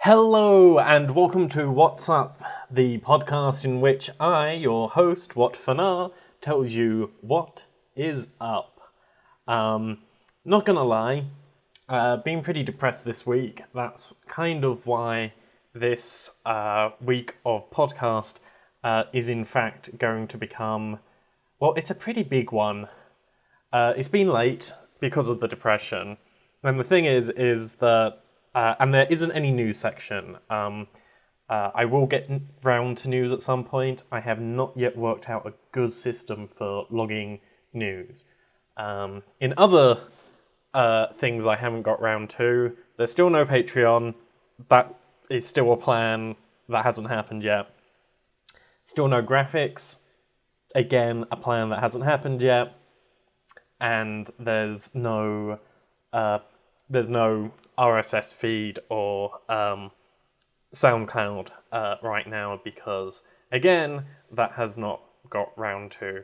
Hello and welcome to What's Up, the podcast in which I, your host, What Fanar, tells you what is up. Not gonna lie, been pretty depressed this week. That's kind of why this week of podcast is in fact going to become, well, it's a pretty big one. It's been late because of the depression. And the thing is that and there isn't any news section. I will get round to news at some point. I have not yet worked out a good system for logging news. In other things I haven't got round to, there's still no Patreon. That is still a plan. That hasn't happened yet. Still no graphics. Again, a plan that hasn't happened yet. And there's no RSS feed or SoundCloud right now because, again, that has not got round to.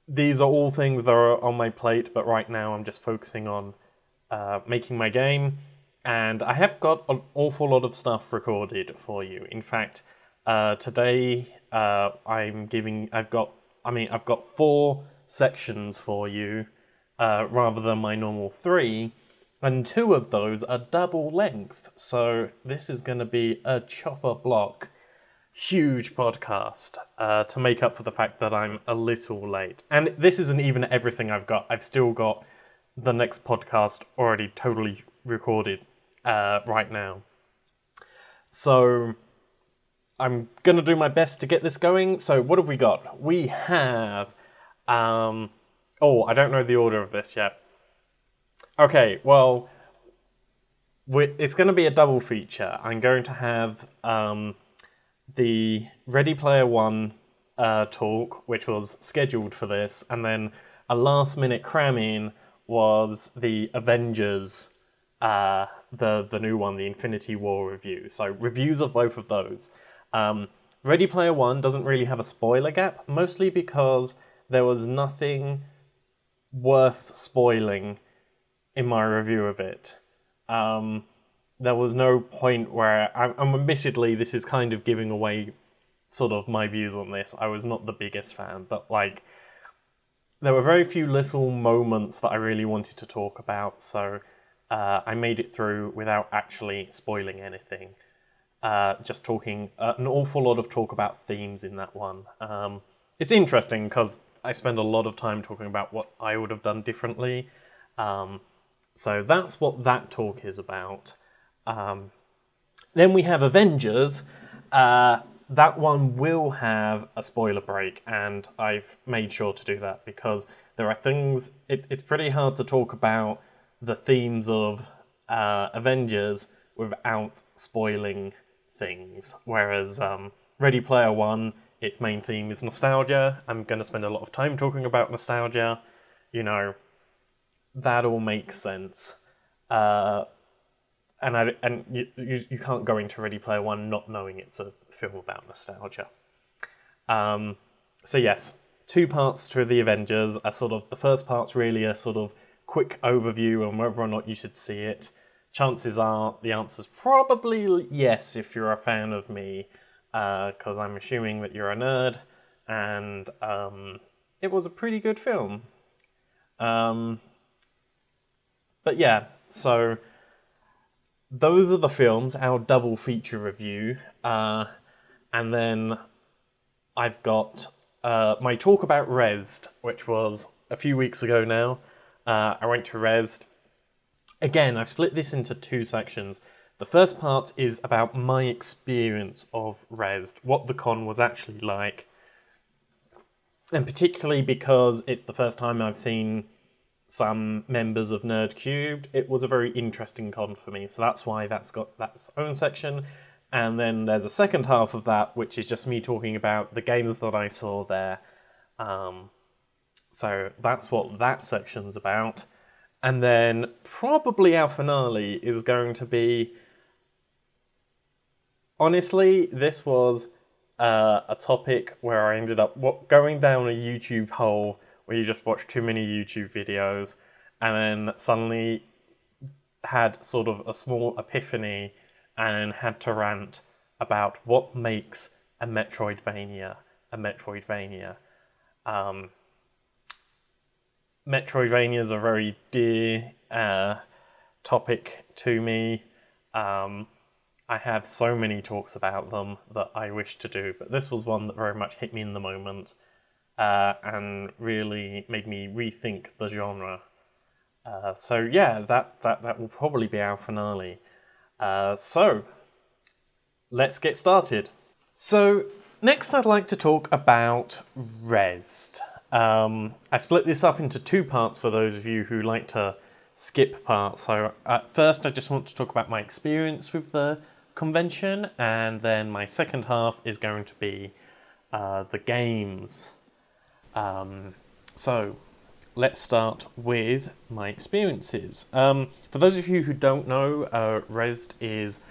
These are all things that are on my plate, but right now I'm just focusing on making my game, and I have got an awful lot of stuff recorded for you. In fact, today I've got 4 sections for you. Rather than my normal 3, and 2 of those are double length. So this is going to be a chopper block, huge podcast to make up for the fact that I'm a little late. And this isn't even everything I've got. I've still got the next podcast already totally recorded right now. So I'm going to do my best to get this going. So what have we got? We have... I don't know the order of this yet. Okay, well, it's going to be a double feature. I'm going to have the Ready Player One talk, which was scheduled for this, and then a last-minute cram-in was the Avengers, the new one, the Infinity War review. So reviews of both of those. Ready Player One doesn't really have a spoiler gap, mostly because there was nothing worth spoiling in my review of it. There was no point where I'm admittedly, this is kind of giving away sort of my views on this. I was not the biggest fan, but there were very few little moments that I really wanted to talk about, so I made it through without actually spoiling anything. Just talking an awful lot of talk about themes in that one. It's interesting because I spend a lot of time talking about what I would have done differently. So that's what that talk is about. Then we have Avengers. That one will have a spoiler break, and I've made sure to do that because there are things... It's pretty hard to talk about the themes of Avengers without spoiling things. Whereas Ready Player One... its main theme is nostalgia. I'm going to spend a lot of time talking about nostalgia. You know, that all makes sense. And you can't go into Ready Player One not knowing it's a film about nostalgia. So yes, 2 parts to the Avengers. The first part's really a sort of quick overview on whether or not you should see it. Chances are the answer's probably yes if you're a fan of me. Because I'm assuming that you're a nerd, and it was a pretty good film. But yeah, so those are the films, our double feature review, and then I've got my talk about Rezzed, which was a few weeks ago now. I went to Rezzed. Again, I've split this into 2 sections. The first part is about my experience of Rezzed, what the con was actually like, and particularly because it's the first time I've seen some members of Nerd Cubed, it was a very interesting con for me, so that's why that's got its own section. And then there's a second half of that, which is just me talking about the games that I saw there. So that's what that section's about. And then probably our finale is going to be... Honestly, this was a topic where I ended up going down a YouTube hole where you just watch too many YouTube videos, and then suddenly had sort of a small epiphany and had to rant about what makes a Metroidvania a Metroidvania. Um, Metroidvanias are a very dear topic to me. I have so many talks about them that I wish to do, but this was one that very much hit me in the moment and really made me rethink the genre. So yeah, that will probably be our finale. So let's get started. So next I'd like to talk about Rezzed. I split this up into two parts for those of you who like to skip parts. So at first I just want to talk about my experience with the convention, and then my second half is going to be the games. So let's start with my experiences. For those of you who don't know, Rezzed is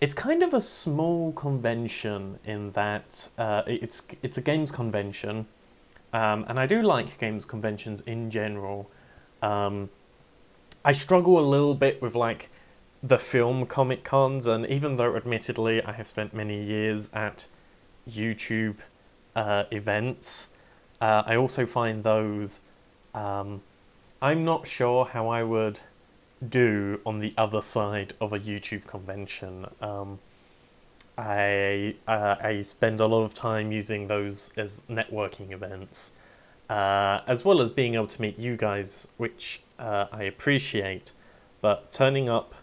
it's kind of a small convention in that it's a games convention, and I do like games conventions in general. I struggle a little bit with like the film Comic Cons, and even though admittedly I have spent many years at YouTube events, I also find those I'm not sure how I would do on the other side of a YouTube convention. I spend a lot of time using those as networking events, as well as being able to meet you guys, which I appreciate. But turning up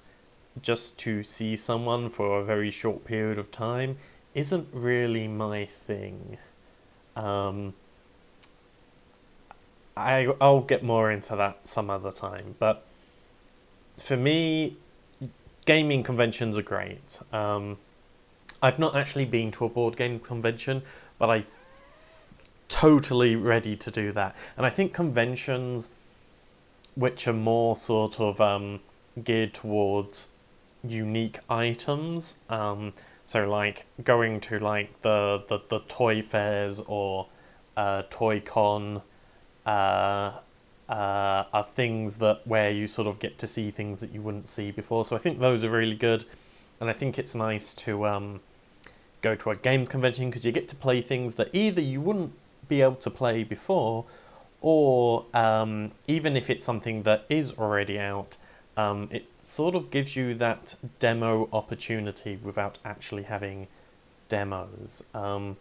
just to see someone for a very short period of time isn't really my thing. I'll get more into that some other time, but for me, gaming conventions are great. I've not actually been to a board games convention, but I'm totally ready to do that. And I think conventions which are more sort of geared towards unique items, so like going to like the toy fairs or Toy Con, are things that where you sort of get to see things that you wouldn't see before. So I think those are really good, and I think it's nice to go to a games convention because you get to play things that either you wouldn't be able to play before, or even if it's something that is already out, it sort of gives you that demo opportunity without actually having demos. I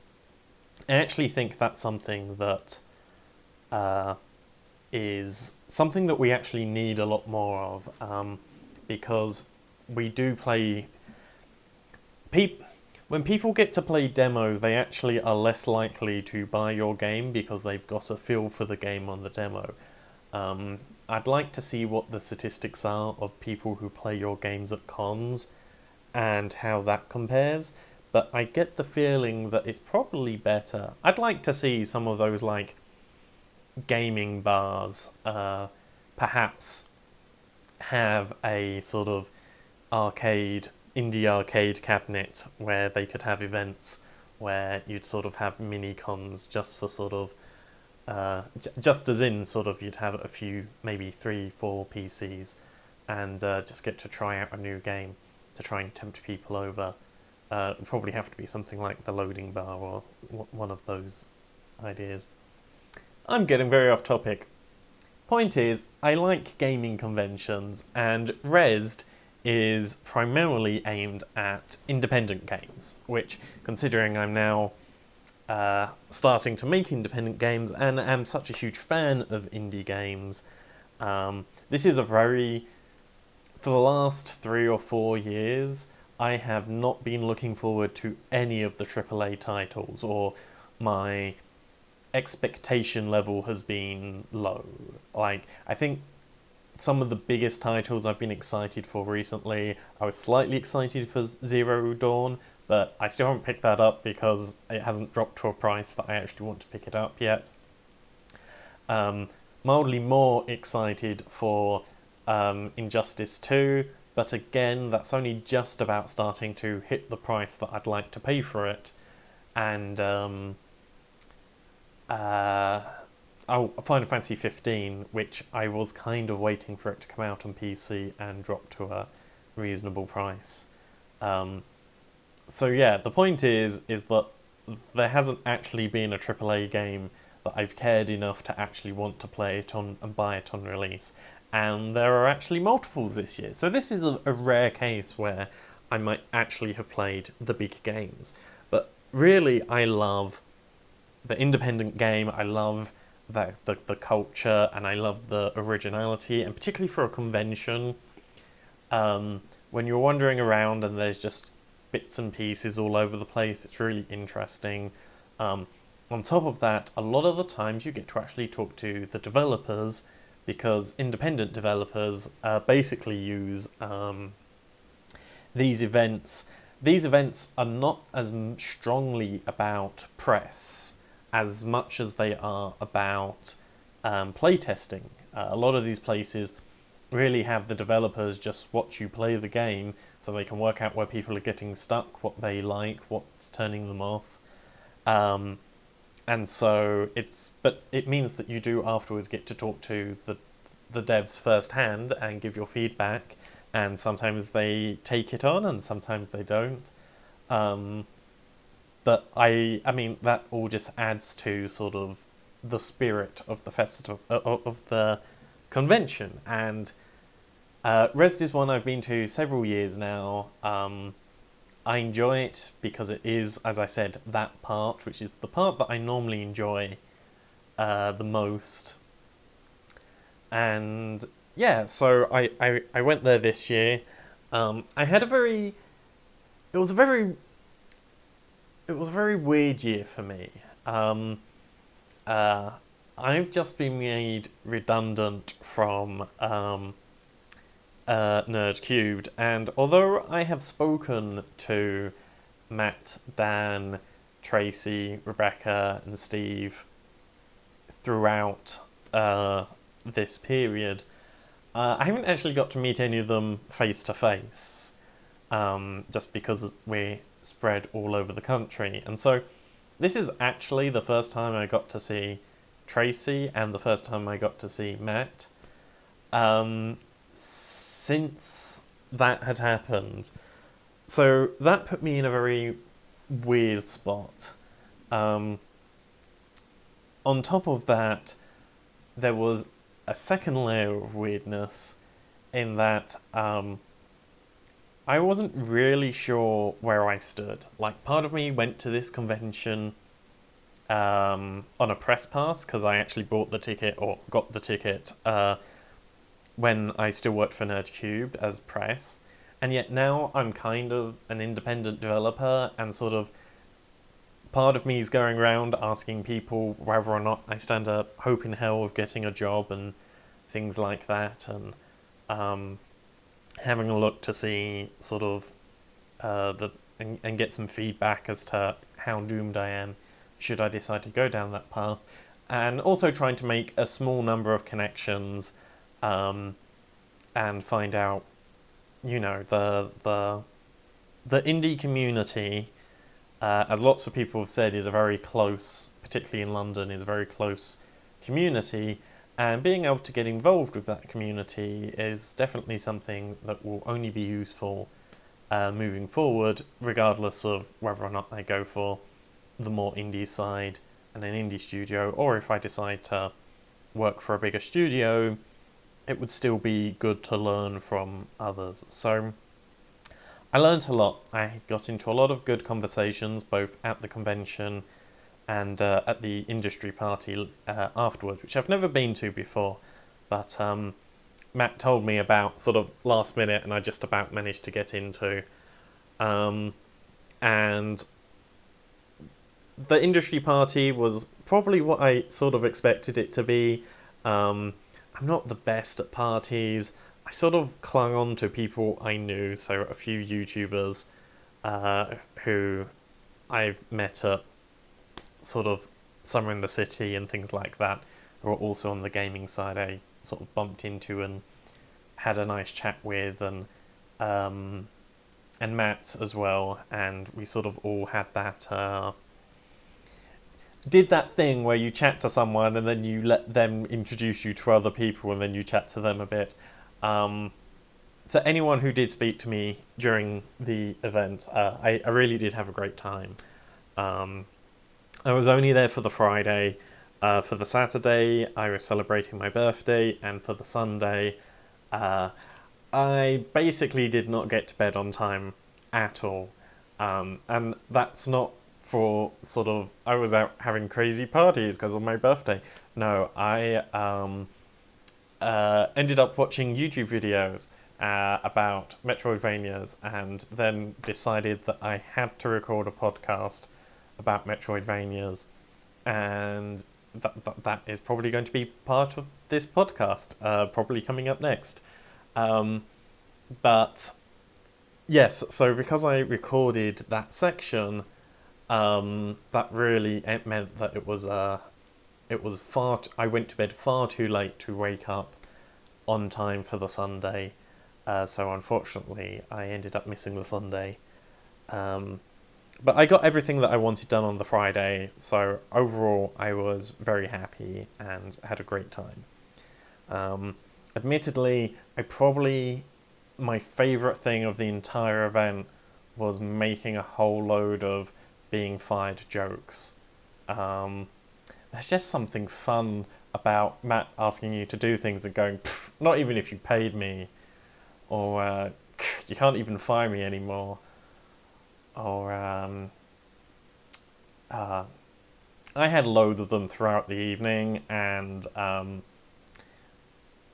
actually think that's something that is something that we actually need a lot more of, because we do play... When people get to play demos, they actually are less likely to buy your game because they've got a feel for the game on the demo. I'd like to see what the statistics are of people who play your games at cons and how that compares, but I get the feeling that it's probably better. I'd like to see some of those like gaming bars perhaps have a sort of indie arcade cabinet where they could have events where you'd sort of have mini cons just for sort of just as in sort of you'd have a few, maybe 3-4 PCs, and just get to try out a new game to try and tempt people over. It'd probably have to be something like the loading bar or one of those ideas. I'm getting very off topic. Point is, I like gaming conventions, and Rezzed is primarily aimed at independent games, which, considering I'm now starting to make independent games and am such a huge fan of indie games, this is for the last 3 or 4 years, I have not been looking forward to any of the AAA titles, or my expectation level has been low. Like, I think some of the biggest titles I've been excited for recently, I was slightly excited for Zero Dawn, but I still haven't picked that up because it hasn't dropped to a price that I actually want to pick it up yet. Mildly more excited for Injustice 2, but again, that's only just about starting to hit the price that I'd like to pay for it. And Final Fantasy 15, which I was kind of waiting for it to come out on PC and drop to a reasonable price. So yeah, the point is that there hasn't actually been a AAA game that I've cared enough to actually want to play it on and buy it on release. And there are actually multiples this year. So this is a rare case where I might actually have played the big games. But really, I love the independent game. I love the culture, and I love the originality, and particularly for a convention, when you're wandering around and there's just bits and pieces all over the place, it's really interesting. On top of that, a lot of the times you get to actually talk to the developers, because independent developers basically use these events. These events are not as strongly about press as much as they are about playtesting. A lot of these places really have the developers just watch you play the game so they can work out where people are getting stuck, what they like, what's turning them off. And so it means that you do afterwards get to talk to the devs firsthand and give your feedback, and sometimes they take it on and sometimes they don't. But I mean, that all just adds to sort of the spirit of the festival, of the convention. And Rezzed is one I've been to several years now. I enjoy it because it is, as I said, that part, which is the part that I normally enjoy the most. And yeah, so I went there this year. I had it was a very weird year for me. I've just been made redundant from Nerd Cubed, and although I have spoken to Matt, Dan, Tracy, Rebecca, and Steve throughout this period, I haven't actually got to meet any of them face to face, just because we're spread all over the country. And so this is actually the first time I got to see Tracy and the first time I got to see Matt. Since that had happened. So that put me in a very weird spot. On top of that, there was a second layer of weirdness in that I wasn't really sure where I stood. Like, part of me went to this convention on a press pass, because I actually bought the ticket, or got the ticket, when I still worked for Nerd Cubed as press, and yet now I'm kind of an independent developer, and sort of part of me is going around asking people whether or not I stand a hope in hell of getting a job and things like that, and having a look to see sort of and get some feedback as to how doomed I am should I decide to go down that path, and also trying to make a small number of connections. And find out, the indie community, as lots of people have said, is a very close, particularly in London, is a very close community, and being able to get involved with that community is definitely something that will only be useful moving forward, regardless of whether or not I go for the more indie side and an indie studio, or if I decide to work for a bigger studio. It would still be good to learn from others. So I learned a lot. I got into a lot of good conversations, both at the convention and at the industry party afterwards, which I've never been to before. But Matt told me about sort of last minute, and I just about managed to get into. And the industry party was probably what I sort of expected it to be. I'm not the best at parties. I sort of clung on to people I knew, so a few YouTubers who I've met at sort of Summer in the City and things like that, who are also on the gaming side. I sort of bumped into and had a nice chat with, and Matt as well, and we sort of all had that did that thing where you chat to someone and then you let them introduce you to other people and then you chat to them a bit. To anyone who did speak to me during the event, I really did have a great time. Um, I was only there for the Friday. For the Saturday, I was celebrating my birthday, and for the Sunday, uh, I basically did not get to bed on time at all. And that's not for sort of, I was out having crazy parties because of my birthday. No, I ended up watching YouTube videos about Metroidvanias and then decided that I had to record a podcast about Metroidvanias. And that is probably going to be part of this podcast, probably coming up next. But yes, so because I recorded that section, that really it meant that it was I went to bed far too late to wake up on time for the Sunday. So unfortunately, I ended up missing the Sunday. But I got everything that I wanted done on the Friday, so overall I was very happy and had a great time. Admittedly, my favourite thing of the entire event was making a whole load of being fired jokes. There's just something fun about Matt asking you to do things and going, not even if you paid me, or you can't even fire me anymore. Or I had loads of them throughout the evening, and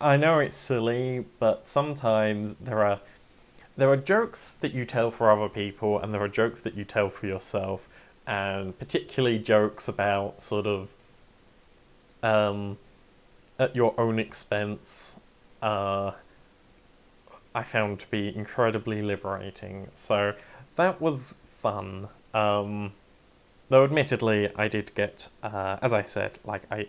I know it's silly, but sometimes there are jokes that you tell for other people, and there are jokes that you tell for yourself, and particularly jokes about sort of at your own expense. I found to be incredibly liberating. So that was fun. Though admittedly, I did get, as I said, I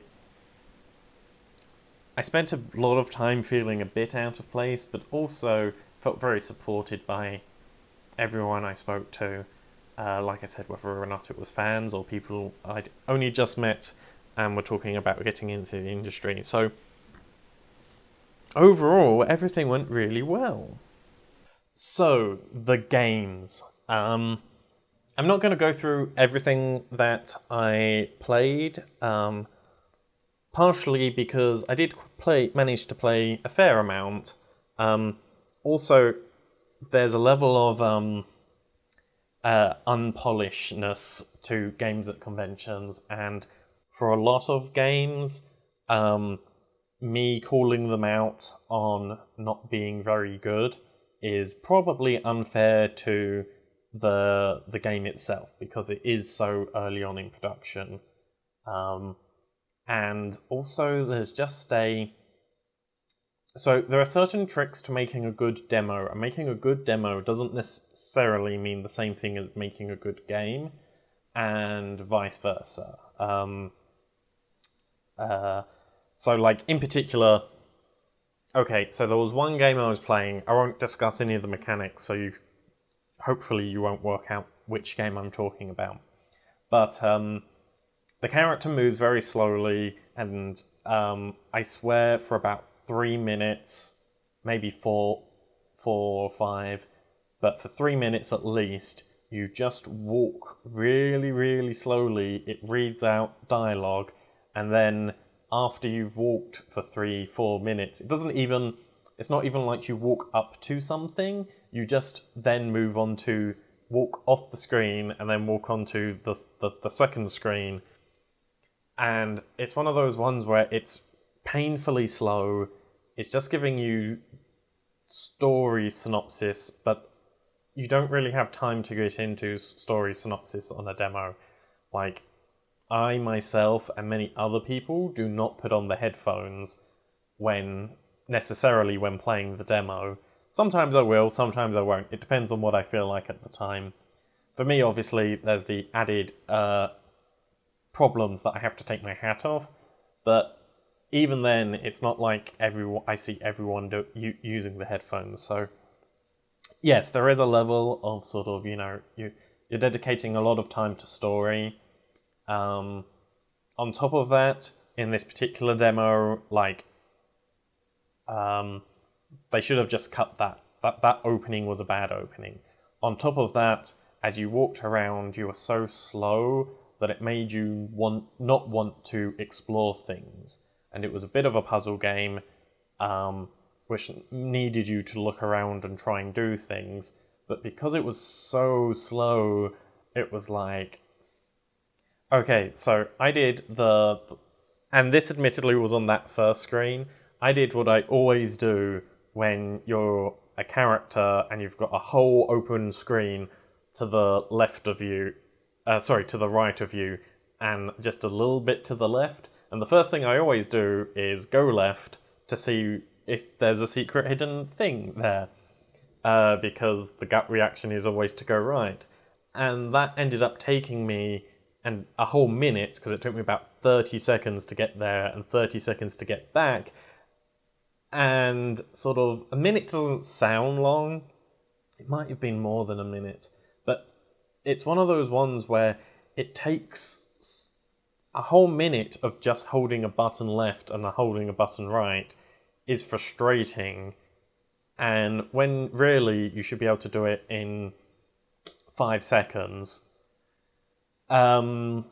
spent a lot of time feeling a bit out of place, but also felt very supported by everyone I spoke to. Like I said, whether or not it was fans or people I'd only just met and were talking about getting into the industry. So overall, everything went really well. So, the games. I'm not going to go through everything that I played, partially because I did manage to play a fair amount. Also, there's a level of unpolishedness to games at conventions, and for a lot of games, me calling them out on not being very good is probably unfair to the game itself, because it is so early on in production. And also there's just so there are certain tricks to making a good demo, and making a good demo doesn't necessarily mean the same thing as making a good game, and vice versa. So like in particular, okay, so there was one game I was playing. I won't discuss any of the mechanics, so hopefully you won't work out which game I'm talking about. But the character moves very slowly, and I swear for about 3 minutes, maybe four or five, but for 3 minutes at least, you just walk really, really slowly. It reads out dialogue, and then after you've walked for 3-4 minutes, it's not even like you walk up to something, you just then move on to walk off the screen and then walk onto the second screen. And it's one of those ones where it's painfully slow. It's just giving you story synopsis, but you don't really have time to get into story synopsis on a demo. Like, I myself and many other people do not put on the headphones when playing the demo. Sometimes I will, sometimes I won't. It depends on what I feel like at the time. For me, obviously, there's the added problems that I have to take my hat off, but even then, it's not like I see everyone using the headphones. So, yes, there is a level of sort of, you're dedicating a lot of time to story. On top of that, in this particular demo, like, they should have just cut that. That opening was a bad opening. On top of that, as you walked around, you were so slow that it made you not want to explore things. And it was a bit of a puzzle game, which needed you to look around and try and do things. But because it was so slow, it was like... Okay, so I did and this admittedly was on that first screen. I did what I always do when you're a character and you've got a whole open screen to the left of you, to the right of you, and just a little bit to the left. And the first thing I always do is go left to see if there's a secret hidden thing there, because the gut reaction is always to go right. And that ended up taking me a whole minute, because it took me about 30 seconds to get there and 30 seconds to get back. And sort of, a minute doesn't sound long. It might have been more than a minute. But it's one of those ones where it takes a whole minute of just holding a button left and holding a button right is frustrating. And when really you should be able to do it in 5 seconds. And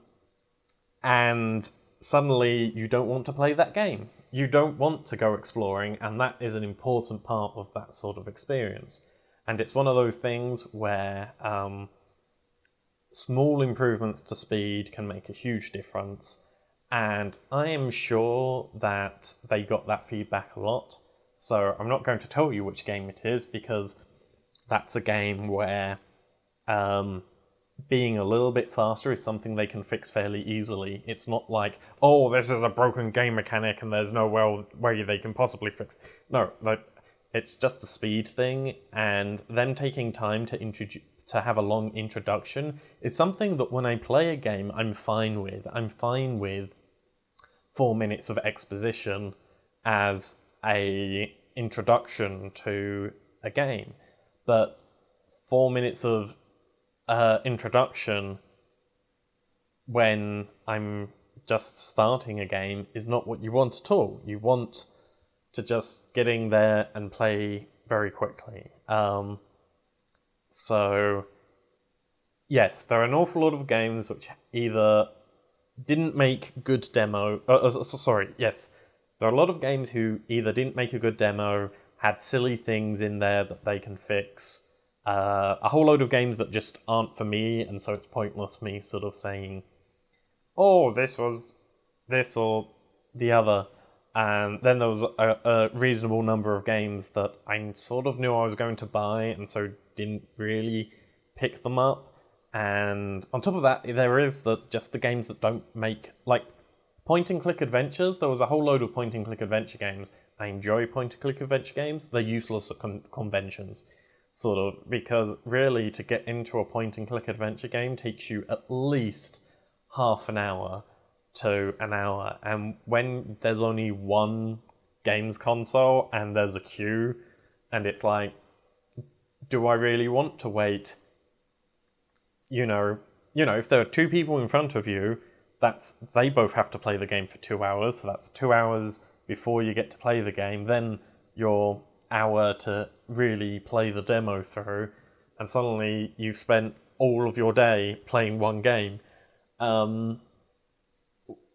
suddenly you don't want to play that game. You don't want to go exploring, and that is an important part of that sort of experience. And it's one of those things where small improvements to speed can make a huge difference. And I am sure that they got that feedback a lot. So I'm not going to tell you which game it is, because that's a game where being a little bit faster is something they can fix fairly easily. It's not like, oh, this is a broken game mechanic and there's no way they can possibly fix it. No, it's just a speed thing, and them taking time to have a long introduction is something that when I play a game, I'm fine with. I'm fine with 4 minutes of exposition as a introduction to a game. But 4 minutes of introduction when I'm just starting a game is not what you want at all. You want to just get in there and play very quickly. So, yes, there are an awful lot of games which either didn't make good demo... yes. There are a lot of games who either didn't make a good demo, had silly things in there that they can fix, a whole load of games that just aren't for me, and so it's pointless me sort of saying, oh, this was this or the other. And then there was a reasonable number of games that I sort of knew I was going to buy, and so didn't really pick them up. And on top of that, there is just the games that don't make, like, point-and-click adventures. There was a whole load of point-and-click adventure games. I enjoy point-and-click adventure games. They're useless at conventions, sort of, because really to get into a point-and-click adventure game takes you at least half an hour to an hour. And when there's only one games console and there's a queue, and it's like, do I really want to wait? You know, if there are 2 people in front of you, they both have to play the game for 2 hours, so that's 2 hours before you get to play the game, then your hour to really play the demo through, and suddenly you've spent all of your day playing one game.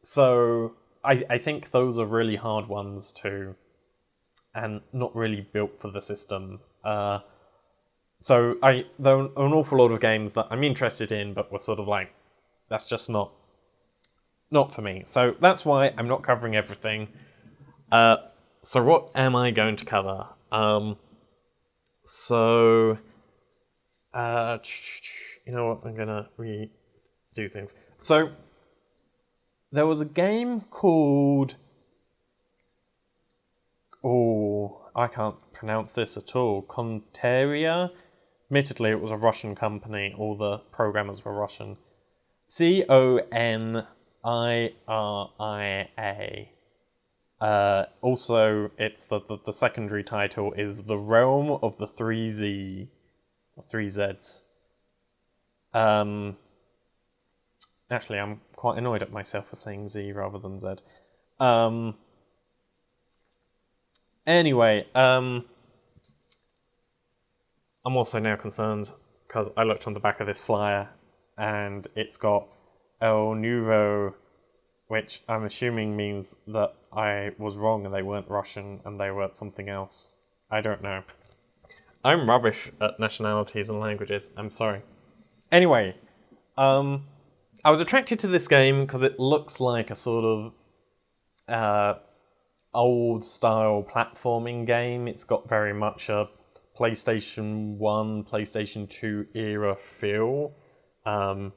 So I think those are really hard ones too, and not really built for the system. So there are an awful lot of games that I'm interested in, but were sort of like, that's just not for me. So that's why I'm not covering everything. So what am I going to cover? You know what? I'm gonna redo things. So there was a game called... Oh, I can't pronounce this at all. Contaria. Admittedly, it was a Russian company. All the programmers were Russian. Conia. Also, it's the secondary title is The Realm of the 3 Zs. Actually, I'm quite annoyed at myself for saying Z rather than Z. Anyway, I'm also now concerned because I looked on the back of this flyer and it's got El Nouveau, which I'm assuming means that I was wrong and they weren't Russian and they were something else. I don't know. I'm rubbish at nationalities and languages. I'm sorry. Anyway, I was attracted to this game because it looks like a sort of old-style platforming game. It's got very much a PlayStation 1, PlayStation 2 era feel. Probably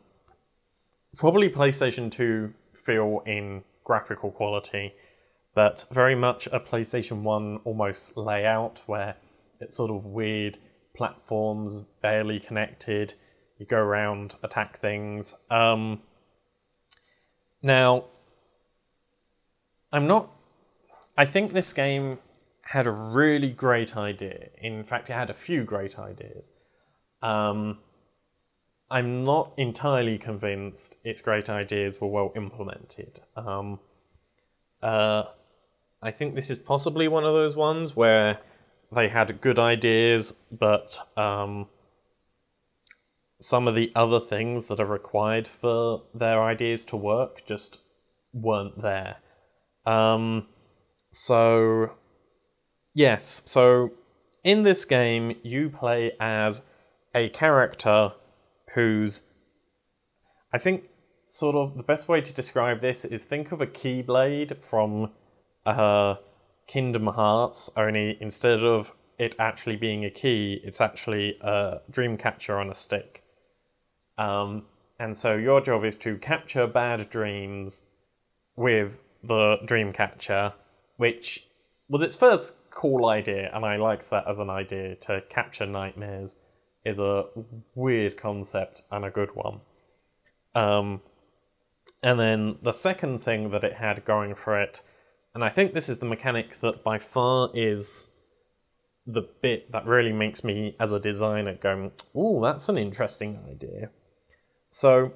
PlayStation 2 feel in graphical quality, but very much a PlayStation 1 almost layout where it's sort of weird platforms, barely connected. You go around, attack things. Now, I think this game had a really great idea. In fact, it had a few great ideas. I'm not entirely convinced its great ideas were well implemented. I think this is possibly one of those ones where they had good ideas, but some of the other things that are required for their ideas to work just weren't there. So in this game, you play as a character who's... I think sort of the best way to describe this is think of a Keyblade from Kingdom Hearts, only instead of it actually being a key, it's actually a dream catcher on a stick. And so your job is to capture bad dreams with the dream catcher, which was its first cool idea, and I liked that as an idea. To capture nightmares is a weird concept and a good one. And then the second thing that it had going for it, and I think this is the mechanic that by far is the bit that really makes me, as a designer, go, ooh, that's an interesting idea. So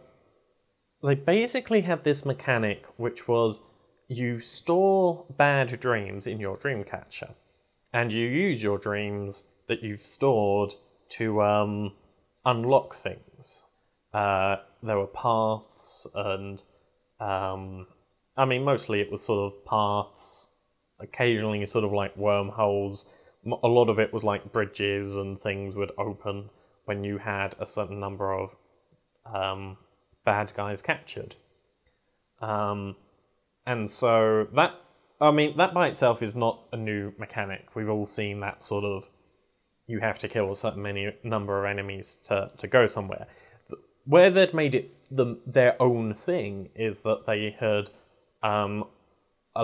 they basically had this mechanic which was you store bad dreams in your dream catcher, and you use your dreams that you've stored to unlock things. There were paths and mostly it was sort of paths, occasionally sort of like wormholes. A lot of it was like bridges and things would open when you had a certain number of bad guys captured. And so that by itself is not a new mechanic. We've all seen that sort of, you have to kill a certain number of enemies to go somewhere. Where they'd made it their own thing is that they had a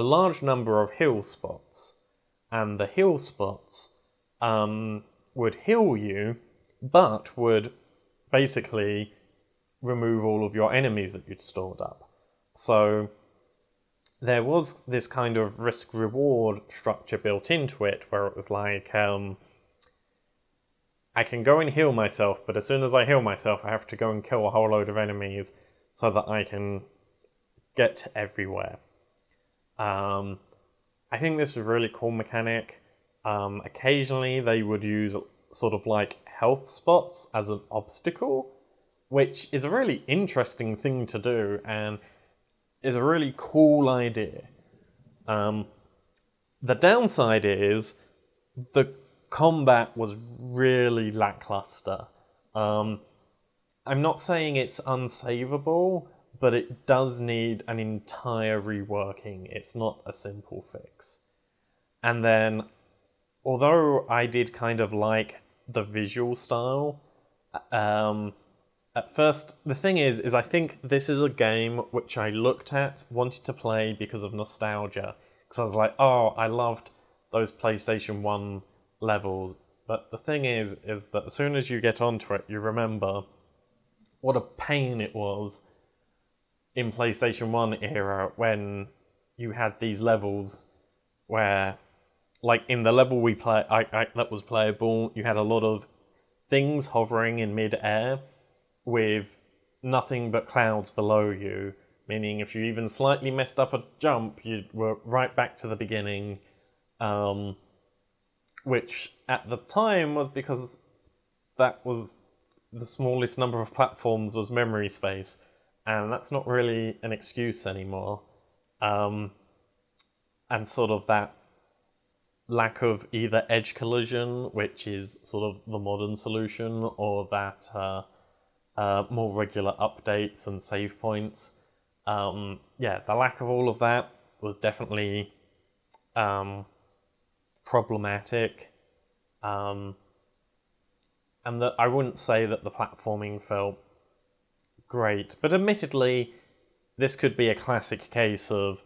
large number of heal spots, and the heal spots would heal you, but would basically remove all of your enemies that you'd stored up. So there was this kind of risk-reward structure built into it, where it was like, I can go and heal myself, but as soon as I heal myself, I have to go and kill a whole load of enemies so that I can get everywhere. I think this is a really cool mechanic. Occasionally, they would use sort of like health spots as an obstacle, which is a really interesting thing to do, and is a really cool idea. The downside is the combat was really lackluster. I'm not saying it's unsavable, but it does need an entire reworking. It's not a simple fix. And then, although I did kind of like the visual style, at first, the thing is I think this is a game which I looked at, wanted to play because of nostalgia. Because I was like, oh, I loved those PlayStation 1 levels. But the thing is that as soon as you get onto it, you remember what a pain it was in PlayStation 1 era when you had these levels where, like in the level we play, that was playable, you had a lot of things hovering in mid-air with nothing but clouds below you, meaning if you even slightly messed up a jump, you were right back to the beginning, which at the time was because that was the smallest number of platforms was memory space, and that's not really an excuse anymore. And sort of that lack of either edge collision, which is sort of the modern solution, or that more regular updates and save points. The lack of all of that was definitely problematic. And that I wouldn't say that the platforming felt great, but admittedly, this could be a classic case of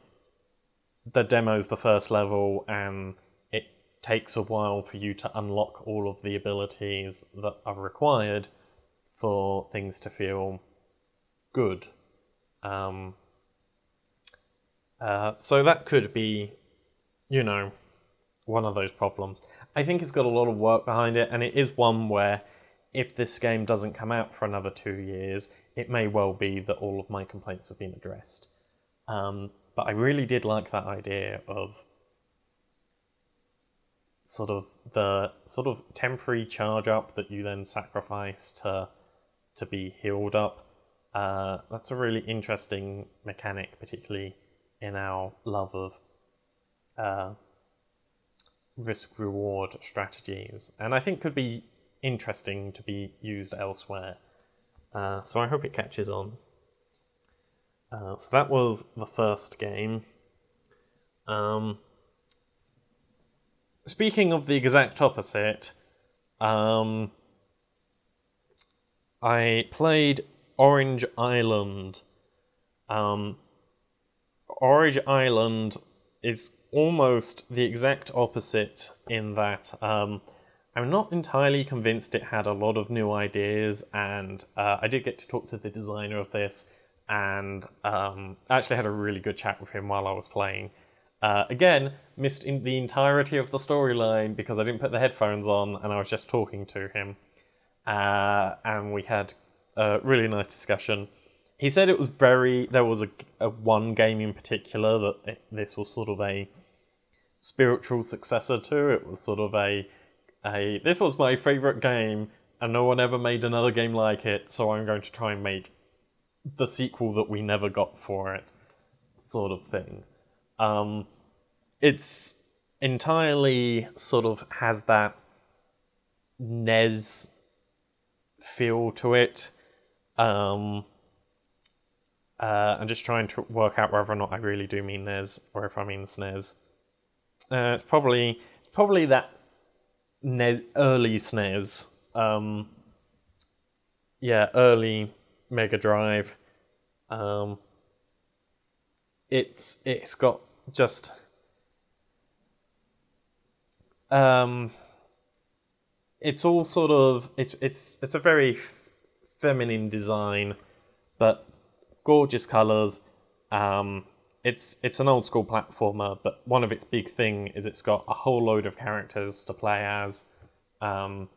the demo's the first level and it takes a while for you to unlock all of the abilities that are required for things to feel good. So that could be, one of those problems. I think it's got a lot of work behind it, and it is one where if this game doesn't come out for another 2 years, it may well be that all of my complaints have been addressed. But I really did like that idea of the temporary charge up that you then sacrifice to be healed up. That's a really interesting mechanic, particularly in our love of risk-reward strategies, and I think could be interesting to be used elsewhere. So I hope it catches on. So that was the first game. Speaking of the exact opposite, I played Orange Island. Orange Island is almost the exact opposite in that I'm not entirely convinced it had a lot of new ideas, and I did get to talk to the designer of this, and actually had a really good chat with him while I was playing. Again, missed the entirety of the storyline because I didn't put the headphones on and I was just talking to him. And we had a really nice discussion. He said it was there was a one game in particular that this was sort of a spiritual successor to. It was sort of this was my favourite game and no one ever made another game like it, so I'm going to try and make the sequel that we never got for it, sort of thing. It's entirely sort of has that NES feel to it. I'm just trying to work out whether or not I really do mean NES or if I mean SNES. It's probably that early SNES. Early Mega Drive. It's got just it's all sort of it's a very feminine design, but gorgeous colors. It's an old school platformer, but one of its big thing is it's got a whole load of characters to play as. Some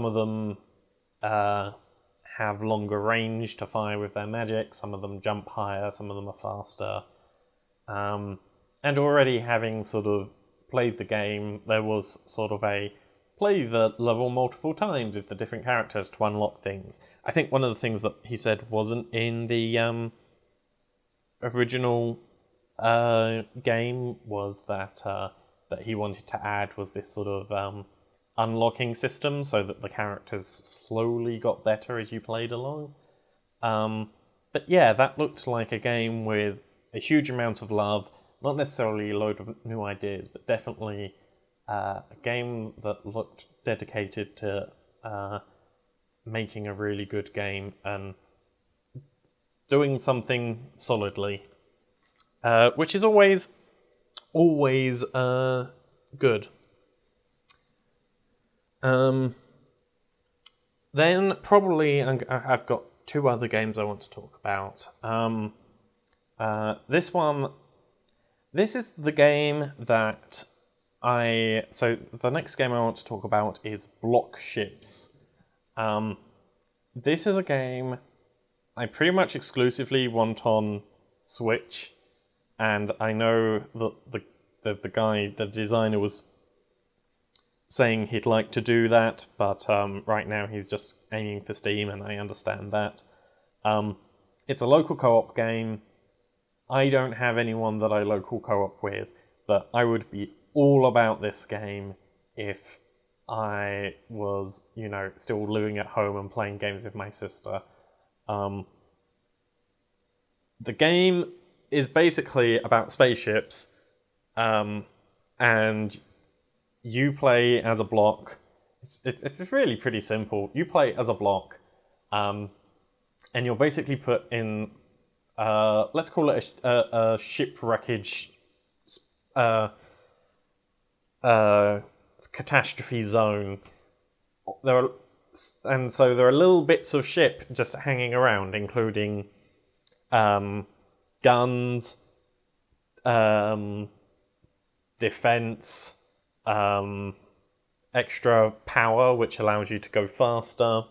of them have longer range to fire with their magic, some of them jump higher, some of them are faster. And already having sort of played the game, there was sort of a play the level multiple times with the different characters to unlock things. I think one of the things that he said wasn't in the original game was that he wanted to add was this sort of unlocking system so that the characters slowly got better as you played along. But yeah, that looked like a game with a huge amount of love, not necessarily a load of new ideas, but definitely a game that looked dedicated to making a really good game and doing something solidly, which is always good. Then probably I've got two other games I want to talk about. This is the game that so the next game I want to talk about is Block Ships. this is a game I pretty much exclusively want on Switch, and I know that the guy, the designer, was saying he'd like to do that, but right now he's just aiming for Steam, and I understand that. It's a local co-op game. I don't have anyone that I local co-op with, but I would be all about this game if I was, still living at home and playing games with my sister. The game is basically about spaceships, and you play as a block. It's really pretty simple. You play as a block, and you're basically put in, let's call it a ship wreckage, catastrophe zone. So there are little bits of ship just hanging around, including guns, defense, extra power, which allows you to go faster.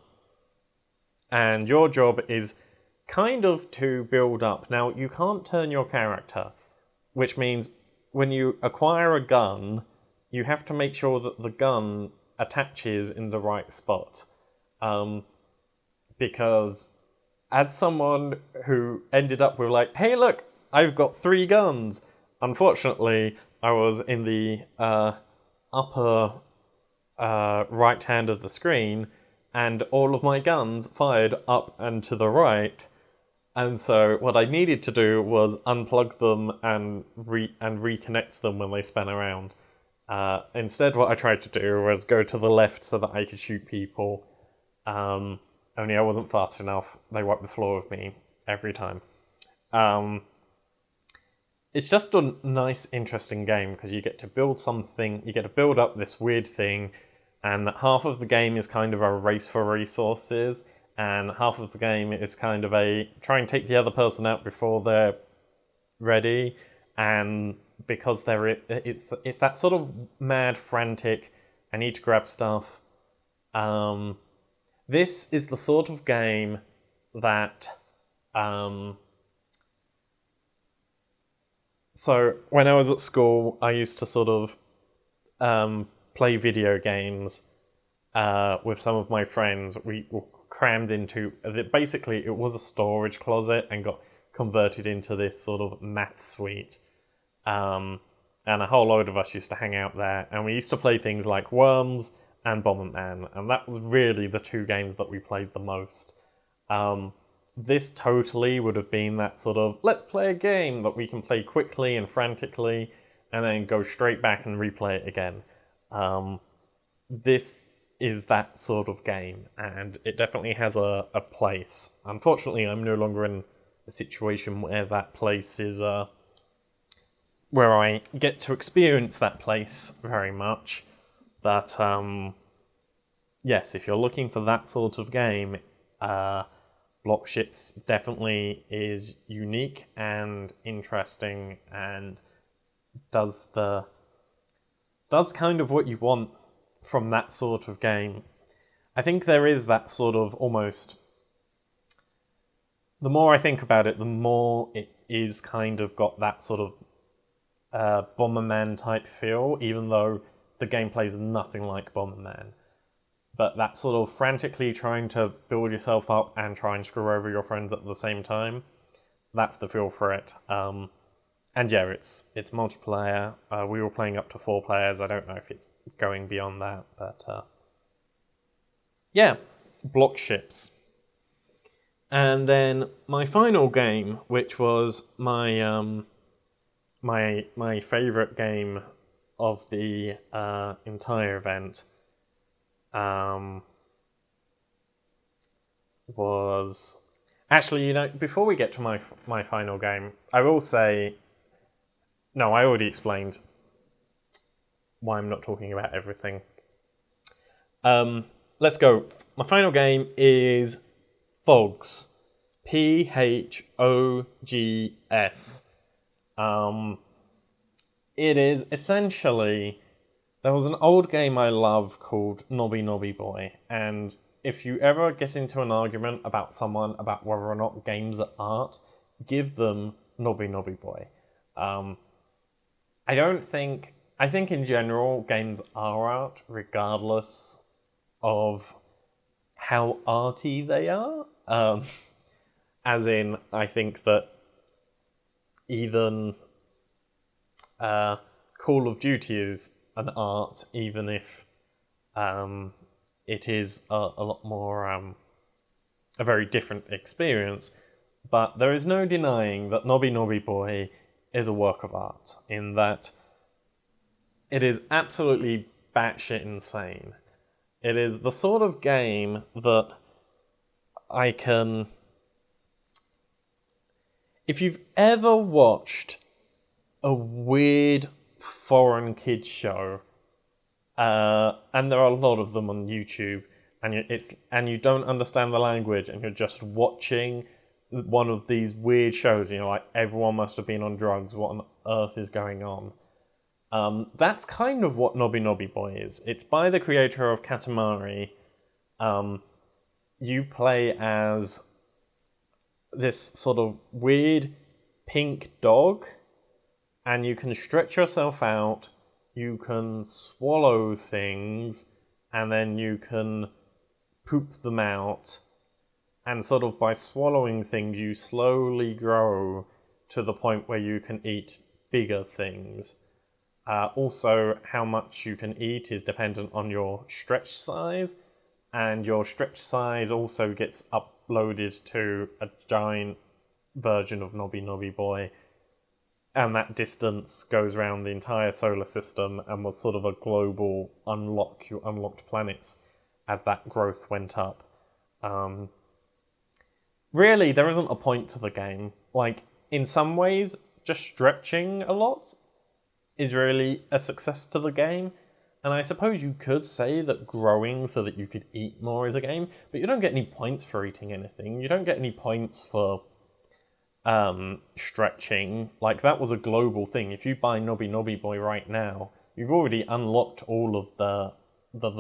And your job is kind of to build up. Now, you can't turn your character, which means when you acquire a gun, you have to make sure that the gun attaches in the right spot. Because as someone who ended up with hey look, I've got 3 guns. Unfortunately, I was in the upper right hand of the screen, and all of my guns fired up and to the right. And so what I needed to do was unplug them and reconnect them when they spun around. Instead, what I tried to do was go to the left so that I could shoot people. Only I wasn't fast enough. They wiped the floor with me every time. It's just a nice, interesting game because you get to build something. You get to build up this weird thing, and half of the game is kind of a race for resources, and half of the game is kind of a try and take the other person out before they're ready. And because it's that sort of mad, frantic, I need to grab stuff. This is the sort of game that so when I was at school, I used to sort of play video games with some of my friends. We were crammed into... Basically, it was a storage closet and got converted into this sort of math suite. And a whole load of us used to hang out there. And we used to play things like Worms and Bomberman. And that was really the 2 games that we played the most. This totally would have been that sort of, let's play a game that we can play quickly and frantically, and then go straight back and replay it again. This is that sort of game, and it definitely has a place. Unfortunately, I'm no longer in a situation where that place is, where I get to experience that place very much. But, yes, if you're looking for that sort of game, Block Ships definitely is unique and interesting and does kind of what you want from that sort of game. I think there is that sort of almost... The more I think about it, the more it is kind of got that sort of Bomberman type feel, even though the gameplay is nothing like Bomberman. But that sort of frantically trying to build yourself up and try and screw over your friends at the same time, that's the feel for it. And yeah, it's multiplayer. We were playing up to 4 players. I don't know if it's going beyond that, but yeah, Block Ships. And then my final game, which was my my favorite game of the entire event, was actually, before we get to my final game, I will say, no, I already explained why I'm not talking about everything. Let's go. My final game is Phogs. Phogs. It is essentially... There was an old game I love called Nobby Nobby Boy, and if you ever get into an argument about someone about whether or not games are art, give them Nobby Nobby Boy. I think in general games are art regardless of how arty they are. As in, I think that even Call of Duty is an art, even if it is a lot more a very different experience. But there is no denying that Nobby Nobby Boy is a work of art, in that it is absolutely batshit insane. It is the sort of game that I can... If you've ever watched a weird foreign kids show, and there are a lot of them on YouTube, and you don't understand the language, and you're just watching one of these weird shows, and you're like, everyone must have been on drugs, what on earth is going on? That's kind of what Nobby Nobby Boy is. It's by the creator of Katamari. You play as this sort of weird pink dog, and you can stretch yourself out, you can swallow things, and then you can poop them out, and sort of by swallowing things you slowly grow to the point where you can eat bigger things. Also, how much you can eat is dependent on your stretch size, and your stretch size also gets uploaded to a giant version of Nobby Nobby Boy, and that distance goes around the entire solar system and was sort of a global unlock. You unlocked planets as that growth went up. Really, there isn't a point to the game. Like, in some ways, just stretching a lot is really a success to the game. And I suppose you could say that growing so that you could eat more is a game, but you don't get any points for eating anything. You don't get any points for stretching. Like, that was a global thing. If you buy Nobby Nobby Boy right now, you've already unlocked all of the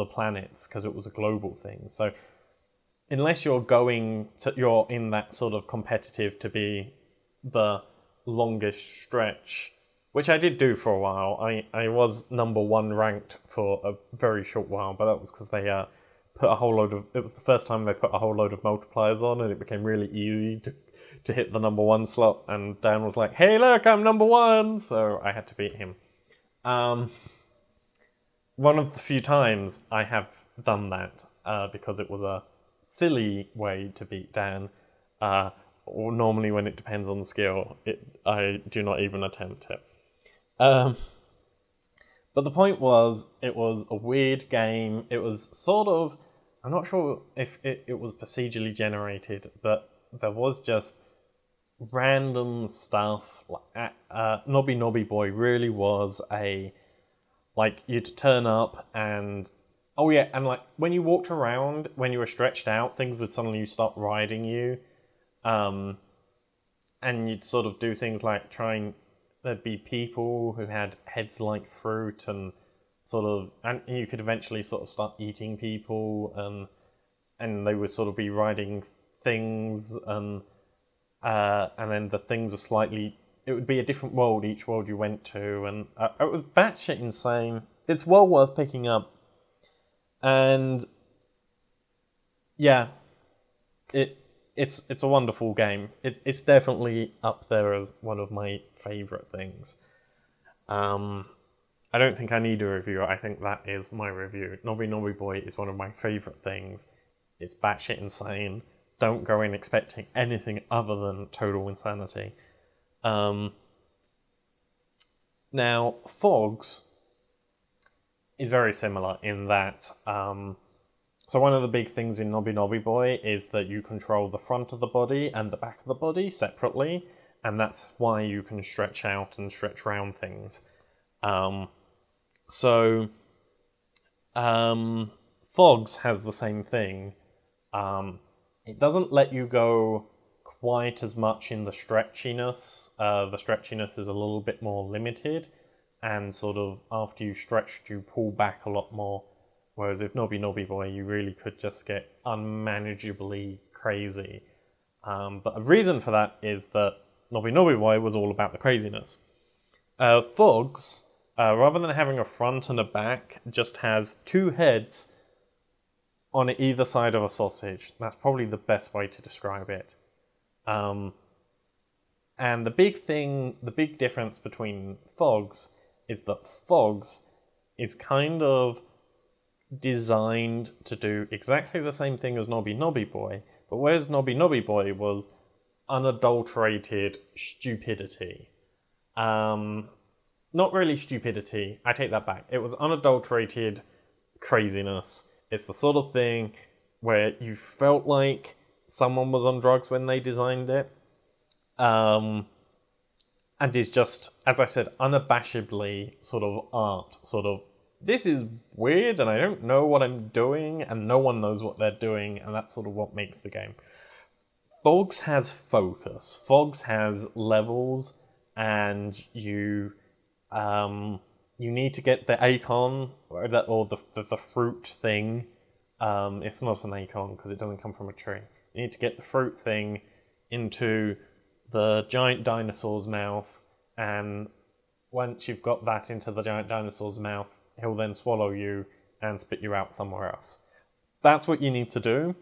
planets because it was a global thing. So unless you're in that sort of competitive to be the longest stretch, which I did do for a while. I was number 1 ranked for a very short while, but that was because they put a whole load of... It was the first time they put a whole load of multipliers on, and it became really easy to hit the number 1 slot, and Dan was like, hey look, I'm number 1! So I had to beat him. One of the few times I have done that, because it was a silly way to beat Dan, or normally when it depends on the skill, I do not even attempt it. But the point was, it was a weird game. It was sort of... I'm not sure if it was procedurally generated, but there was just random stuff. Nobby Nobby Boy really was a... Like, you'd turn up and... Oh yeah, and like, when you walked around, when you were stretched out, things would suddenly start riding you. And you'd sort of do things like there'd be people who had heads like fruit and you could eventually sort of start eating people, and they would sort of be riding things, and then the things were slightly... It would be a different world each world you went to, and it was batshit insane. It's well worth picking up. And yeah, it's a wonderful game. It's definitely up there as one of my favourite things. I don't think I need a review. I think that is my review. Nobby Nobby Boy is one of my favourite things. It's batshit insane. Don't go in expecting anything other than total insanity. Now, Fogs is very similar in that... So one of the big things in Nobby Nobby Boy is that you control the front of the body and the back of the body separately, and that's why you can stretch out and stretch around things. Fogs has the same thing. It doesn't let you go quite as much in the stretchiness. The stretchiness is a little bit more limited, and sort of after you've stretched, you pull back a lot more. Whereas with Nobby Nobby Boy, you really could just get unmanageably crazy. But a reason for that is that Nobby Nobby Boy was all about the craziness. Fogs, rather than having a front and a back, just has two heads on either side of a sausage. That's probably the best way to describe it. And the big difference between Fogs is that Fogs is kind of designed to do exactly the same thing as Nobby Nobby Boy, but whereas Nobby Nobby Boy was unadulterated stupidity. Not really stupidity, I take that back. It was unadulterated craziness. It's the sort of thing where you felt like someone was on drugs when they designed it. And is just, as I said, unabashedly sort of art. Sort of, this is weird and I don't know what I'm doing and no one knows what they're doing, and that's sort of what makes the game. Fogs has focus. Fogs has levels, and you need to get the acorn or the fruit thing. It's not an acorn because it doesn't come from a tree. You need to get the fruit thing into the giant dinosaur's mouth, and once you've got that into the giant dinosaur's mouth, he'll then swallow you and spit you out somewhere else. That's what you need to do.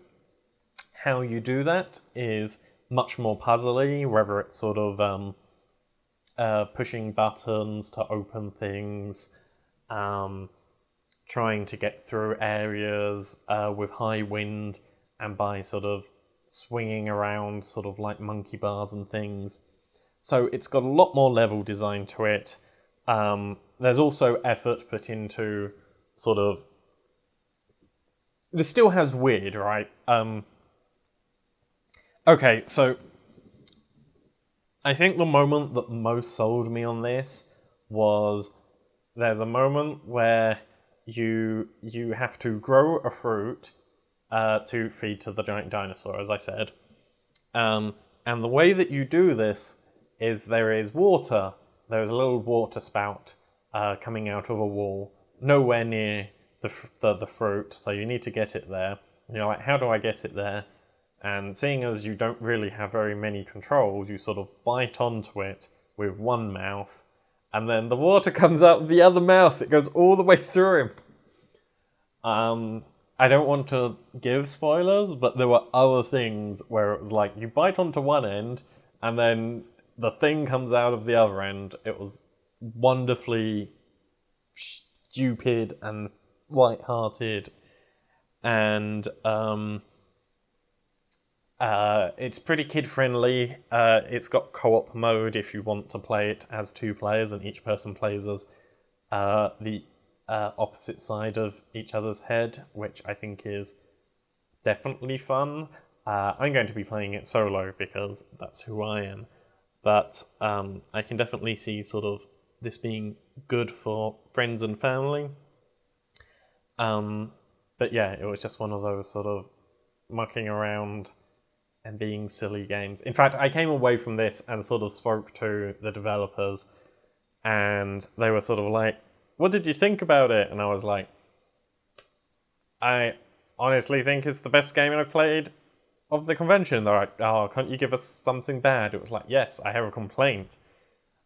How you do that is much more puzzly, whether it's sort of pushing buttons to open things, trying to get through areas with high wind, and by sort of swinging around sort of like monkey bars and things. So it's got a lot more level design to it. There's also effort put into sort of... This still has weird, right? Okay, so I think the moment that most sold me on this was there's a moment where you have to grow a fruit to feed to the giant dinosaur, as I said. And the way that you do this is there is water. There's a little water spout coming out of a wall, nowhere near the fruit, so you need to get it there. And you're like, how do I get it there? And seeing as you don't really have very many controls, you sort of bite onto it with one mouth, and then the water comes out the other mouth. It goes all the way through him. I don't want to give spoilers, but there were other things where it was like, you bite onto one end, and then the thing comes out of the other end. It was wonderfully stupid and light-hearted, and it's pretty kid-friendly. It's got co-op mode if you want to play it as two players, and each person plays as the opposite side of each other's head, which I think is definitely fun. I'm going to be playing it solo because that's who I am, but I can definitely see sort of this being good for friends and family. But yeah, it was just one of those sort of mucking around and being silly games. In fact, I came away from this and sort of spoke to the developers, and they were sort of like, what did you think about it? And I was like, I honestly think it's the best game I've played of the convention. They're like, oh, can't you give us something bad? It was like, yes, I have a complaint.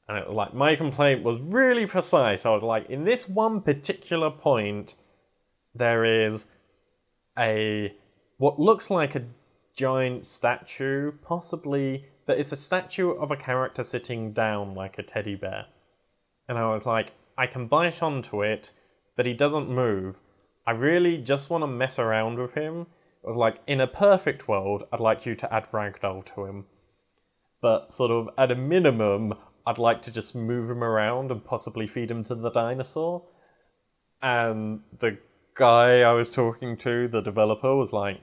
And it was like, my complaint was really precise. I was like, in this one particular point, there is what looks like a giant statue, possibly, but it's a statue of a character sitting down like a teddy bear. And I was like, I can bite onto it, but he doesn't move. I really just want to mess around with him. It was like, in a perfect world, I'd like you to add ragdoll to him. But sort of, at a minimum, I'd like to just move him around and possibly feed him to the dinosaur. And the guy I was talking to, the developer, was like,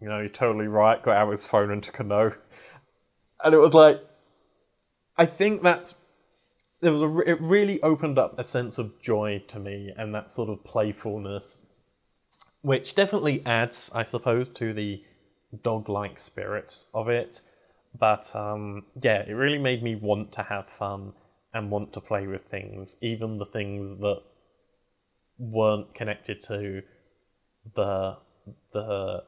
you know, you're totally right, got out his phone and took a no. And it was like, I think that's, it really opened up a sense of joy to me, and that sort of playfulness, which definitely adds, I suppose, to the dog-like spirit of it. But yeah, it really made me want to have fun and want to play with things, even the things that weren't connected to the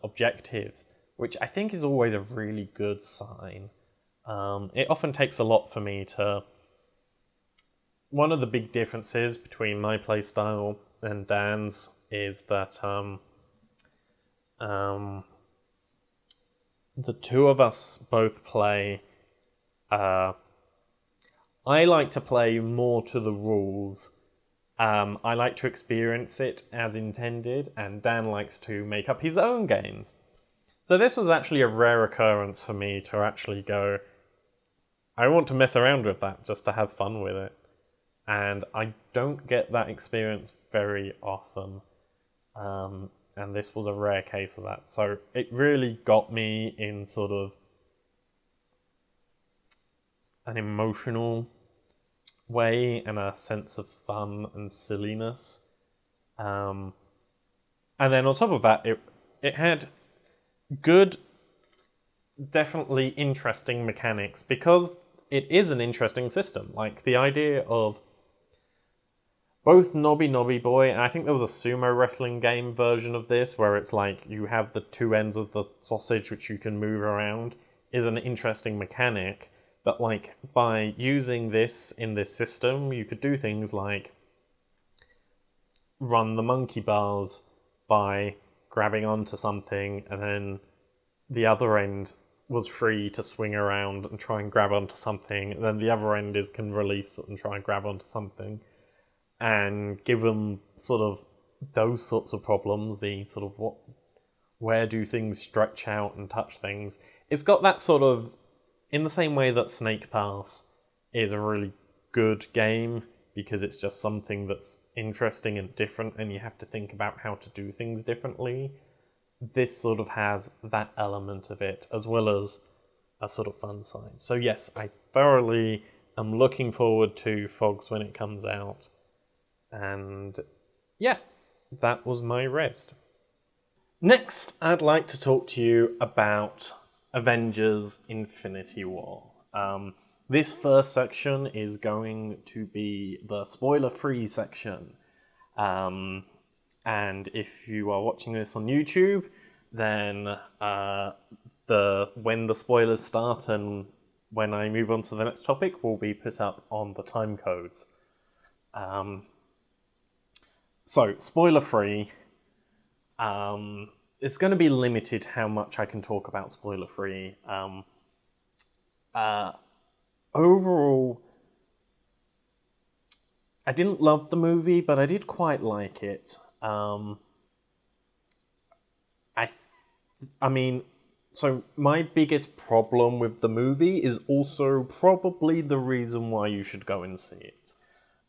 objectives, which I think is always a really good sign. It often takes a lot for me to... One of the big differences between my playstyle and Dan's is that the two of us both play... I like to play more to the rules. I like to experience it as intended, and Dan likes to make up his own games. So this was actually a rare occurrence for me to actually go, I want to mess around with that just to have fun with it. And I don't get that experience very often. And this was a rare case of that. So it really got me in sort of an emotional way and a sense of fun and silliness. And then on top of that, it had good, definitely interesting mechanics, because it is an interesting system. Like, the idea of both Nobby Nobby Boy, and I think there was a sumo wrestling game version of this, where it's like you have the two ends of the sausage which you can move around, is an interesting mechanic. But like, by using this in this system, you could do things like run the monkey bars by grabbing onto something, and then the other end was free to swing around and try and grab onto something, and then the other end can release and try and grab onto something. And given sort of those sorts of problems, the sort of where do things stretch out and touch things, it's got that sort of, in the same way that Snake Pass is a really good game because it's just something that's interesting and different and you have to think about how to do things differently, this sort of has that element of it, as well as a sort of fun side. So yes, I thoroughly am looking forward to Fogs when it comes out. And yeah, that was my Rezzed. Next, I'd like to talk to you about Avengers Infinity War. This first section is going to be the spoiler-free section. And if you are watching this on YouTube, then when the spoilers start and when I move on to the next topic will be put up on the time codes. So, spoiler-free. It's going to be limited how much I can talk about spoiler-free. Overall, I didn't love the movie, but I did quite like it. I mean, so my biggest problem with the movie is also probably the reason why you should go and see it.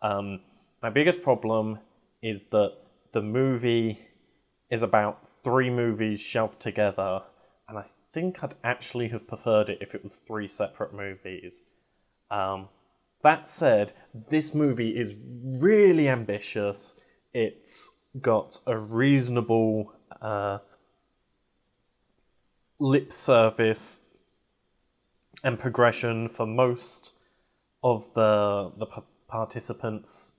My biggest problem is that the movie is about 3 movies shoved together, and I think I'd actually have preferred it if it was 3 separate movies. That said, this movie is really ambitious. It's got a reasonable lip service and progression for most of the participants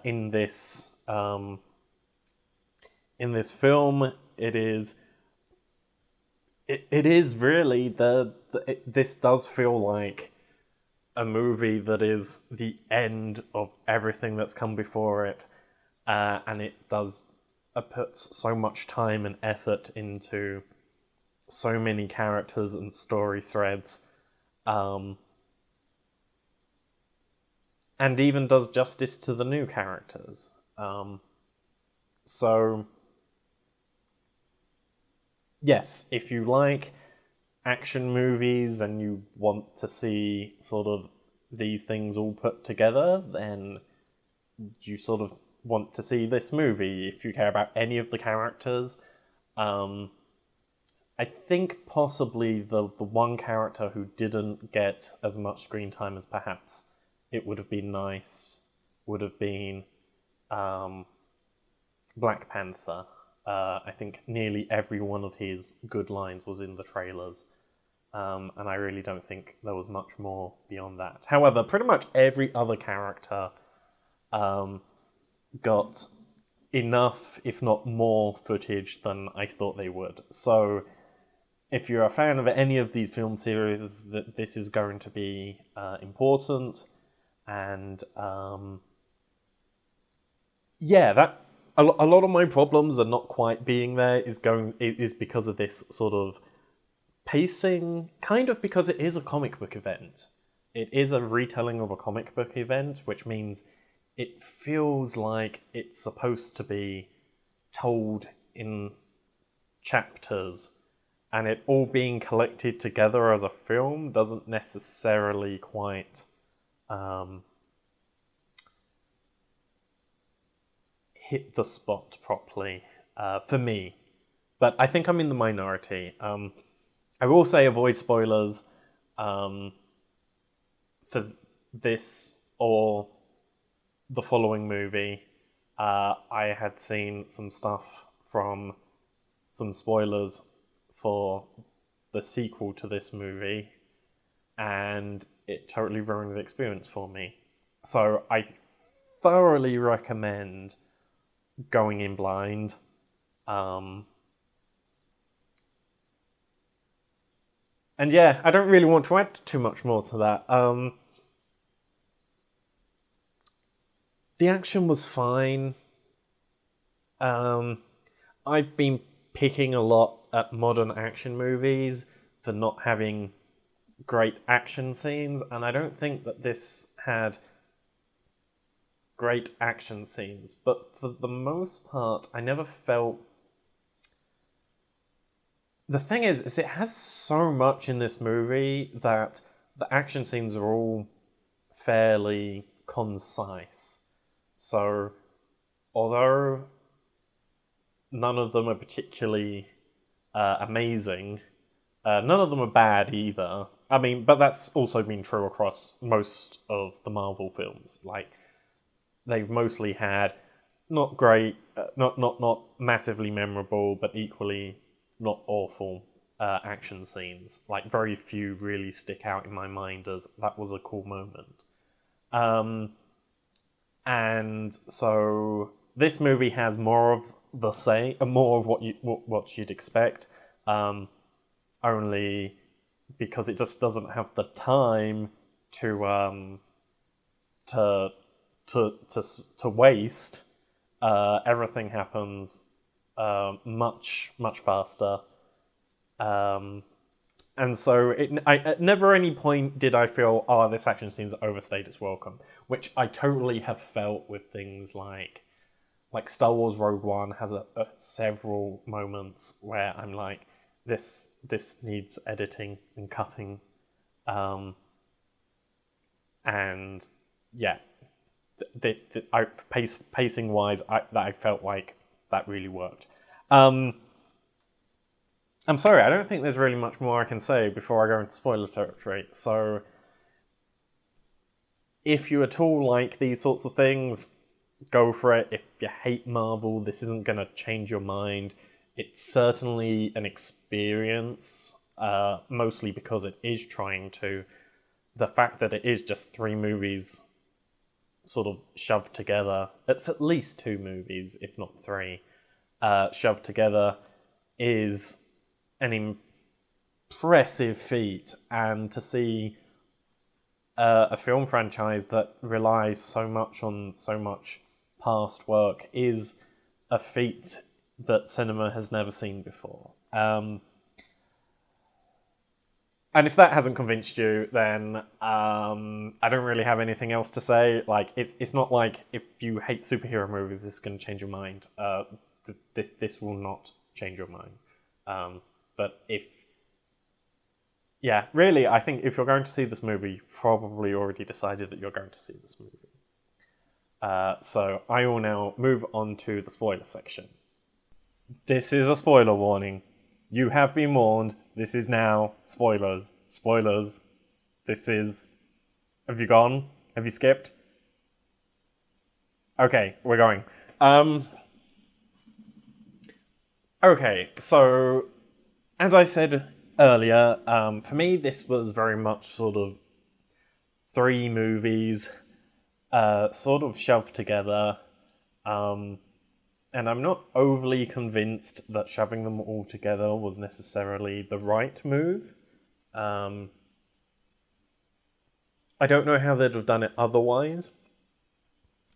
in this film. It is really this does feel like a movie that is the end of everything that's come before it, and it does puts so much time and effort into so many characters and story threads, and even does justice to the new characters. So yes, if you like action movies and you want to see sort of these things all put together, then you sort of want to see this movie. If you care about any of the characters, I think possibly the one character who didn't get as much screen time as perhaps it would have been nice would have been Black Panther. I think nearly every one of his good lines was in the trailers, and I really don't think there was much more beyond that. However, pretty much every other character got enough, if not more, footage than I thought they would. So, if you're a fan of any of these film series, that this is going to be important, and that a lot of my problems are not quite being there is because of this sort of pacing, kind of because it is a comic book event. It is a retelling of a comic book event, which means it feels like it's supposed to be told in chapters, and it all being collected together as a film doesn't necessarily quite hit the spot properly for me. But I think I'm in the minority. I will say avoid spoilers for this or the following movie. I had seen some stuff from some spoilers for the sequel to this movie, and it totally ruined the experience for me. So I thoroughly recommend going in blind. And yeah, I don't really want to add too much more to that. The action was fine. I've been picking a lot at modern action movies for not having great action scenes, and I don't think that this had great action scenes, but for the most part, I never felt... The thing is it has so much in this movie that the action scenes are all fairly concise. So, although none of them are particularly amazing, none of them are bad either. I mean, but that's also been true across most of the Marvel films. Like, they've mostly had not great, not massively memorable, but equally not awful action scenes. Like, very few really stick out in my mind as that was a cool moment. And so this movie has more of the same, more of what you'd expect, only because it just doesn't have the time to waste. Everything happens much faster, and so at never any point did I feel, oh, this action scene's overstayed its welcome, which I totally have felt with things like Star Wars Rogue One has several moments where I'm like, this needs editing and cutting, and yeah, pacing wise, I felt like that really worked. I'm sorry, I don't think there's really much more I can say before I go into spoiler territory. So, if you at all like these sorts of things, go for it. If you hate Marvel, this isn't going to change your mind. It's certainly an experience, mostly because it is trying to. The fact that it is just 3 movies sort of shoved together, it's at least 2 movies, if not 3, shoved together, is an impressive feat. And to see a film franchise that relies so much on so much past work is a feat that cinema has never seen before. And if that hasn't convinced you, then I don't really have anything else to say. Like, it's not like if you hate superhero movies, this is going to change your mind. This will not change your mind. But really, I think if you're going to see this movie, you've probably already decided that you're going to see this movie. So I will now move on to the spoiler section. This is a spoiler warning. You have been warned. This is now spoilers. Spoilers. This is... Have you gone? Have you skipped? Okay, we're going. Okay, so as I said earlier, for me this was very much sort of 3 movies sort of shoved together, and I'm not overly convinced that shoving them all together was necessarily the right move. I don't know how they'd have done it otherwise,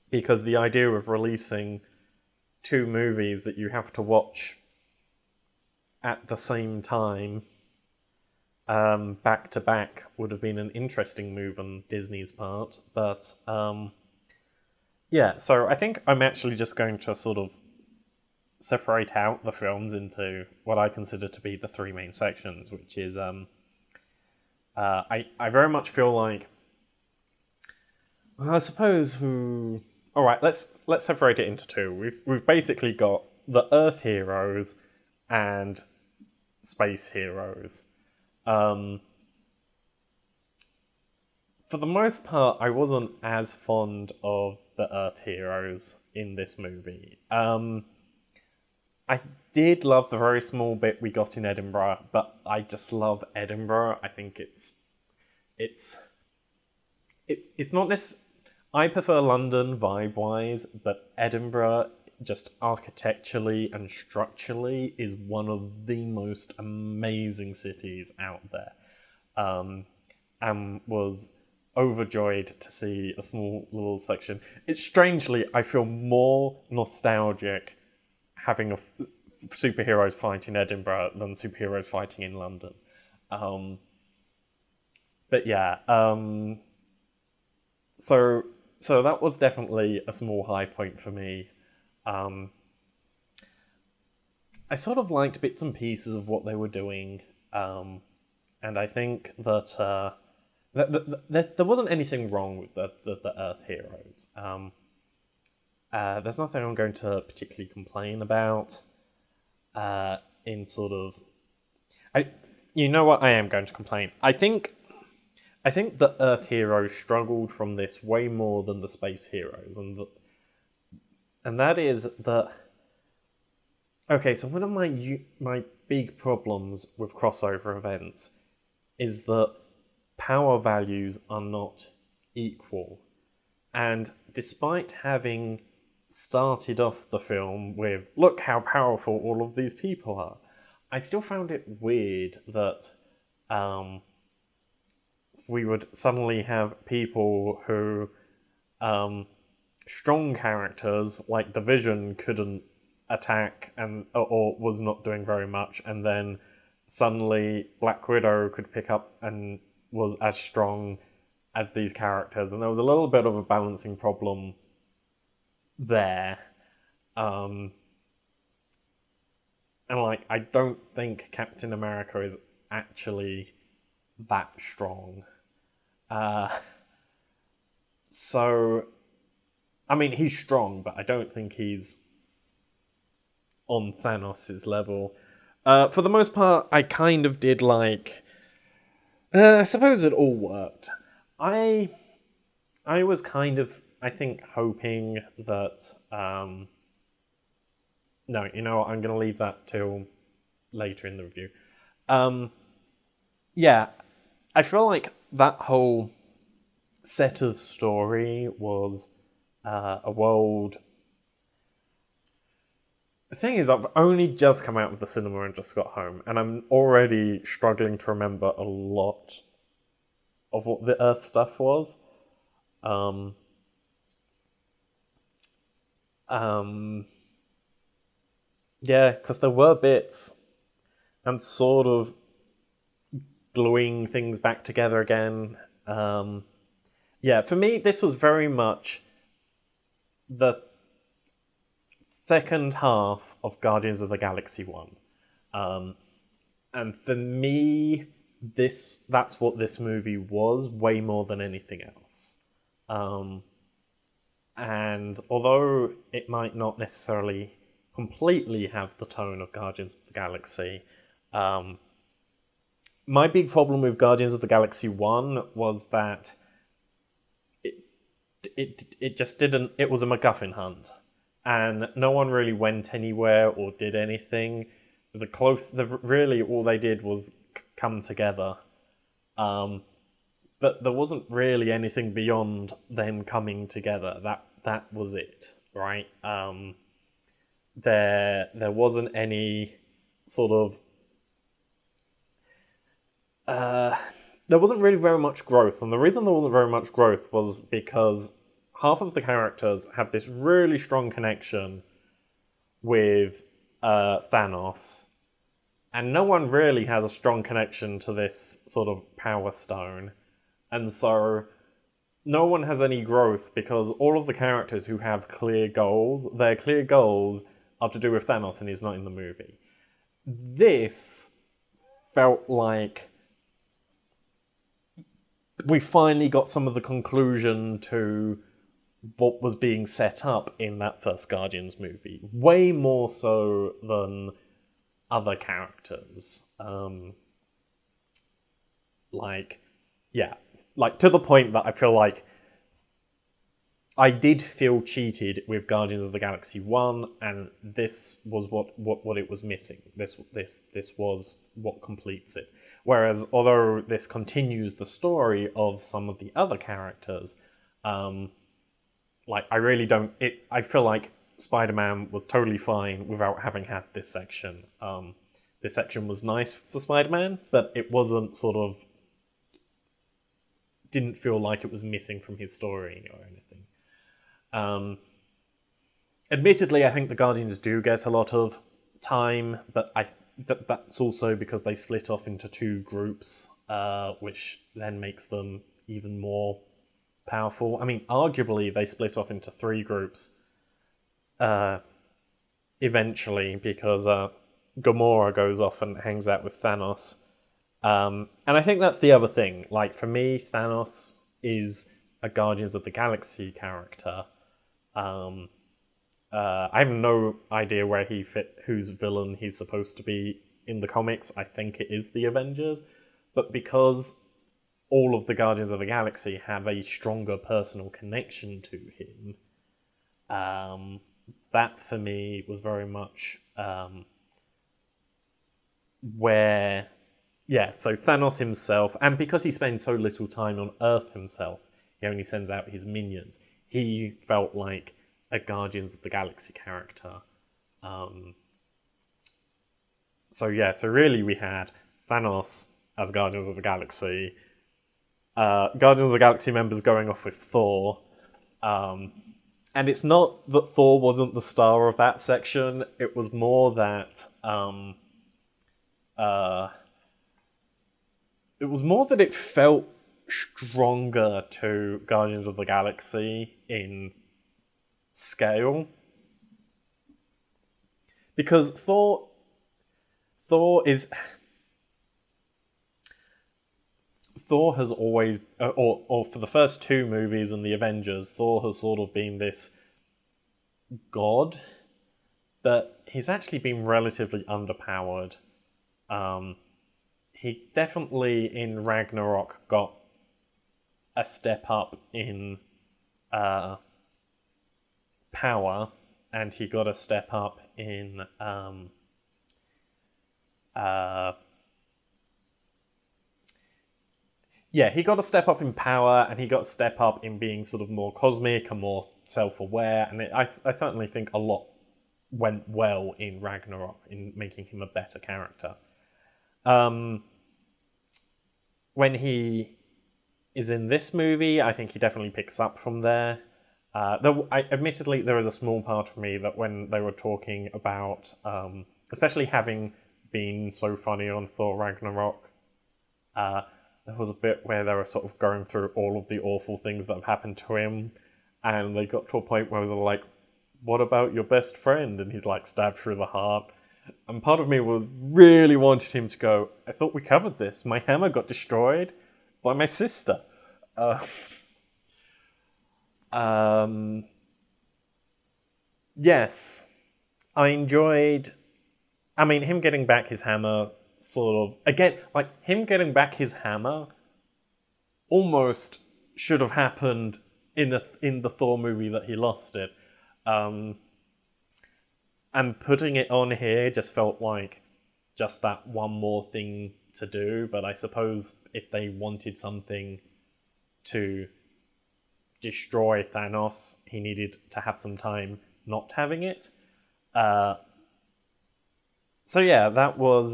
because the idea of releasing two movies that you have to watch at the same time, back to back, would have been an interesting move on Disney's part. But yeah, so I think I'm actually just going to sort of separate out the films into what I consider to be the three main sections, which is I very much feel like, well, I suppose. All right, let's separate it into two. We've basically got the Earth heroes and space heroes. For the most part, I wasn't as fond of the Earth heroes in this movie. I did love the very small bit we got in Edinburgh, but I just love Edinburgh. I think it's not necessarily. I prefer London vibe-wise, but Edinburgh, just architecturally and structurally, is one of the most amazing cities out there. And was overjoyed to see a small little section. It's strangely, I feel more nostalgic having superheroes fight in Edinburgh than superheroes fighting in London. But yeah, so that was definitely a small high point for me. I sort of liked bits and pieces of what they were doing, and I think that there wasn't anything wrong with the Earth heroes. There's nothing I'm going to particularly complain about. In sort of, you know what, I am going to complain. I think the Earth heroes struggled from this way more than the space heroes, and that is that. Okay, so one of my big problems with crossover events is that power values are not equal, and despite having started off the film with "look how powerful all of these people are," I still found it weird that we would suddenly have people who, strong characters like the Vision couldn't attack or was not doing very much, and then suddenly Black Widow could pick up and was as strong as these characters, and there was a little bit of a balancing problem there. And like, I don't think Captain America is actually that strong. So, I mean, he's strong, but I don't think he's on Thanos' level. For the most part, I kind of did like. I suppose it all worked. I was kind of, I think, hoping that. No, you know what? I'm going to leave that till later in the review. Yeah, I feel like that whole set of story was a world. The thing is, I've only just come out of the cinema and just got home, and I'm already struggling to remember a lot of what the Earth stuff was. Yeah, because there were bits and sort of gluing things back together again. Yeah, for me, this was very much the second half of Guardians of the Galaxy 1. And for me, that's what this movie was, way more than anything else. And although it might not necessarily completely have the tone of Guardians of the Galaxy, my big problem with Guardians of the Galaxy 1 was that it just didn't. It was a MacGuffin hunt, and no one really went anywhere or did anything. Really all they did was come together, but there wasn't really anything beyond them coming together. That was it, right? there wasn't any sort of there wasn't really very much growth, and the reason there wasn't very much growth was because half of the characters have this really strong connection with Thanos, and no one really has a strong connection to this sort of Power Stone, and so no one has any growth because all of the characters who have clear goals, their clear goals are to do with Thanos, and he's not in the movie. This felt like we finally got some of the conclusion to what was being set up in that first Guardians movie. Way more so than other characters. To the point that I feel like I did feel cheated with Guardians of the Galaxy 1, and this was what it was missing. This was what completes it. Whereas, although this continues the story of some of the other characters, I really don't... I feel like Spider-Man was totally fine without having had this section. This section was nice for Spider-Man, but it wasn't sort of... didn't feel like it was missing from his story or anything. Admittedly, I think the Guardians do get a lot of time, but that's also because they split off into two groups, which then makes them even more powerful. I mean, arguably, they split off into three groups eventually, because Gamora goes off and hangs out with Thanos. And I think that's the other thing. Like, for me, Thanos is a Guardians of the Galaxy character. I have no idea where he whose villain he's supposed to be in the comics. I think it is the Avengers. But because all of the Guardians of the Galaxy have a stronger personal connection to him, that for me was very much where... Yeah, so Thanos himself, and because he spends so little time on Earth himself, he only sends out his minions, he felt like a Guardians of the Galaxy character. So really we had Thanos as Guardians of the Galaxy, Guardians of the Galaxy members going off with Thor, and it's not that Thor wasn't the star of that section, it was more that it felt stronger to Guardians of the Galaxy in scale. Because Thor has always, or for the first two movies and the Avengers, Thor has sort of been this god, but he's actually been relatively underpowered. He definitely in Ragnarok got a step up in power, and he got a step up in he got a step up in power, and he got a step up in being sort of more cosmic and more self-aware, and I certainly think a lot went well in Ragnarok in making him a better character. When he is in this movie, I think he definitely picks up from there. Admittedly, there is a small part of me that when they were talking about, especially having been so funny on Thor Ragnarok, there was a bit where they were sort of going through all of the awful things that have happened to him, and they got to a point where they were like, what about your best friend? And he's like stabbed through the heart. And part of me was really wanted him to go, I thought we covered this. My hammer got destroyed by my sister. Yes. I enjoyed... I mean, him getting back his hammer, sort of... Again, like, him getting back his hammer almost should have happened in the Thor movie that he lost it. And putting it on here just felt like just that one more thing to do. But I suppose if they wanted something to destroy Thanos, he needed to have some time not having it. So yeah, that was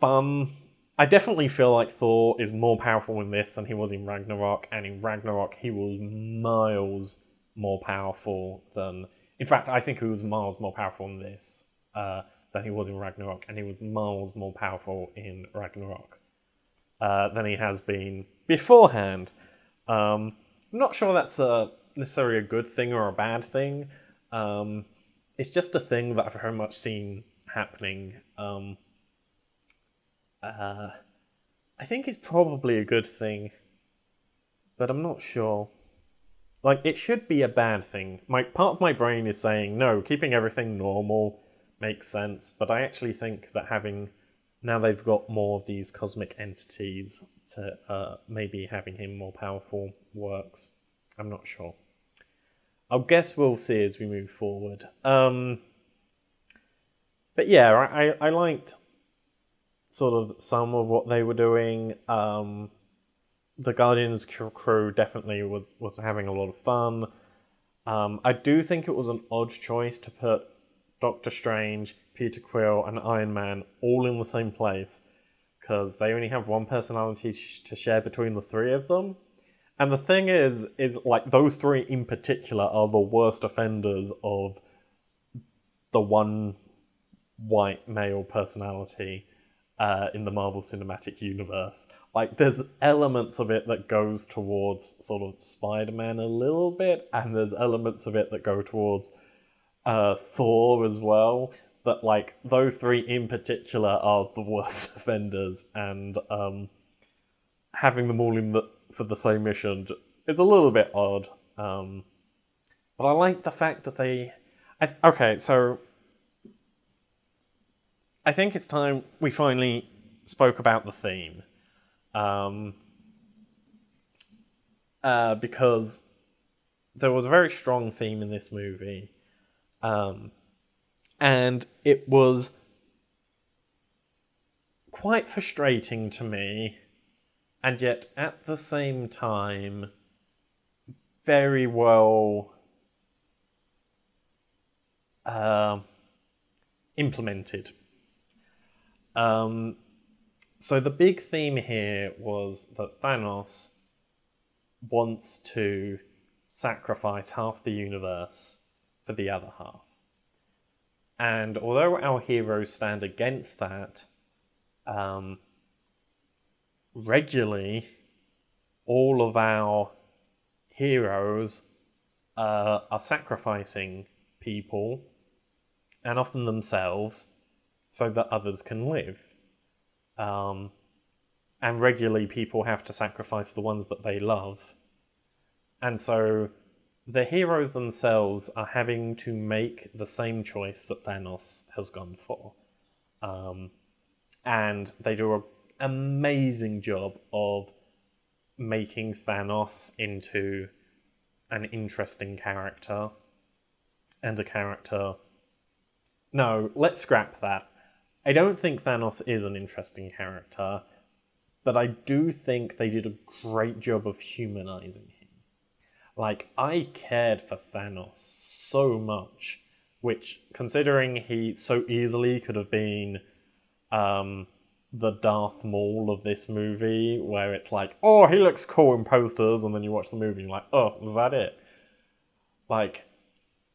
fun. I definitely feel like Thor is more powerful in this than he was in Ragnarok, and in Ragnarok he was miles more powerful than... In fact, I think he was miles more powerful in this than he was in Ragnarok, and he was miles more powerful in Ragnarok than he has been beforehand. I'm not sure that's necessarily a good thing or a bad thing. It's just a thing that I've very much seen happening. I think it's probably a good thing, but I'm not sure. Like, it should be a bad thing. Part of my brain is saying, no, keeping everything normal makes sense, but I actually think that now they've got more of these cosmic entities, to maybe having him more powerful works. I'm not sure. I guess we'll see as we move forward. But yeah, I liked sort of some of what they were doing. The Guardians crew definitely was having a lot of fun. I do think it was an odd choice to put Doctor Strange, Peter Quill, and Iron Man all in the same place, because they only have one personality to share between the three of them. And the thing is like, those three in particular are the worst offenders of the one white male personality in the Marvel Cinematic Universe. Like, there's elements of it that goes towards sort of Spider-Man a little bit, and there's elements of it that go towards Thor as well. But, like, those three in particular are the worst offenders, and having them all for the same mission is a little bit odd. But I like the fact that okay, so I think it's time we finally spoke about the theme. Because there was a very strong theme in this movie. And it was quite frustrating to me, and yet at the same time very well implemented. So the big theme here was that Thanos wants to sacrifice half the universe for the other half. And although our heroes stand against that, regularly all of our heroes are sacrificing people, and often themselves, so that others can live. And regularly people have to sacrifice the ones that they love. And so the heroes themselves are having to make the same choice that Thanos has gone for. And they do an amazing job of making Thanos into an interesting character. And a character... No, let's scrap that. I don't think Thanos is an interesting character, but I do think they did a great job of humanizing him. Like, I cared for Thanos so much, which, considering he so easily could have been the Darth Maul of this movie, where it's like, oh, he looks cool in posters, and then you watch the movie and you're like, oh, is that it? Like,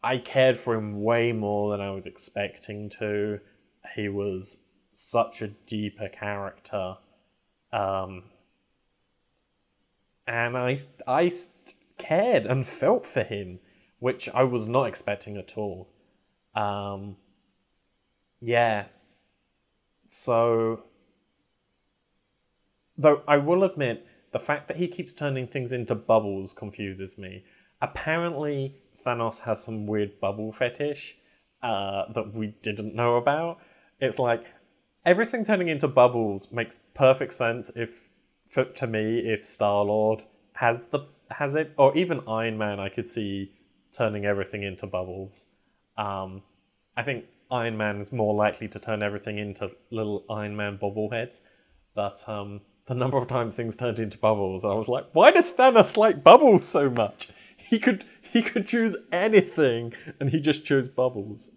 I cared for him way more than I was expecting to. He was such a deeper character. And I cared and felt for him, which I was not expecting at all. Yeah. So, though I will admit, the fact that he keeps turning things into bubbles confuses me. Apparently, Thanos has some weird bubble fetish that we didn't know about. It's like, everything turning into bubbles makes perfect sense to me if Star-Lord has it, or even Iron Man I could see turning everything into bubbles. I think Iron Man is more likely to turn everything into little Iron Man bobbleheads, but the number of times things turned into bubbles, I was like, why does Thanos like bubbles so much? He he could choose anything, and he just chose bubbles.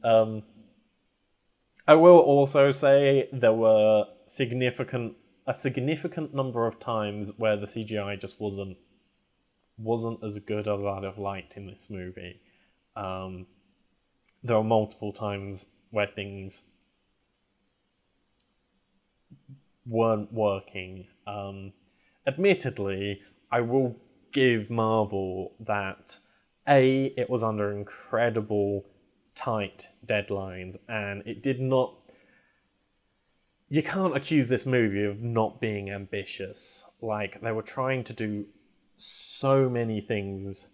I will also say there were a significant number of times where the CGI just wasn't as good as I'd have liked in this movie. There were multiple times where things weren't working. Admittedly, I will give Marvel that it was under incredible tight deadlines, and it did not. You can't accuse this movie of not being ambitious. Like, they were trying to do so many things,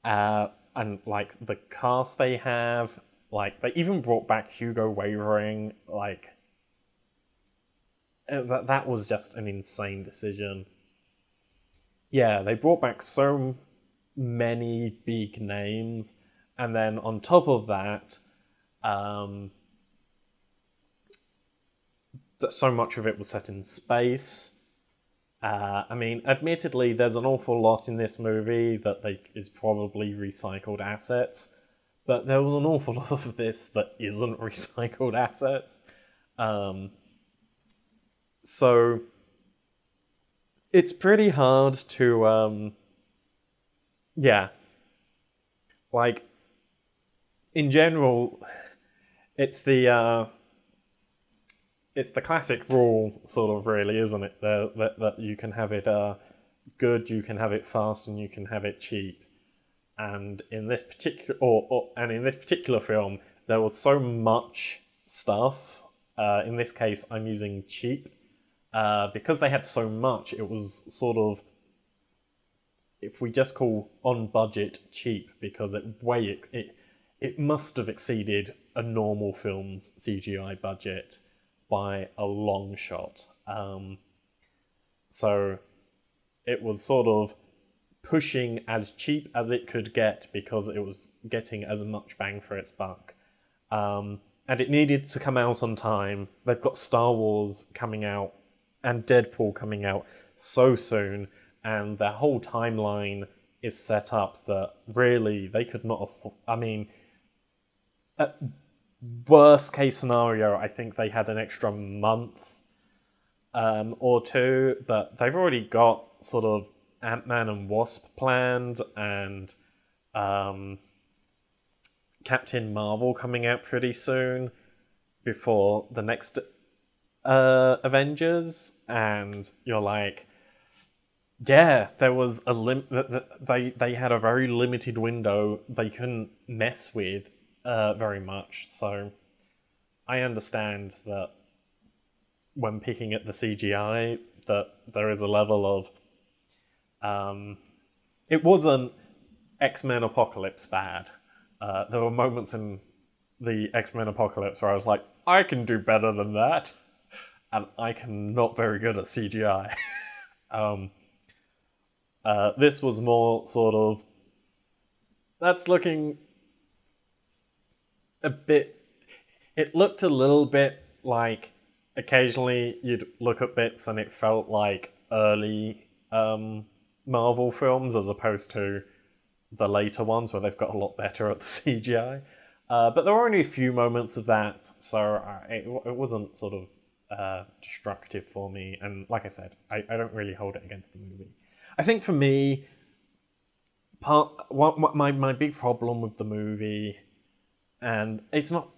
and like the cast they have, like they even brought back Hugo Weaving. Like, that was just an insane decision. Yeah, they brought back so many big names, and then on top of that, that so much of it was set in space. I mean, admittedly, there's an awful lot in this movie that is probably recycled assets, but there was an awful lot of this that isn't recycled assets. So it's pretty hard to, like, in general, it's the classic rule, sort of, really, isn't it? That you can have it good, you can have it fast, and you can have it cheap. And in this particular film, there was so much stuff. In this case, I'm using cheap. Because they had so much, it was sort of, if we just call on budget cheap, because it must have exceeded a normal film's CGI budget by a long shot. So it was sort of pushing as cheap as it could get because it was getting as much bang for its buck. And it needed to come out on time. They've got Star Wars coming out and Deadpool coming out so soon, and their whole timeline is set up that really they could not afford. I mean, at worst case scenario, I think they had an extra month or two, but they've already got sort of Ant-Man and Wasp planned, and Captain Marvel coming out pretty soon before the next Avengers, and you're like, yeah, there was they had a very limited window they couldn't mess with very much. So I understand that when picking at the CGI, that there is a level of it wasn't X-Men Apocalypse bad. There were moments in the X-Men Apocalypse where I was like, I can do better than that. And I am not very good at CGI. This was more sort of, that's looking a bit, it looked a little bit like occasionally you'd look at bits and it felt like early Marvel films as opposed to the later ones where they've got a lot better at the CGI. But there were only a few moments of that, so it wasn't sort of destructive for me, and like I said, I don't really hold it against the movie. I think for me, my big problem with the movie, and it's not,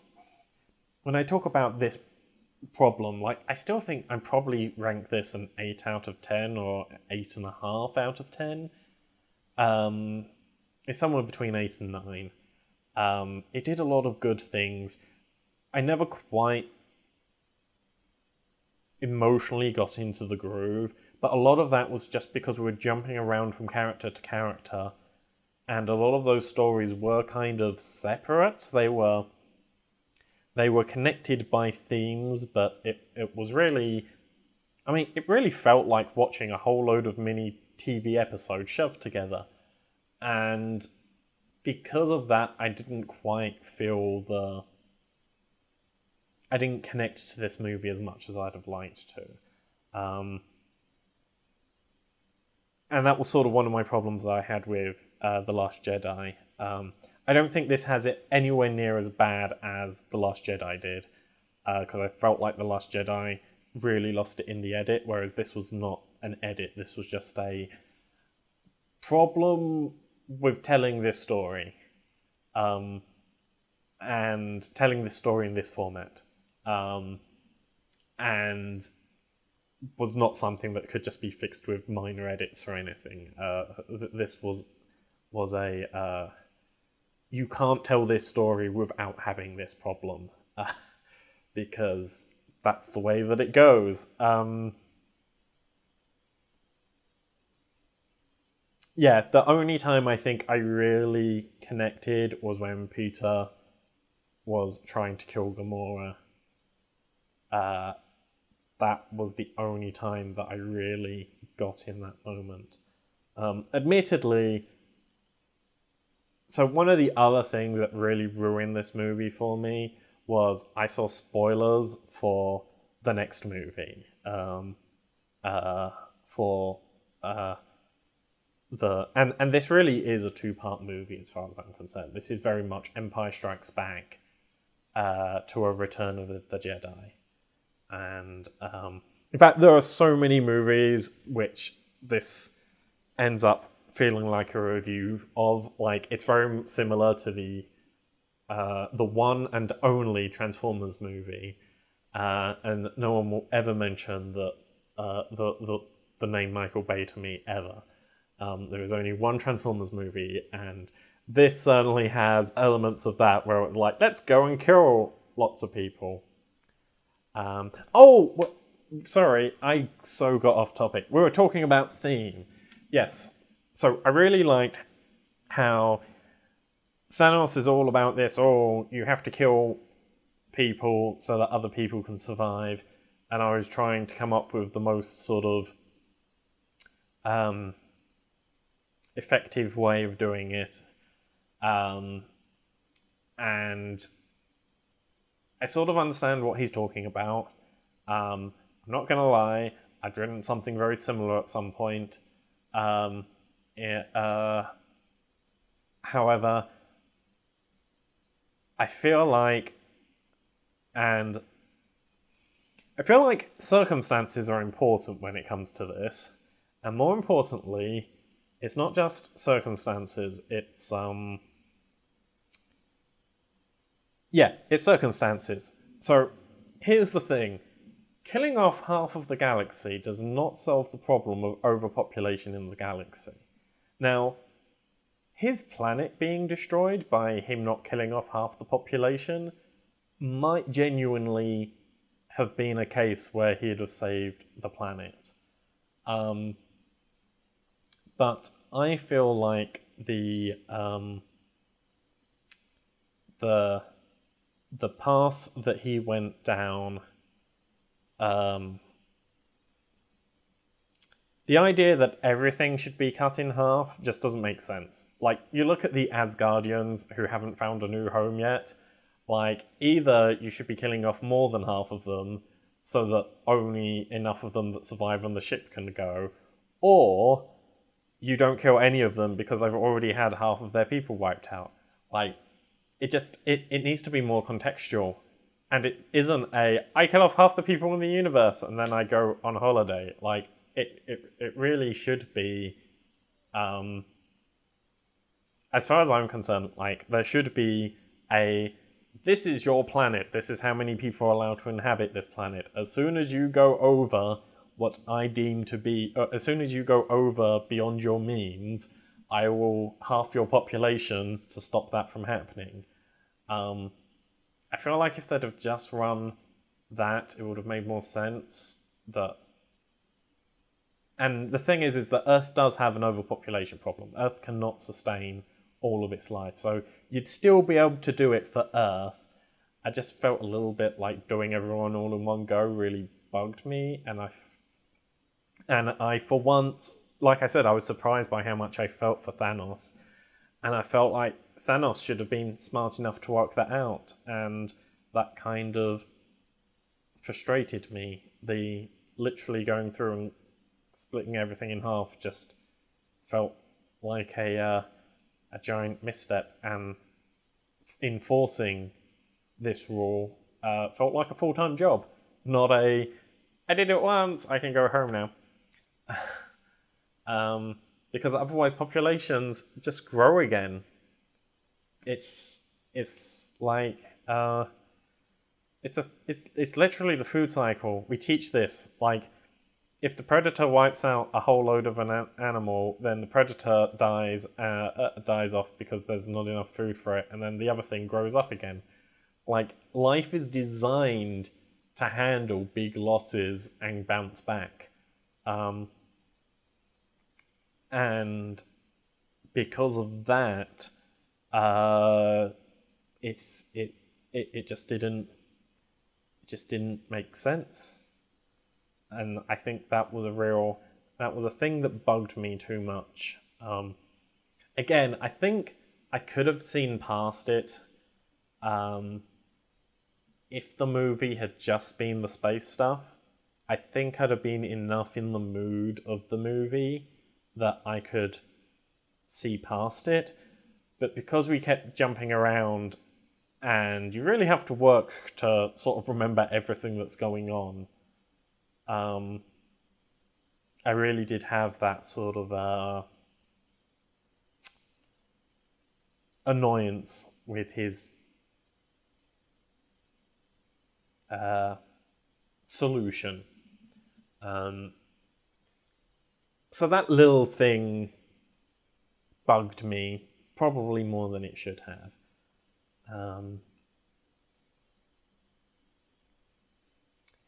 when I talk about this problem, like, I still think I'm probably rank this an 8 out of 10 or 8.5 out of 10. It's somewhere between 8 and 9. It did a lot of good things. I never quite emotionally got into the groove, but a lot of that was just because we were jumping around from character to character, and a lot of those stories were kind of separate. They were connected by themes, but it was really, I mean, it really felt like watching a whole load of mini TV episodes shoved together, and because of that, I didn't quite feel I didn't connect to this movie as much as I'd have liked to. And that was sort of one of my problems that I had with The Last Jedi. I don't think this has it anywhere near as bad as The Last Jedi did, because I felt like The Last Jedi really lost it in the edit, whereas this was not an edit. This was just a problem with telling this story, and telling this story in this format, and was not something that could just be fixed with minor edits or anything. This was a you can't tell this story without having this problem, because that's the way that it goes. Yeah, the only time I think I really connected was when Peter was trying to kill Gamora. That was the only time that I really got in that moment. Admittedly, so one of the other things that really ruined this movie for me was I saw spoilers for the next movie. And this really is a two-part movie as far as I'm concerned. This is very much Empire Strikes Back to a Return of the Jedi. And in fact, there are so many movies which this ends up feeling like a review of. Like, it's very similar to the one and only Transformers movie, and no one will ever mention that the name Michael Bay to me ever. There is only one Transformers movie, and this certainly has elements of that where it's like, let's go and kill lots of people. Sorry, I so got off topic. We were talking about theme. Yes, so I really liked how Thanos is all about this, you have to kill people so that other people can survive, and I was trying to come up with the most sort of effective way of doing it, and I sort of understand what he's talking about. I'm not gonna lie, I'd written something very similar at some point. However, I feel like circumstances are important when it comes to this, and more importantly, it's not just circumstances, it's circumstances. So, here's the thing. Killing off half of the galaxy does not solve the problem of overpopulation in the galaxy. Now, his planet being destroyed by him not killing off half the population might genuinely have been a case where he'd have saved the planet. But I feel like the path that he went down, the idea that everything should be cut in half just doesn't make sense. Like, you look at the Asgardians who haven't found a new home yet, like, either you should be killing off more than half of them so that only enough of them that survive on the ship can go, or you don't kill any of them because they've already had half of their people wiped out. Like, it needs to be more contextual. And it isn't I kill off half the people in the universe and then I go on holiday. Like, it really should be, as far as I'm concerned, like, there should be this is your planet, this is how many people are allowed to inhabit this planet. As soon as you go over what I deem to be, as soon as you go over beyond your means, I will half your population to stop that from happening. I feel like if they'd have just run that, it would have made more sense. And the thing is that Earth does have an overpopulation problem. Earth cannot sustain all of its life. So you'd still be able to do it for Earth. I just felt a little bit like doing everyone all in one go really bugged me. And I, for once, like I said, I was surprised by how much I felt for Thanos. And I felt like Thanos should have been smart enough to work that out. And that kind of frustrated me. The literally going through and splitting everything in half just felt like a a giant misstep, and enforcing this rule felt like a full-time job, not a, I did it once, I can go home now. Because otherwise populations just grow again. It's like, it's literally the food cycle. We teach this, like, if the predator wipes out a whole load of an animal, then the predator dies off because there's not enough food for it, and then the other thing grows up again. Like, life is designed to handle big losses and bounce back. And because of that, it just didn't make sense. And I think that was a thing that bugged me too much. Again, I think I could have seen past it if the movie had just been the space stuff. I think I'd have been enough in the mood of the movie that I could see past it. But because we kept jumping around, and you really have to work to sort of remember everything that's going on, I really did have that sort of annoyance with his solution. So that little thing bugged me probably more than it should have.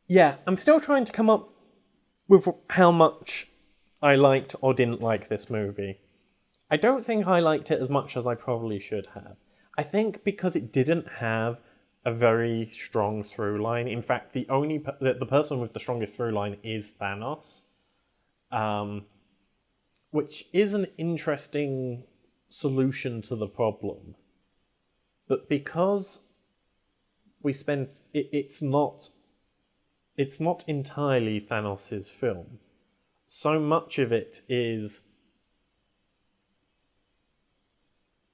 Yeah, I'm still trying to come up with how much I liked or didn't like this movie. I don't think I liked it as much as I probably should have. I think because it didn't have a very strong through line. In fact, the person with the strongest through line is Thanos, which is an interesting solution to the problem. But because we spend it's not entirely Thanos' film. So much of it is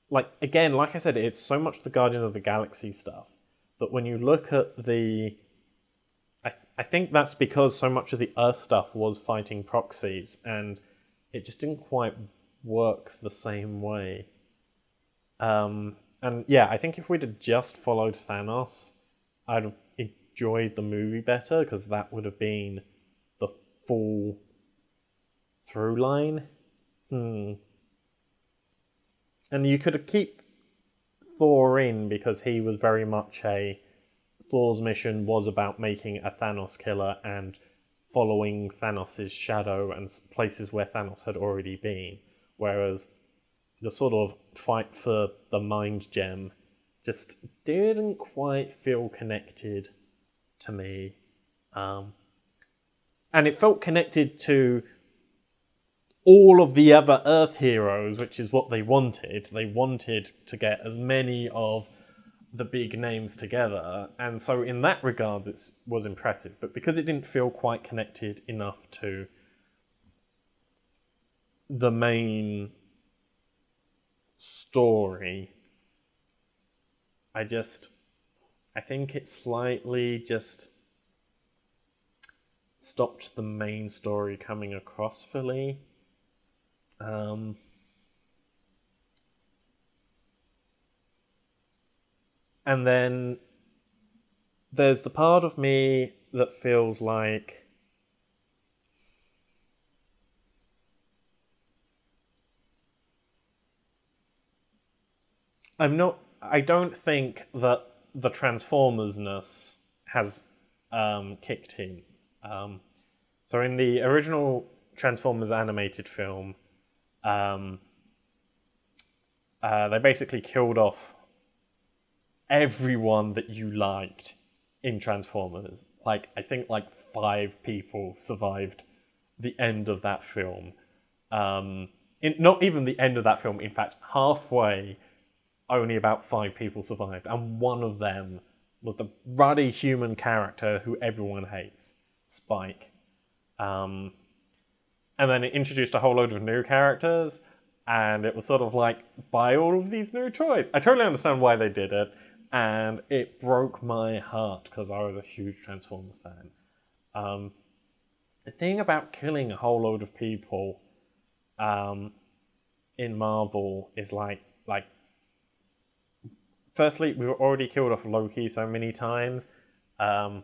like I said, it's so much the Guardians of the Galaxy stuff that when you look at I think that's because so much of the Earth stuff was fighting proxies, and it just didn't quite work the same way. And yeah, I think if we'd have just followed Thanos, I'd have enjoyed the movie better, because that would have been the full through line. And you could keep Thor in, because he was very much Thor's mission was about making a Thanos killer and following Thanos' shadow and places where Thanos had already been. Whereas the sort of fight for the mind gem just didn't quite feel connected to me. And it felt connected to all of the other Earth heroes, which is what they wanted. They wanted to get as many of the big names together, and so in that regard it was impressive. But because it didn't feel quite connected enough to the main story, I think it slightly just stopped the main story coming across fully. And then there's the part of me that feels like I don't think that the Transformers-ness has kicked in. So in the original Transformers animated film, they basically killed off everyone that you liked in Transformers. Like, I think 5 people survived the end of that film. Not even the end of that film, in fact, halfway, only about 5 people survived, and one of them was the ruddy human character who everyone hates, Spike. And then it introduced a whole load of new characters, And it was sort of like, buy all of these new toys. I totally understand why they did it, and it broke my heart because I was a huge Transformer fan. The thing about killing a whole load of people in Marvel is like, firstly, we were already killed off Loki so many times. I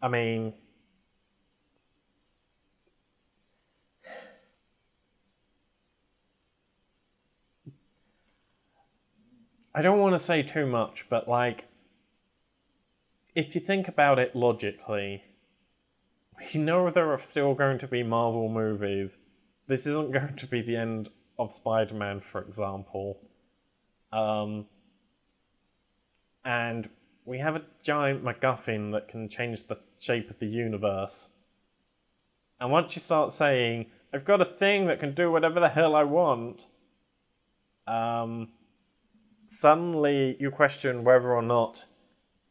mean, I don't want to say too much, but like, if you think about it logically, we know there are still going to be Marvel movies. This isn't going to be the end of Spider-Man, for example. And we have a giant MacGuffin that can change the shape of the universe. And once you start saying, I've got a thing that can do whatever the hell I want, suddenly you question whether or not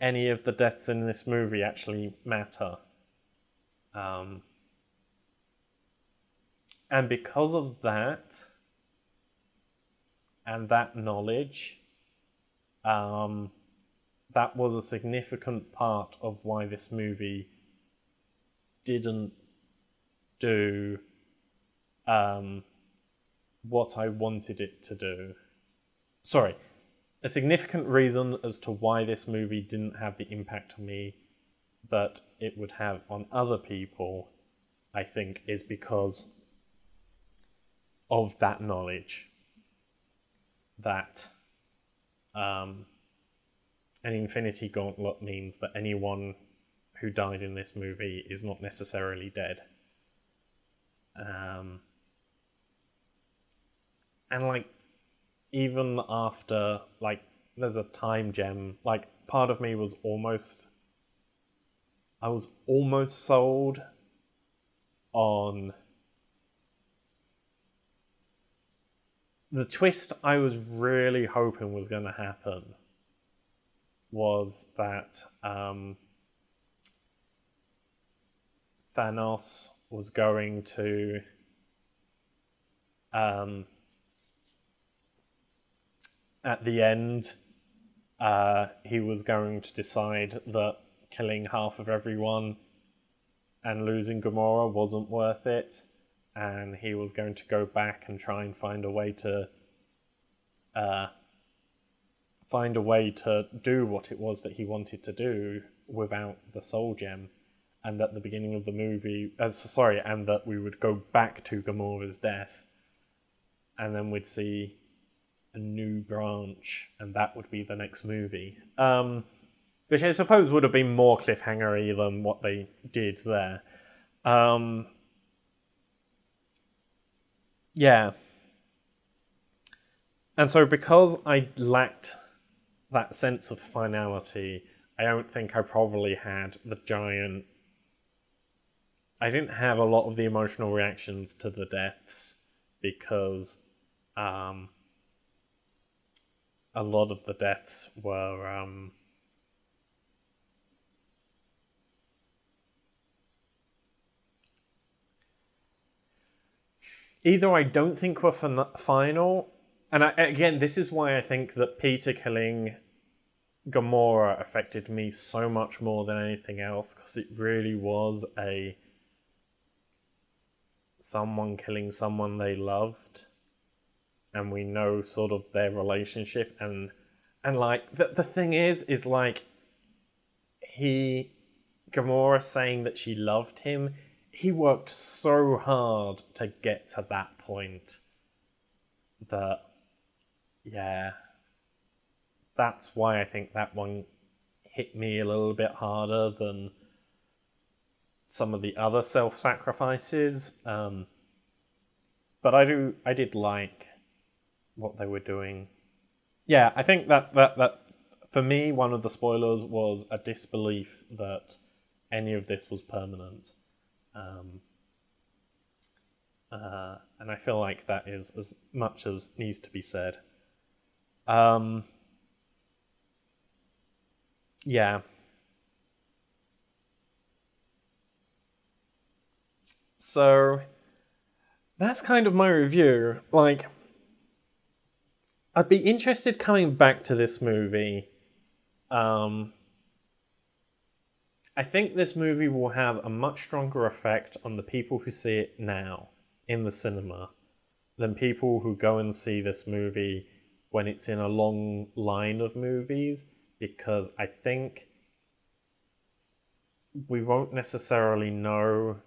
any of the deaths in this movie actually matter. And because of that, and that knowledge, that was a significant part of why this movie didn't do what I wanted it to do. Sorry, a significant reason as to why this movie didn't have the impact on me that it would have on other people, I think, is because of that knowledge that an Infinity Gauntlet means that anyone who died in this movie is not necessarily dead. And like, even after, like, there's a time gem, like, part of me was almost sold on the twist I was really hoping was going to happen was that Thanos was going to at the end he was going to decide that killing half of everyone and losing Gamora wasn't worth it, and he was going to go back and try and find a way to do what it was that he wanted to do without the Soul Gem, and at the beginning of the movie, and that we would go back to Gamora's death, and then we'd see a new branch, and that would be the next movie. Which I suppose would have been more cliffhanger-y than what they did there. Yeah. And so because I lacked that sense of finality, I don't think I probably had the giant... I didn't have a lot of the emotional reactions to the deaths because a lot of the deaths were... either I don't think were final, and again, this is why I think that Peter killing Gamora affected me so much more than anything else, because it really was someone killing someone they loved, and we know sort of their relationship, and like, the thing is like, Gamora saying that she loved him, he worked so hard to get to that point that, yeah, that's why I think that one hit me a little bit harder than some of the other self-sacrifices. But I did like what they were doing. Yeah, I think that for me, one of the spoilers was a disbelief that any of this was permanent. And I feel like that is as much as needs to be said. Yeah. So, that's kind of my review. Like, I'd be interested coming back to this movie. I think this movie will have a much stronger effect on the people who see it now in the cinema than people who go and see this movie when it's in a long line of movies, because I think we won't necessarily know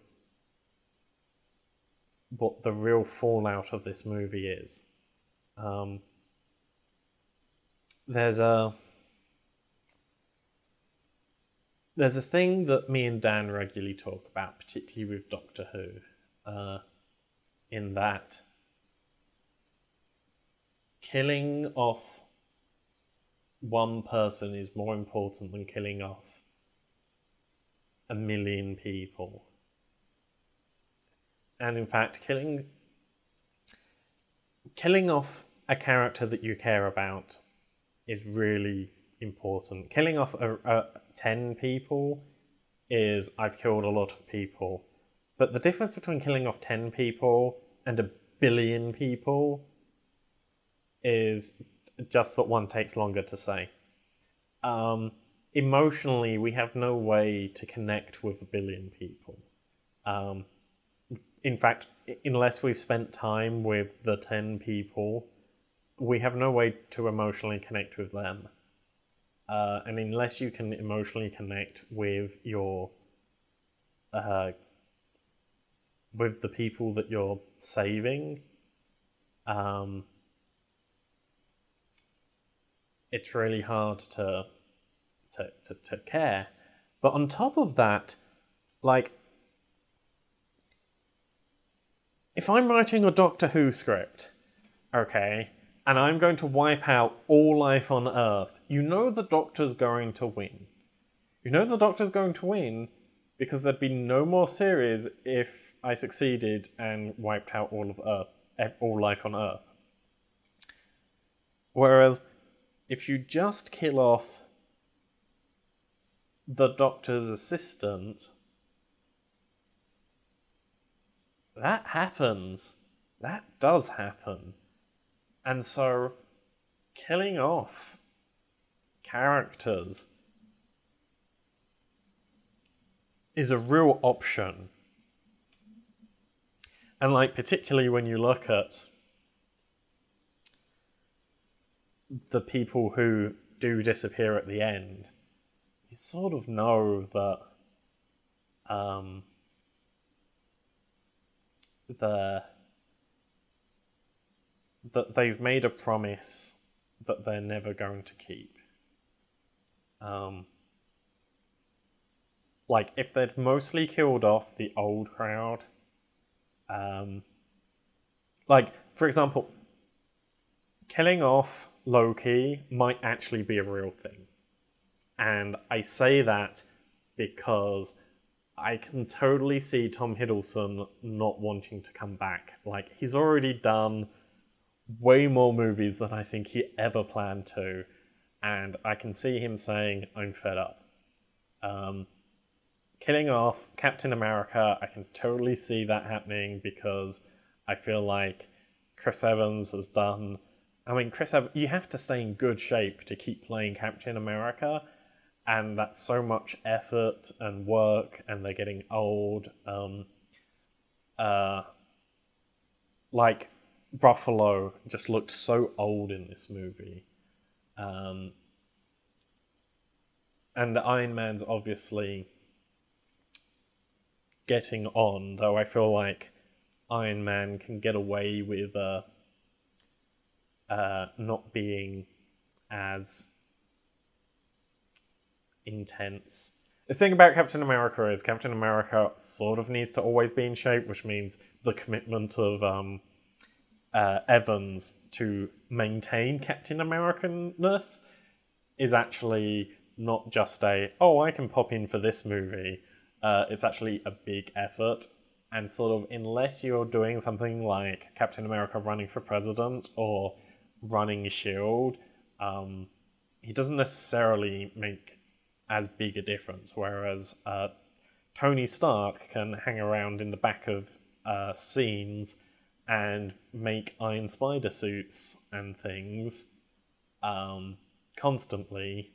what the real fallout of this movie is. There's a thing that me and Dan regularly talk about, particularly with Doctor Who, in that killing off one person is more important than killing off 1,000,000 people. And in fact, killing off a character that you care about is really important. Killing off 10 people is, I've killed a lot of people. But the difference between killing off 10 people and 1,000,000,000 people is just that one takes longer to say. Emotionally, we have no way to connect with 1,000,000,000 people. In fact, unless we've spent time with the 10 people, we have no way to emotionally connect with them. And unless you can emotionally connect with your with the people that you're saving, it's really hard to care. But on top of that, like, if I'm writing a Doctor Who script, okay, and I'm going to wipe out all life on Earth, you know the Doctor's going to win. You know the Doctor's going to win because there'd be no more series if I succeeded and wiped out all life on Earth. Whereas, if you just kill off the Doctor's assistant, that happens. That does happen. And so, killing off characters is a real option. And like, particularly when you look at the people who do disappear at the end, you sort of know that that they've made a promise that they're never going to keep. Like, if they'd mostly killed off the old crowd, like, for example, killing off Loki might actually be a real thing. And I say that because I can totally see Tom Hiddleston not wanting to come back. Like, he's already done way more movies than I think he ever planned to, and I can see him saying, I'm fed up. Killing off Captain America, I can totally see that happening because I feel like Chris Evans has done... I mean, Chris Evans, you have to stay in good shape to keep playing Captain America, and that's so much effort and work, and they're getting old. Like, Ruffalo just looked so old in this movie. And Iron Man's obviously getting on, though I feel like Iron Man can get away with not being as intense. The thing about Captain America is Captain America sort of needs to always be in shape, which means the commitment of Evans to maintain Captain American-ness is actually not just I can pop in for this movie. It's actually a big effort, and sort of, unless you're doing something like Captain America running for president or running S.H.I.E.L.D., he doesn't necessarily make as big a difference, whereas Tony Stark can hang around in the back of scenes and make Iron Spider suits and things constantly.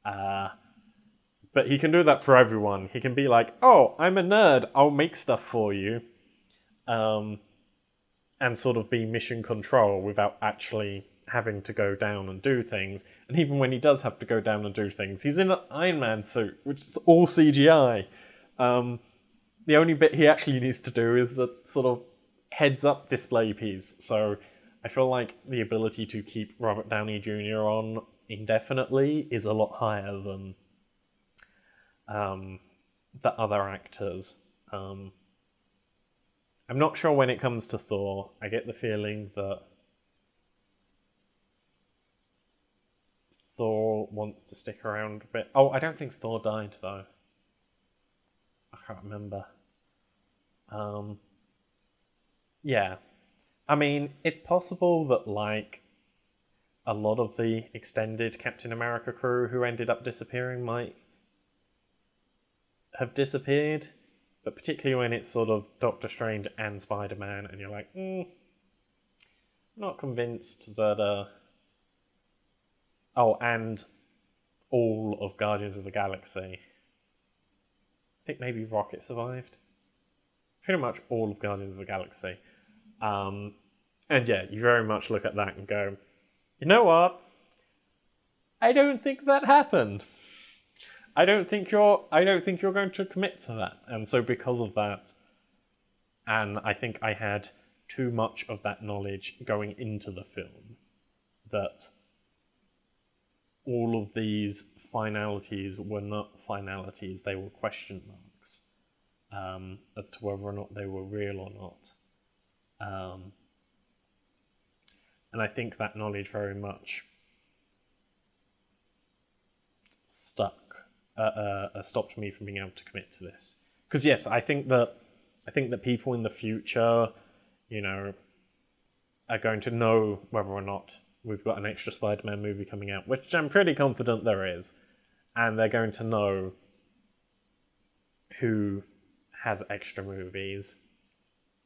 But he can do that for everyone. He can be like, oh, I'm a nerd, I'll make stuff for you. And sort of be mission control without actually having to go down and do things. And even when he does have to go down and do things, he's in an Iron Man suit, which is all CGI. The only bit he actually needs to do is the sort of heads-up display piece. So I feel like the ability to keep Robert Downey Jr. on indefinitely is a lot higher than the other actors. I'm not sure when it comes to Thor. I get the feeling that Thor wants to stick around a bit. Oh, I don't think Thor died, though. I can't remember. Yeah. I mean, it's possible that, like, a lot of the extended Captain America crew who ended up disappearing might have disappeared, but particularly when it's sort of Doctor Strange and Spider-Man, and you're like, not convinced that, oh, and all of Guardians of the Galaxy. I think maybe Rocket survived. Pretty much all of Guardians of the Galaxy. And yeah, you very much look at that and go, you know what? I don't think that happened. I don't think you're going to commit to that. And so because of that, and I think I had too much of that knowledge going into the film, that all of these finalities were not finalities, they were question marks as to whether or not they were real or not. And I think that knowledge very much stopped me from being able to commit to this. Because yes, I think that people in the future, you know, are going to know whether or not we've got an extra Spider-Man movie coming out, which I'm pretty confident there is. And they're going to know who has extra movies.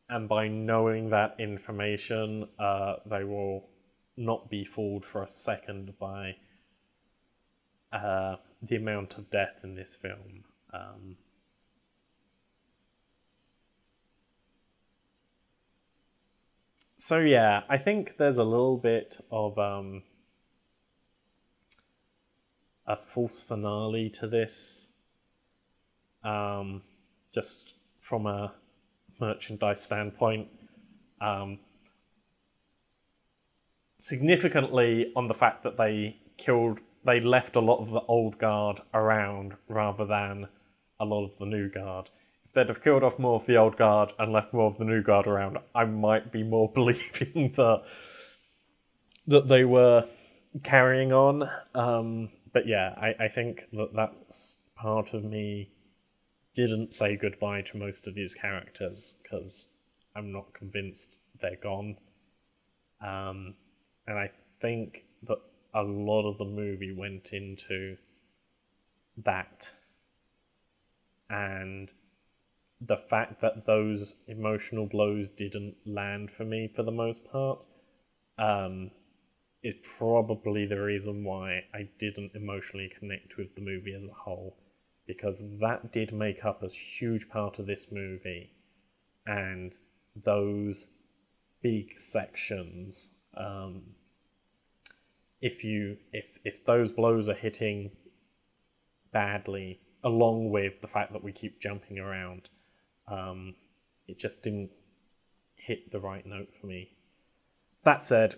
And by knowing that information, they will not be fooled for a second by the amount of death in this film. So yeah, I think there's a little bit of a false finale to this, just from a merchandise standpoint. Significantly on the fact that they left a lot of the old guard around rather than a lot of the new guard. If they'd have killed off more of the old guard and left more of the new guard around, I might be more believing that they were carrying on. But yeah, I think that's part of me didn't say goodbye to most of these characters because I'm not convinced they're gone. And I think that a lot of the movie went into that. And the fact that those emotional blows didn't land for me for the most part is probably the reason why I didn't emotionally connect with the movie as a whole. Because that did make up a huge part of this movie. And those big sections, if those blows are hitting badly, along with the fact that we keep jumping around, it just didn't hit the right note for me. That said,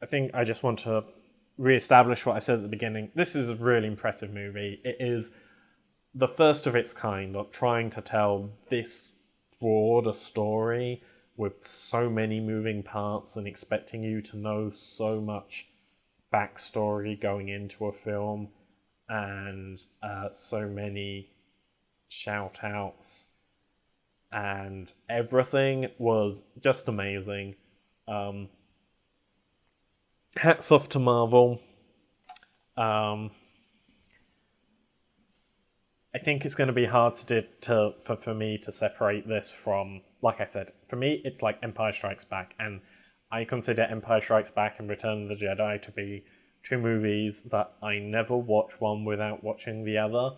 I think I just want to re-establish what I said at the beginning. This is a really impressive movie. It is the first of its kind, trying to tell this broader story with so many moving parts and expecting you to know so much backstory going into a film, and so many shout-outs, and everything was just amazing. Hats off to Marvel. I think it's going to be hard for me to separate this from, like I said, for me it's like Empire Strikes Back, and I consider Empire Strikes Back and Return of the Jedi to be two movies that I never watch one without watching the other,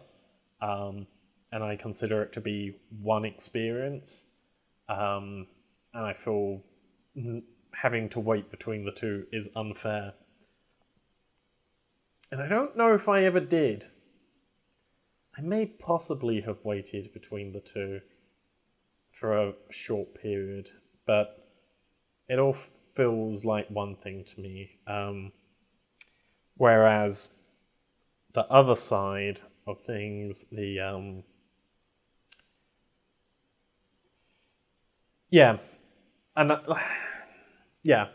and I consider it to be one experience, and I feel having to wait between the two is unfair. And I don't know if I ever did. I may possibly have waited between the two for a short period, but it all feels like one thing to me. Whereas the other side of things, yeah, and yeah,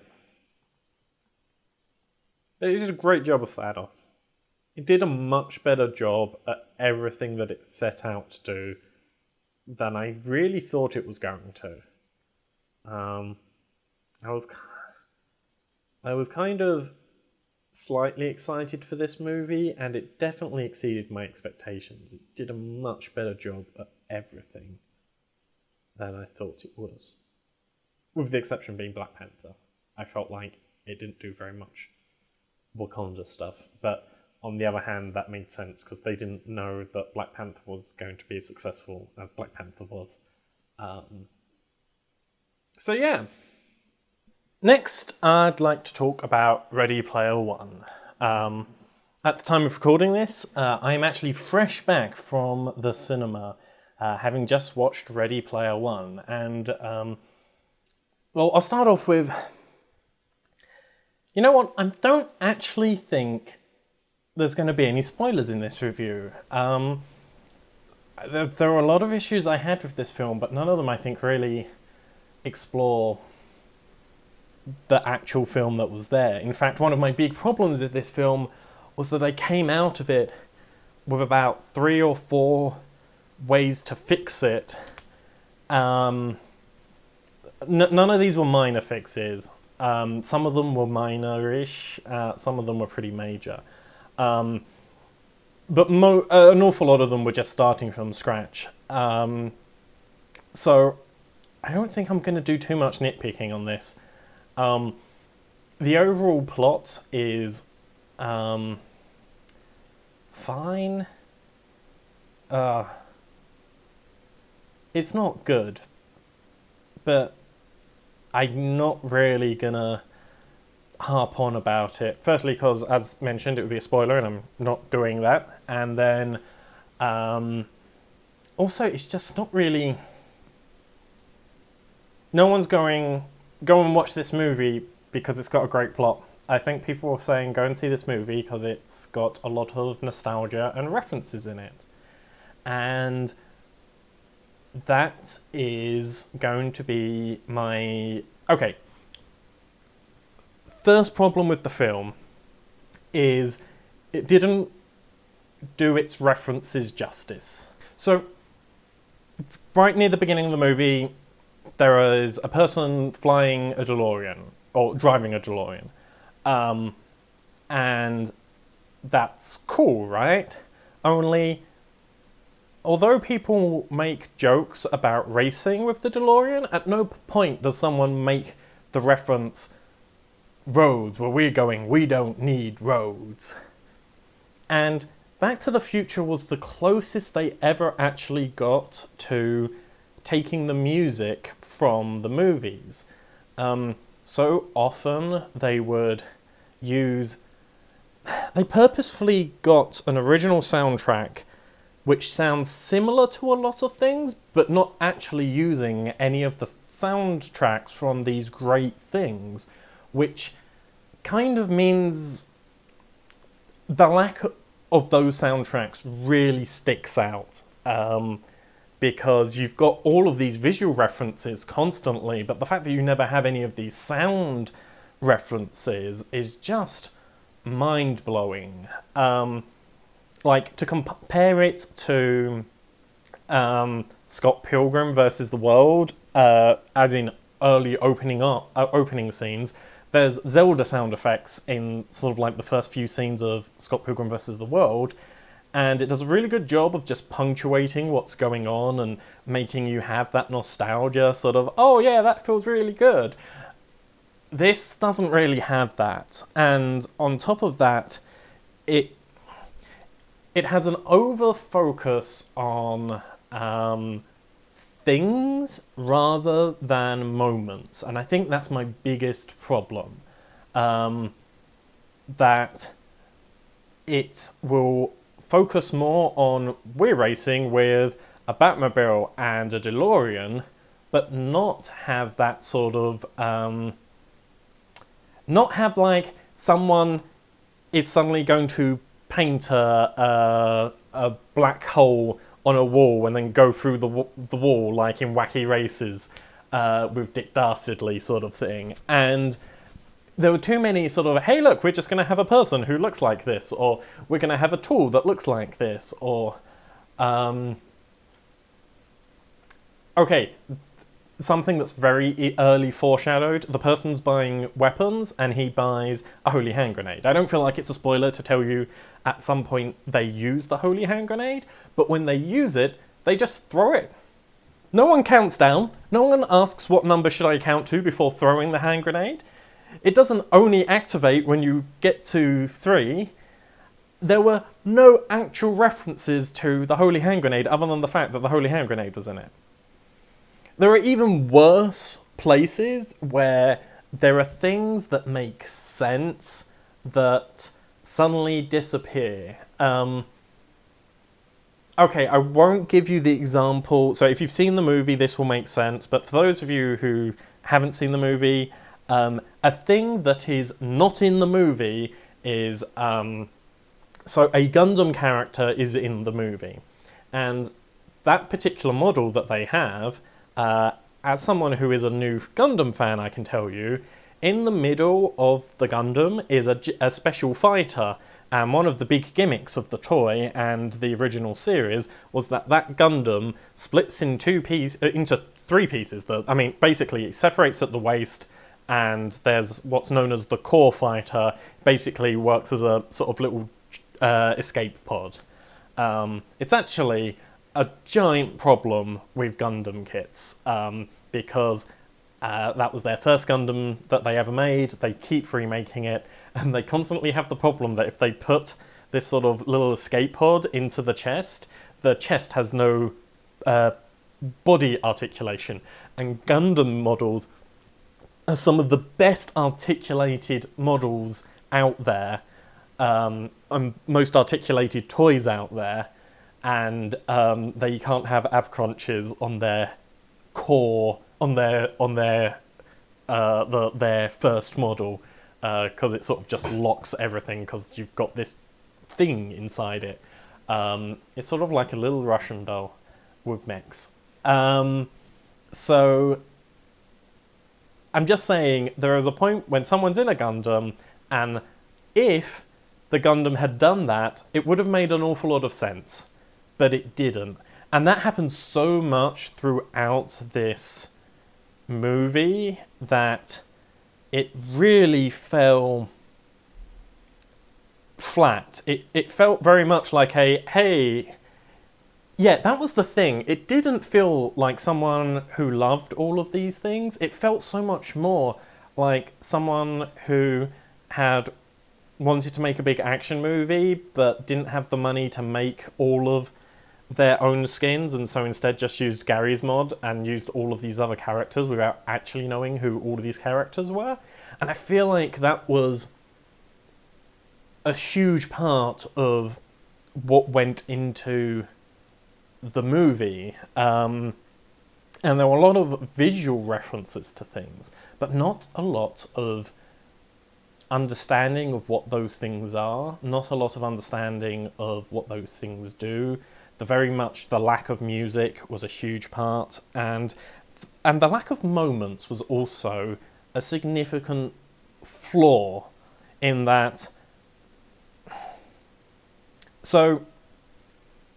it did a great job of Thanos. It did a much better job at everything that it set out to do than I really thought it was going to. I was kind of slightly excited for this movie, and it definitely exceeded my expectations. It did a much better job at everything than I thought it was. With the exception being Black Panther. I felt like it didn't do very much Wakanda stuff, but on the other hand, that made sense because they didn't know that Black Panther was going to be as successful as Black Panther was. So yeah. Next, I'd like to talk about Ready Player One. At the time of recording this, I am actually fresh back from the cinema, having just watched Ready Player One. And, well, I'll start off with... You know what? I don't actually think there's going to be any spoilers in this review. There are a lot of issues I had with this film, but none of them I think really explore the actual film that was there. In fact, one of my big problems with this film was that I came out of it with about 3 or 4 ways to fix it. None of these were minor fixes. Some of them were minor-ish, some of them were pretty major. But an awful lot of them were just starting from scratch. So I don't think I'm going to do too much nitpicking on this. The overall plot is fine. It's not good, but I'm not really gonna harp on about it. Firstly, because as mentioned, it would be a spoiler, and I'm not doing that. And then, also, it's just not really. No one's go and watch this movie because it's got a great plot. I think people are saying go and see this movie because it's got a lot of nostalgia and references in it. And that is going to be my... Okay. First problem with the film is it didn't do its references justice. So, right near the beginning of the movie, there is a person flying a DeLorean, or driving a DeLorean. And that's cool, right? Only, although people make jokes about racing with the DeLorean, at no point does someone make the reference, roads, where we're going, we don't need roads. And Back to the Future was the closest they ever actually got to taking the music from the movies. So often they would use... They purposefully got an original soundtrack which sounds similar to a lot of things, but not actually using any of the soundtracks from these great things, which kind of means the lack of those soundtracks really sticks out. Because you've got all of these visual references constantly, but the fact that you never have any of these sound references is just mind-blowing. Like, to compare it to Scott Pilgrim versus the World, as in early opening scenes, there's Zelda sound effects in sort of like the first few scenes of Scott Pilgrim versus the World, And it does a really good job of just punctuating what's going on and making you have that nostalgia sort of, oh yeah, that feels really good. This doesn't really have that. And on top of that, it has an over focus on things rather than moments, and I think that's my biggest problem. That it will focus more on we're racing with a Batmobile and a DeLorean, but not have that sort of not have like someone is suddenly going to paint a black hole on a wall and then go through the wall like in Wacky Races with Dick Dastardly sort of thing. And there were too many sort of, hey look, we're just going to have a person who looks like this, or we're going to have a tool that looks like this, or okay, something that's very early foreshadowed. The person's buying weapons and he buys a holy hand grenade. I don't feel like it's a spoiler to tell you at some point they use the holy hand grenade, but when they use it, they just throw it. No one counts down. No one asks what number should I count to before throwing the hand grenade. It doesn't only activate when you get to 3. There were no actual references to the holy hand grenade other than the fact that the holy hand grenade was in it. There are even worse places where there are things that make sense that suddenly disappear. Okay, I won't give you the example. So if you've seen the movie, this will make sense. But for those of you who haven't seen the movie, a thing that is not in the movie is... so a Gundam character is in the movie. And that particular model that they have... as someone who is a new Gundam fan, I can tell you, in the middle of the Gundam is a special fighter, and one of the big gimmicks of the toy and the original series was that Gundam splits in into 3 pieces. Basically, it separates at the waist, and there's what's known as the core fighter. Basically, works as a sort of little escape pod. It's actually a giant problem with Gundam kits, because that was their first Gundam that they ever made. They keep remaking it, and they constantly have the problem that if they put this sort of little escape pod into the chest has no body articulation. And Gundam models are some of the best articulated models out there, and most articulated toys out there. And they can't have ab crunches on their core, on their first model, because it sort of just locks everything because you've got this thing inside it. It's sort of like a little Russian doll with mechs. So I'm just saying there is a point when someone's in a Gundam, and if the Gundam had done that, it would have made an awful lot of sense. But it didn't. And that happens so much throughout this movie that it really fell flat. It felt very much like hey... Yeah, that was the thing. It didn't feel like someone who loved all of these things. It felt so much more like someone who had wanted to make a big action movie but didn't have the money to make all of their own skins, and so instead just used Gary's mod and used all of these other characters without actually knowing who all of these characters were. And I feel like that was a huge part of what went into the movie. And there were a lot of visual references to things, but not a lot of understanding of what those things are, not a lot of understanding of what those things do. The lack of music was a huge part, and the lack of moments was also a significant flaw in that. So,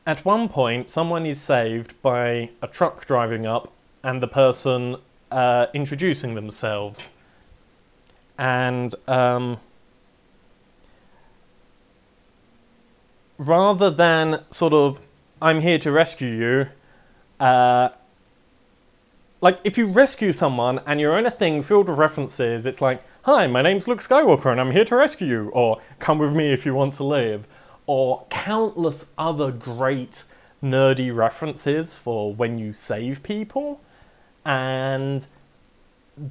at one point, someone is saved by a truck driving up and the person introducing themselves. And rather than sort of, I'm here to rescue you, like, if you rescue someone and you're in a thing filled with references, it's like, hi, my name's Luke Skywalker and I'm here to rescue you, or come with me if you want to live, or countless other great nerdy references for when you save people. And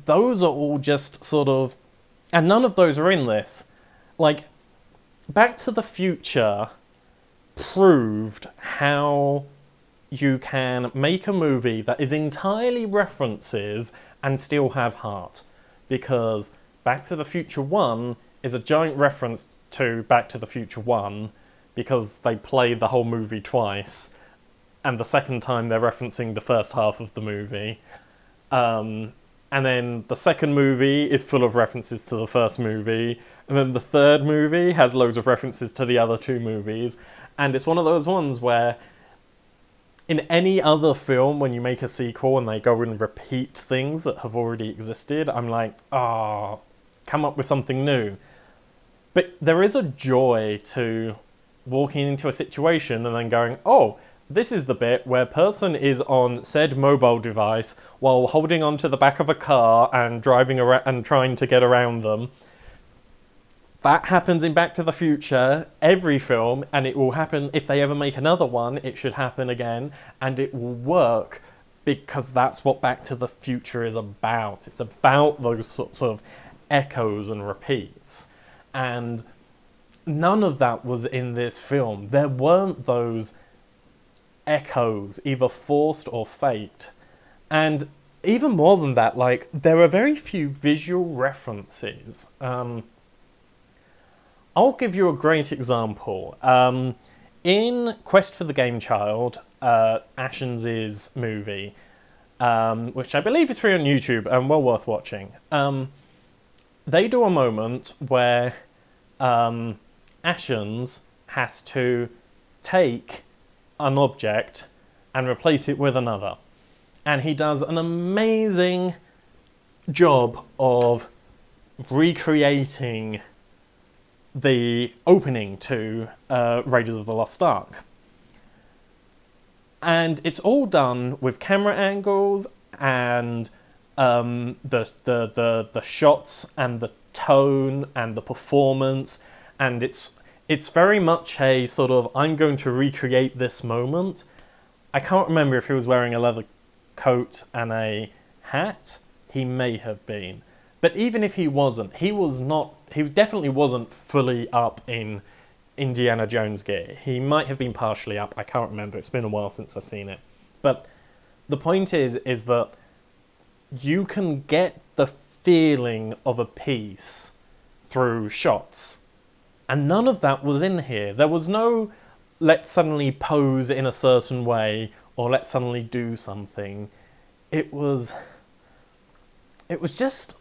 those are all just sort of, and none of those are in this. Like, Back to the Future proved how you can make a movie that is entirely references and still have heart. Because Back to the Future 1 is a giant reference to Back to the Future 1 because they played the whole movie twice. And the second time they're referencing the first half of the movie. And then the second movie is full of references to the first movie. And then the third movie has loads of references to the other two movies. And it's one of those ones where in any other film, when you make a sequel and they go and repeat things that have already existed, I'm like, come up with something new. But there is a joy to walking into a situation and then going, oh, this is the bit where person is on said mobile device while holding onto the back of a car and driving around and trying to get around them. That happens in Back to the Future, every film, and it will happen if they ever make another one, it should happen again, and it will work because that's what Back to the Future is about. It's about those sorts of echoes and repeats. And none of that was in this film. There weren't those echoes, either forced or faked. And even more than that, like, there are very few visual references. I'll give you a great example. In Quest for the Game Child, Ashens' movie, which I believe is free on YouTube and well worth watching, they do a moment where Ashens has to take an object and replace it with another. And he does an amazing job of recreating the opening to Raiders of the Lost Ark. And it's all done with camera angles and the shots and the tone and the performance, and it's very much a sort of, I'm going to recreate this moment. I can't remember if he was wearing a leather coat and a hat. He may have been. But even if he wasn't, he definitely wasn't fully up in Indiana Jones gear. He might have been partially up, I can't remember, it's been a while since I've seen it. But the point is that you can get the feeling of a piece through shots. And none of that was in here. There was no, let's suddenly pose in a certain way, or let's suddenly do something. It was just,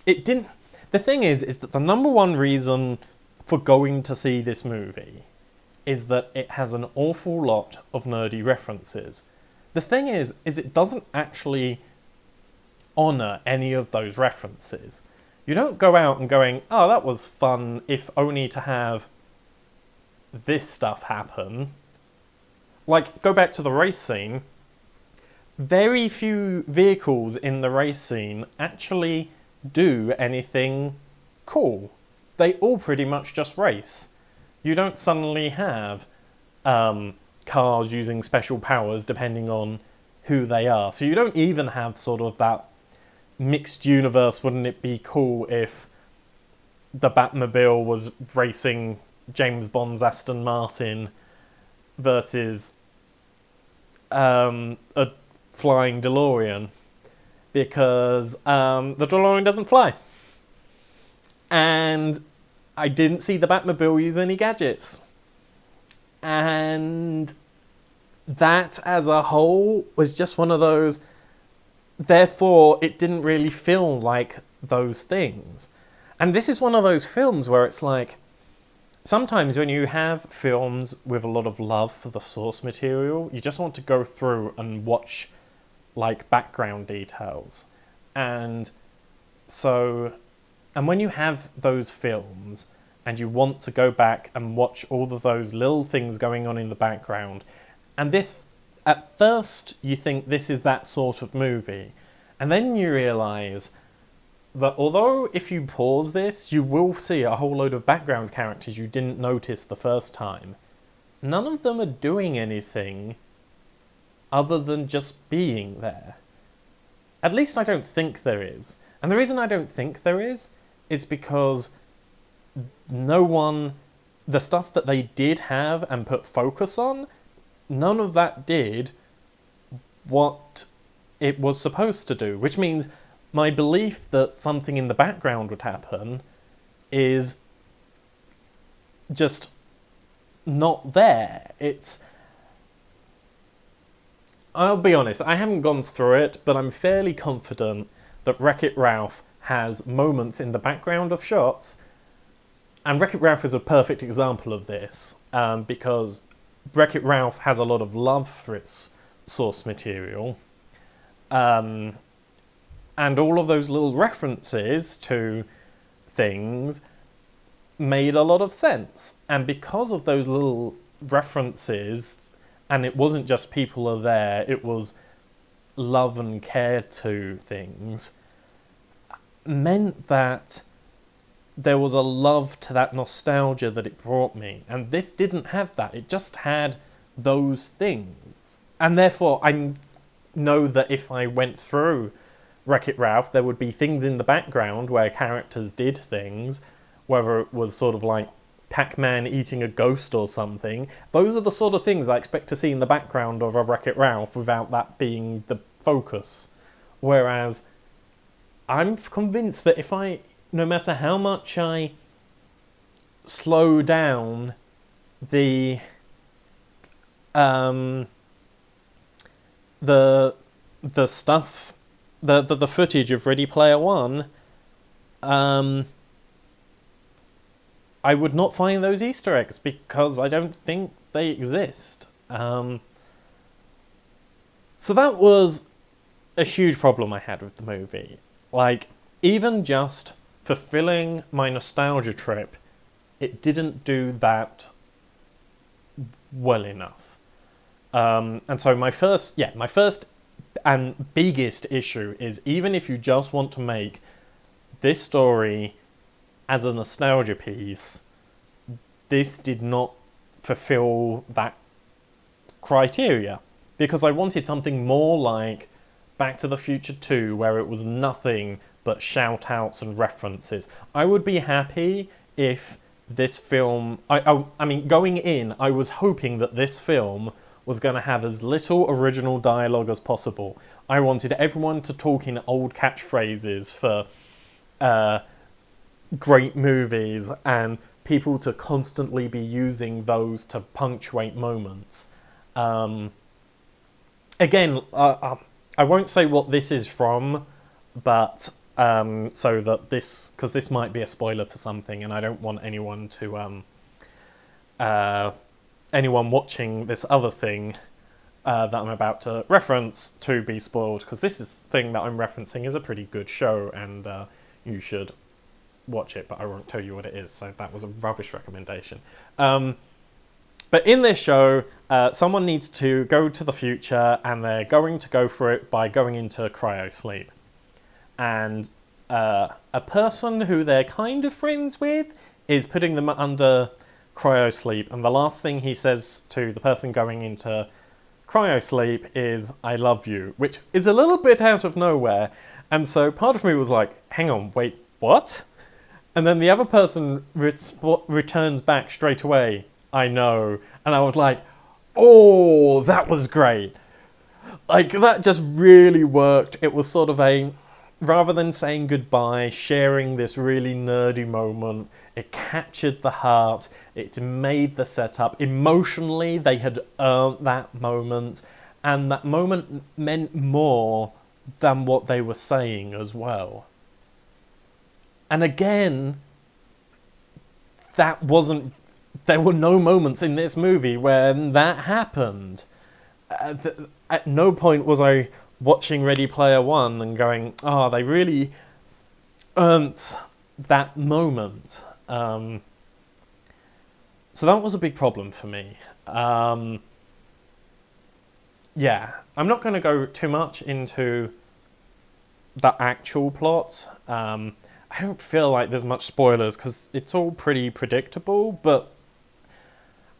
it didn't, the thing is that the number one reason for going to see this movie is that it has an awful lot of nerdy references. The thing is it doesn't actually honour any of those references. You don't go out and going, oh, that was fun, if only to have this stuff happen. Like, go back to the race scene. Very few vehicles in the race scene actually do anything cool. They all pretty much just race. You don't suddenly have cars using special powers depending on who they are. So you don't even have sort of that mixed universe, wouldn't it be cool if the Batmobile was racing James Bond's Aston Martin versus a flying DeLorean, because the DeLorean doesn't fly. And I didn't see the Batmobile use any gadgets. And that as a whole was just one of those, therefore it didn't really feel like those things. And this is one of those films where it's like, sometimes when you have films with a lot of love for the source material, you just want to go through and watch like background details. And so, and when you have those films and you want to go back and watch all of those little things going on in the background. And this, at first, you think this is that sort of movie. And then you realise that although if you pause this, you will see a whole load of background characters you didn't notice the first time. None of them are doing anything other than just being there. At least I don't think there is. And the reason I don't think there is because the stuff that they did have and put focus on, none of that did what it was supposed to do, which means my belief that something in the background would happen is just not there. I'll be honest, I haven't gone through it, but I'm fairly confident that Wreck-It Ralph has moments in the background of shots, and Wreck-It Ralph is a perfect example of this, because Wreck-It Ralph has a lot of love for its source material, and all of those little references to things made a lot of sense. And because of those little references, and it wasn't just people are there, it was love and care to things, meant that there was a love to that nostalgia that it brought me. And this didn't have that. It just had those things. And therefore, I know that if I went through Wreck-It Ralph, there would be things in the background where characters did things, whether it was sort of like Pac-Man eating a ghost or something. Those are the sort of things I expect to see in the background of a Wreck-It Ralph without that being the focus. Whereas I'm convinced that no matter how much I slow down the stuff, the footage of Ready Player One, I would not find those Easter eggs because I don't think they exist. So that was a huge problem I had with the movie. Like, even just fulfilling my nostalgia trip, it didn't do that well enough. And so my first and biggest issue is, even if you just want to make this story as a nostalgia piece, this did not fulfill that criteria. Because I wanted something more like Back to the Future 2, where it was nothing but shout-outs and references. I would be happy if this film... I mean, going in, I was hoping that this film was going to have as little original dialogue as possible. I wanted everyone to talk in old catchphrases for great movies, and people to constantly be using those to punctuate moments. Again, I won't say what this is from, but so that because this might be a spoiler for something, and I don't want anyone to anyone watching this other thing that I'm about to reference to be spoiled, because this thing that I'm referencing is a pretty good show, and you should watch it, but I won't tell you what it is, so that was a rubbish recommendation. But in this show, someone needs to go to the future, and they're going to go for it by going into cryosleep. And a person who they're kind of friends with is putting them under cryosleep, and the last thing he says to the person going into cryosleep is, "I love you," which is a little bit out of nowhere. And so part of me was like, hang on, wait, what? And then the other person returns back straight away, "I know." And I was like, oh, that was great. Like, that just really worked. It was sort of rather than saying goodbye, sharing this really nerdy moment, it captured the heart, it made the setup. Emotionally, they had earned that moment, and that moment meant more than what they were saying as well. And again, there were no moments in this movie when that happened. At no point was I watching Ready Player One and going, they really earned that moment. So that was a big problem for me. Yeah, I'm not going to go too much into the actual plot. I don't feel like there's much spoilers because it's all pretty predictable, but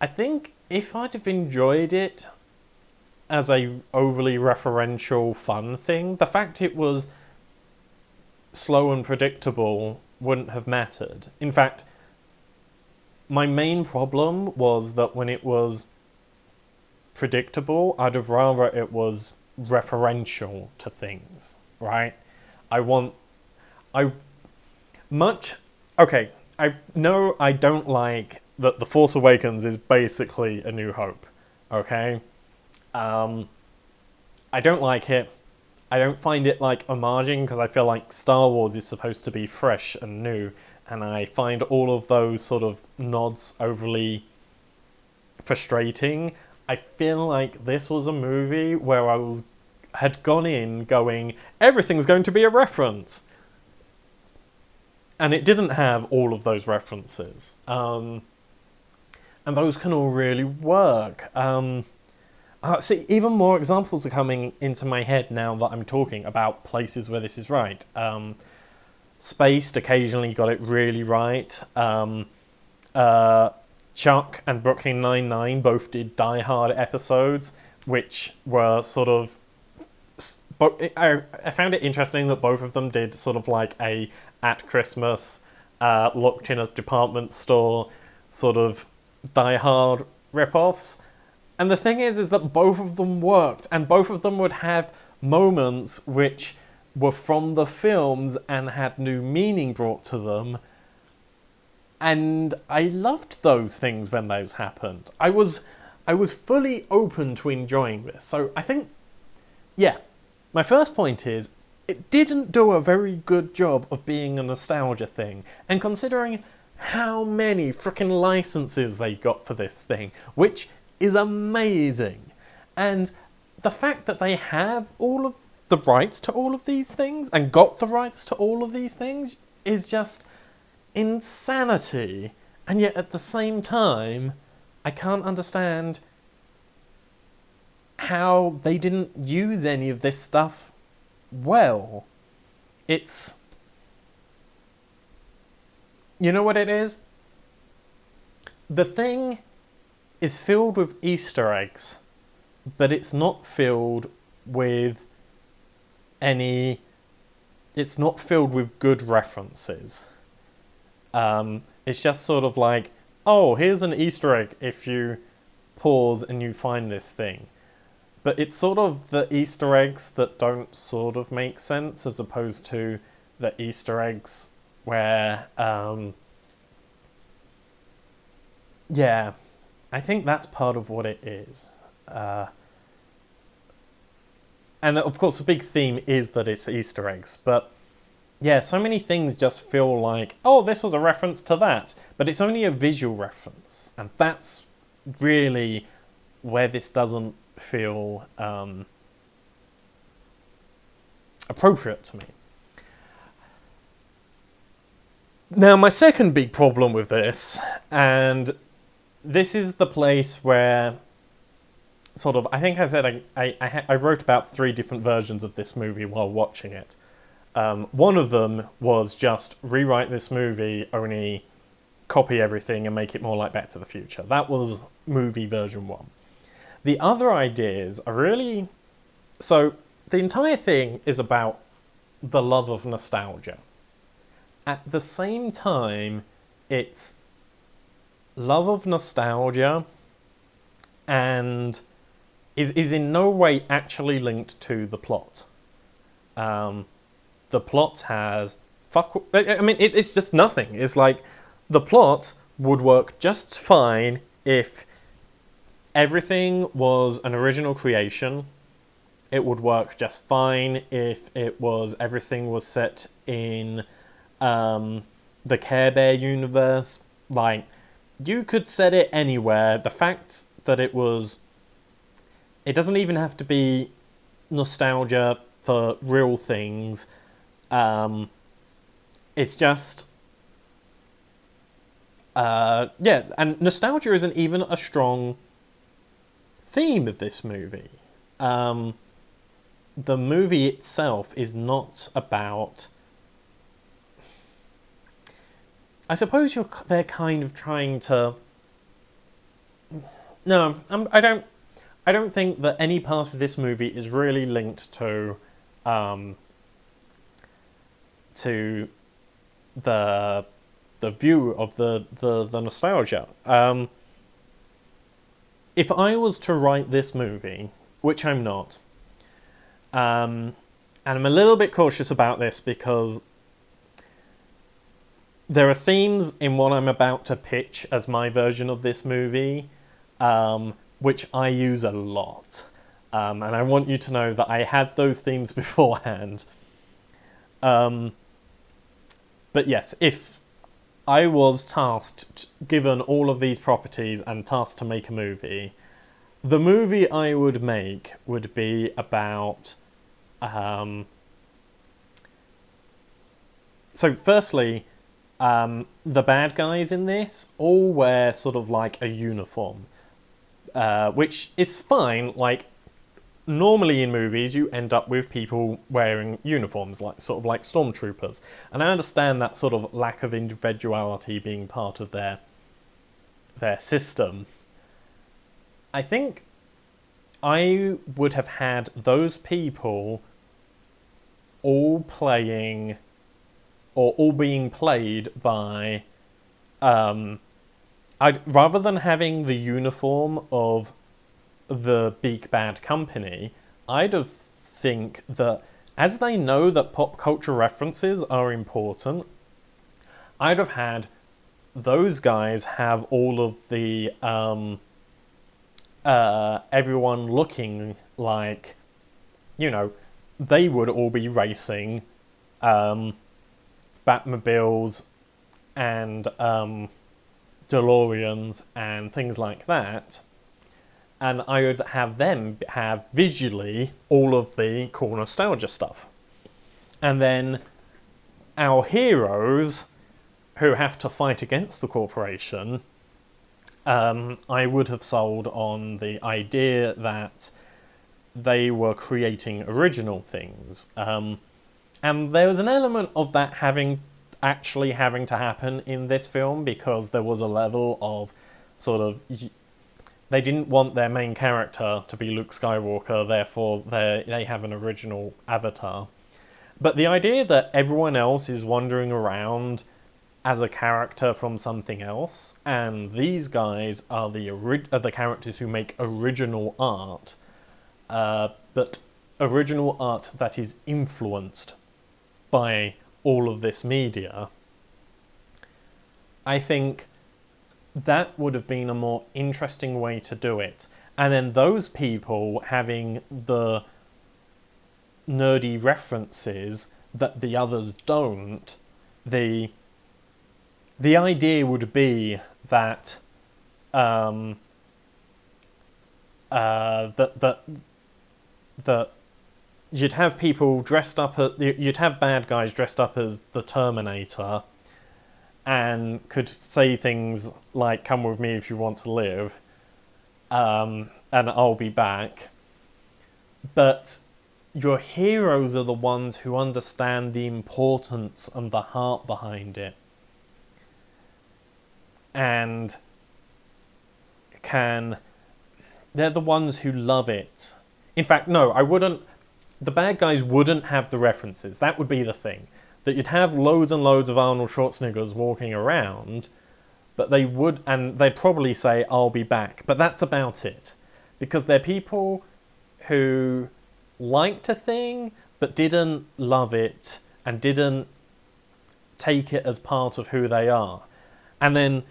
I think if I'd have enjoyed it as a overly referential fun thing, the fact it was slow and predictable wouldn't have mattered. In fact, my main problem was that when it was predictable, I'd have rather it was referential to things, right? I want... I... Much... Okay, I know I don't like that The Force Awakens is basically A New Hope, okay? I don't like it. I don't find it like homaging because I feel like Star Wars is supposed to be fresh and new, and I find all of those sort of nods overly frustrating. I feel like this was a movie where had gone in going, everything's going to be a reference. And it didn't have all of those references. And those can all really work. See, even more examples are coming into my head now that I'm talking about places where this is right. Spaced occasionally got it really right. Chuck and Brooklyn Nine-Nine both did Die Hard episodes, which were sort of... I found it interesting that both of them did sort of like a at Christmas, looked in a department store, sort of Die Hard rip-offs. And the thing is that both of them worked, and both of them would have moments which were from the films and had new meaning brought to them. And I loved those things when those happened. I was fully open to enjoying this. So I think, yeah, my first point is, it didn't do a very good job of being a nostalgia thing. And considering how many freaking licenses they got for this thing, which is amazing. And the fact that they have all of the rights to all of these things, and got the rights to all of these things, is just insanity. And yet at the same time, I can't understand how they didn't use any of this stuff well. It's... You know what it is? The thing is filled with Easter eggs, but it's not filled with any... It's not filled with good references. It's just sort of like, oh, here's an Easter egg if you pause and you find this thing. But it's sort of the Easter eggs that don't sort of make sense, as opposed to the Easter eggs where... yeah, I think that's part of what it is. And of course the big theme is that it's Easter eggs, but yeah, so many things just feel like, oh, this was a reference to that, but it's only a visual reference, and that's really where this doesn't feel appropriate to me. Now, my second big problem with this, and this is the place where sort of, I think I said I wrote about 3 different versions of this movie while watching it. One of them was just rewrite this movie, only copy everything and make it more like Back to the Future. That was movie version 1. The other ideas are really... So, the entire thing is about the love of nostalgia. At the same time, it's love of nostalgia and is in no way actually linked to the plot. The plot has... it's just nothing. It's like, the plot would work just fine if everything was an original creation. It would work just fine if everything was set in the Care Bear universe. Like, you could set it anywhere. The fact that it doesn't even have to be nostalgia for real things. It's just... yeah, and nostalgia isn't even a strong theme of this movie. The movie itself is not about. I suppose they're kind of trying to. No, I don't think that any part of this movie is really linked to the view of the nostalgia. If I was to write this movie, which I'm not, and I'm a little bit cautious about this because there are themes in what I'm about to pitch as my version of this movie, which I use a lot. And I want you to know that I had those themes beforehand. But yes, if I was given all of these properties and tasked to make a movie, the movie I would make would be about... So firstly, the bad guys in this all wear sort of like a uniform, which is fine. Like, normally in movies, you end up with people wearing uniforms, like sort of like stormtroopers. And I understand that sort of lack of individuality being part of their system. I think I would have had those people all playing, or all being played by, rather than having the uniform of the big bad company, I'd have think that as they know that pop culture references are important, I'd have had those guys have all of the everyone looking like, you know, they would all be racing Batmobiles and DeLoreans and things like that. And I would have them have visually all of the cool nostalgia stuff. And then our heroes, who have to fight against the corporation, I would have sold on the idea that they were creating original things. And there was an element of that actually having to happen in this film, because there was a level of sort of... They didn't want their main character to be Luke Skywalker, therefore they have an original avatar. But the idea that everyone else is wandering around as a character from something else, and these guys are the characters who make original art, but original art that is influenced by all of this media, I think that would have been a more interesting way to do it. And then those people having the nerdy references that the others don't, the idea would be that that you'd have people dressed up you'd have bad guys dressed up as the Terminator and could say things like, "Come with me if you want to live," and I'll be back. But your heroes are the ones who understand the importance and the heart behind it. And they're the ones who love it. In fact, no, the bad guys wouldn't have the references. That would be the thing. That you'd have loads and loads of Arnold Schwarzeneggers walking around, but they'd probably say, "I'll be back." But that's about it. Because they're people who liked a thing, but didn't love it, and didn't take it as part of who they are. And then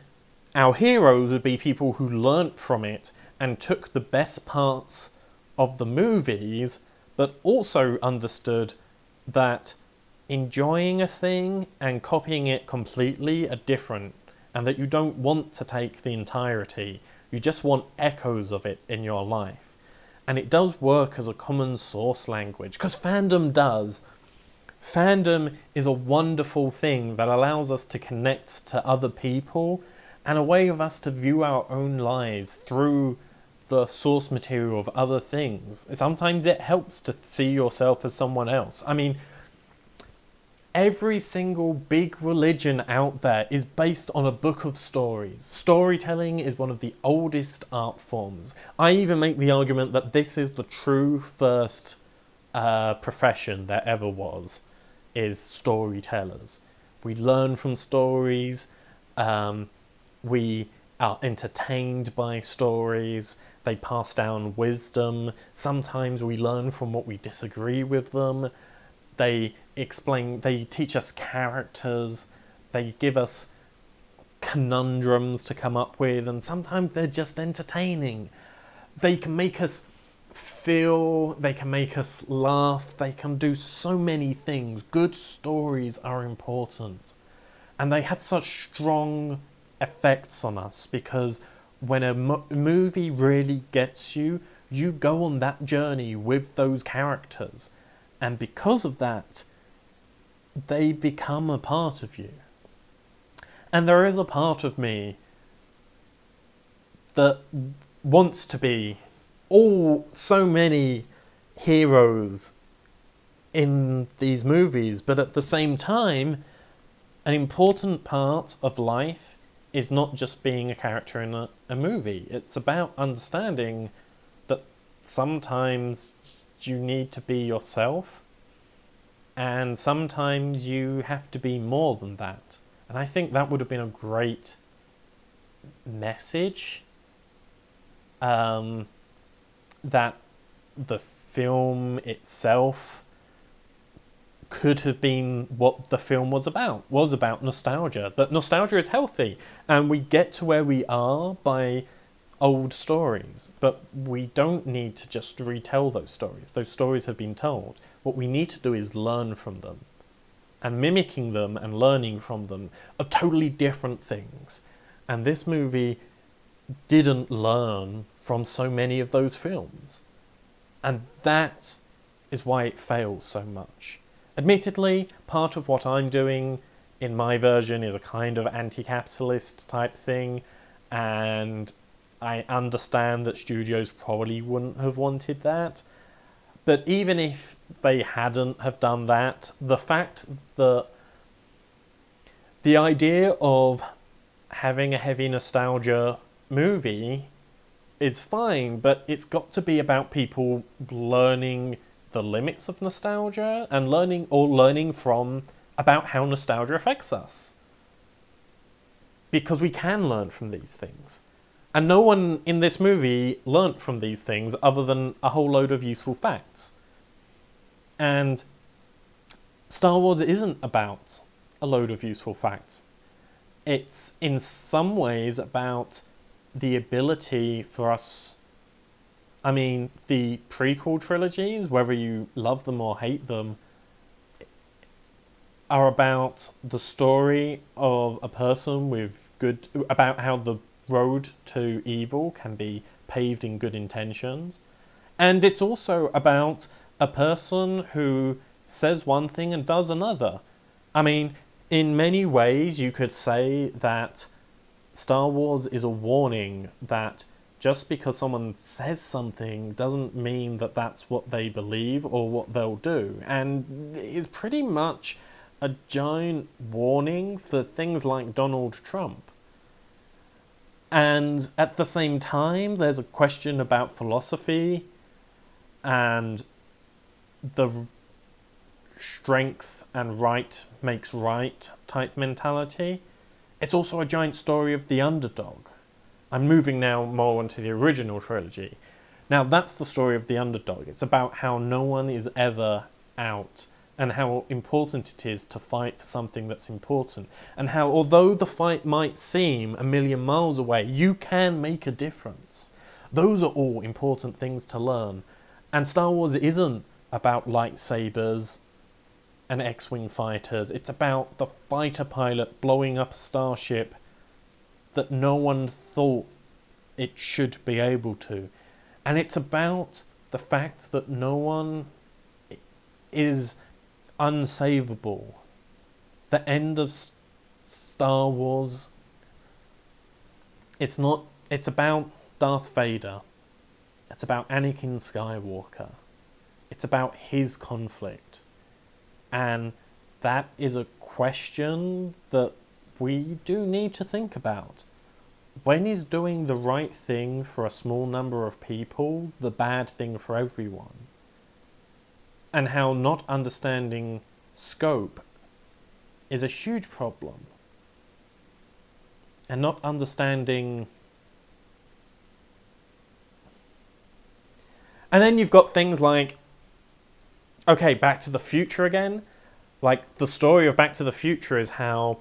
our heroes would be people who learnt from it and took the best parts of the movies, but also understood that enjoying a thing and copying it completely are different, and that you don't want to take the entirety. You just want echoes of it in your life. And it does work as a common source language, because fandom does. Fandom is a wonderful thing that allows us to connect to other people and a way of us to view our own lives through the source material of other things. Sometimes it helps to see yourself as someone else. I mean, every single big religion out there is based on a book of stories. Storytelling is one of the oldest art forms. I even make the argument that this is the true first profession there ever was, is storytellers. We learn from stories, we are entertained by stories, they pass down wisdom. Sometimes we learn from what we disagree with them. They teach us characters, they give us conundrums to come up with, and sometimes they're just entertaining. They can make us feel, they can make us laugh, they can do so many things. Good stories are important, and they have such strong effects on us, because when a movie really gets you, you go on that journey with those characters, and because of that, they become a part of you. And there is a part of me that wants to be so many heroes in these movies, but at the same time, an important part of life is not just being a character in a movie. It's about understanding that sometimes you need to be yourself, and sometimes you have to be more than that. And I think that would have been a great message that the film itself could have been what the film was about nostalgia. That nostalgia is healthy, and we get to where we are by old stories, but we don't need to just retell those stories. Those stories have been told. What we need to do is learn from them, and mimicking them and learning from them are totally different things. And this movie didn't learn from so many of those films, and that is why it fails so much. Admittedly, part of what I'm doing in my version is a kind of anti-capitalist type thing, and I understand that studios probably wouldn't have wanted that. But even if they hadn't have done that, the fact that the idea of having a heavy nostalgia movie is fine, but it's got to be about people learning the limits of nostalgia and learning from about how nostalgia affects us. Because we can learn from these things. And no one in this movie learnt from these things other than a whole load of useful facts. And Star Wars isn't about a load of useful facts. It's in some ways about the ability for us. I mean, the prequel trilogies, whether you love them or hate them, are about the story of a person about how the road to evil can be paved in good intentions. And it's also about a person who says one thing and does another. I mean, in many ways, you could say that Star Wars is a warning that just because someone says something doesn't mean that that's what they believe or what they'll do. And it's pretty much a giant warning for things like Donald Trump. And at the same time, there's a question about philosophy and the strength and right makes right type mentality. It's also a giant story of the underdog. I'm moving now more onto the original trilogy. Now, that's the story of the underdog. It's about how no one is ever out, and how important it is to fight for something that's important, and how, although the fight might seem a million miles away, you can make a difference. Those are all important things to learn. And Star Wars isn't about lightsabers and X-Wing fighters. It's about the fighter pilot blowing up a starship that no one thought it should be able to. And it's about the fact that no one is unsavable. The end of Star Wars It's not. It's about Darth Vader. It's about Anakin Skywalker. It's about his conflict. And that is a question that we do need to think about. When is doing the right thing for a small number of people the bad thing for everyone? And how not understanding scope is a huge problem. And not understanding... And then you've got things like, okay, Back to the Future again. Like, the story of Back to the Future is how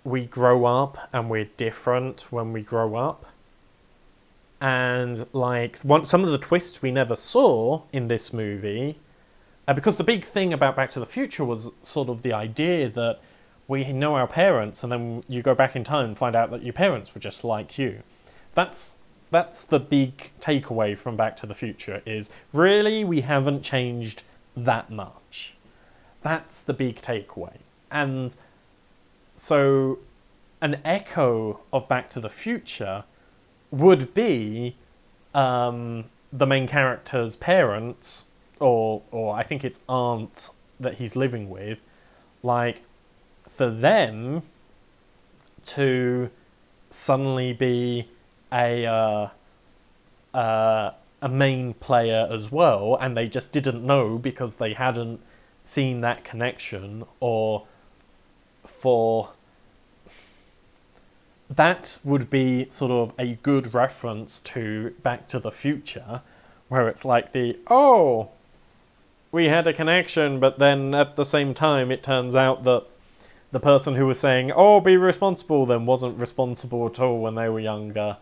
we grow up and we're different when we grow up. And, like, some of the twists we never saw in this movie, because the big thing about Back to the Future was sort of the idea that we know our parents and then you go back in time and find out that your parents were just like you. That's the big takeaway from Back to the Future, is really we haven't changed that much. That's the big takeaway. And so an echo of Back to the Future would be the main character's parents, or I think it's aunt that he's living with, like, for them to suddenly be a main player as well, and they just didn't know because they hadn't seen that connection, or for... That would be sort of a good reference to Back to the Future, where it's like we had a connection, but then at the same time it turns out that the person who was saying, be responsible, then wasn't responsible at all when they were younger.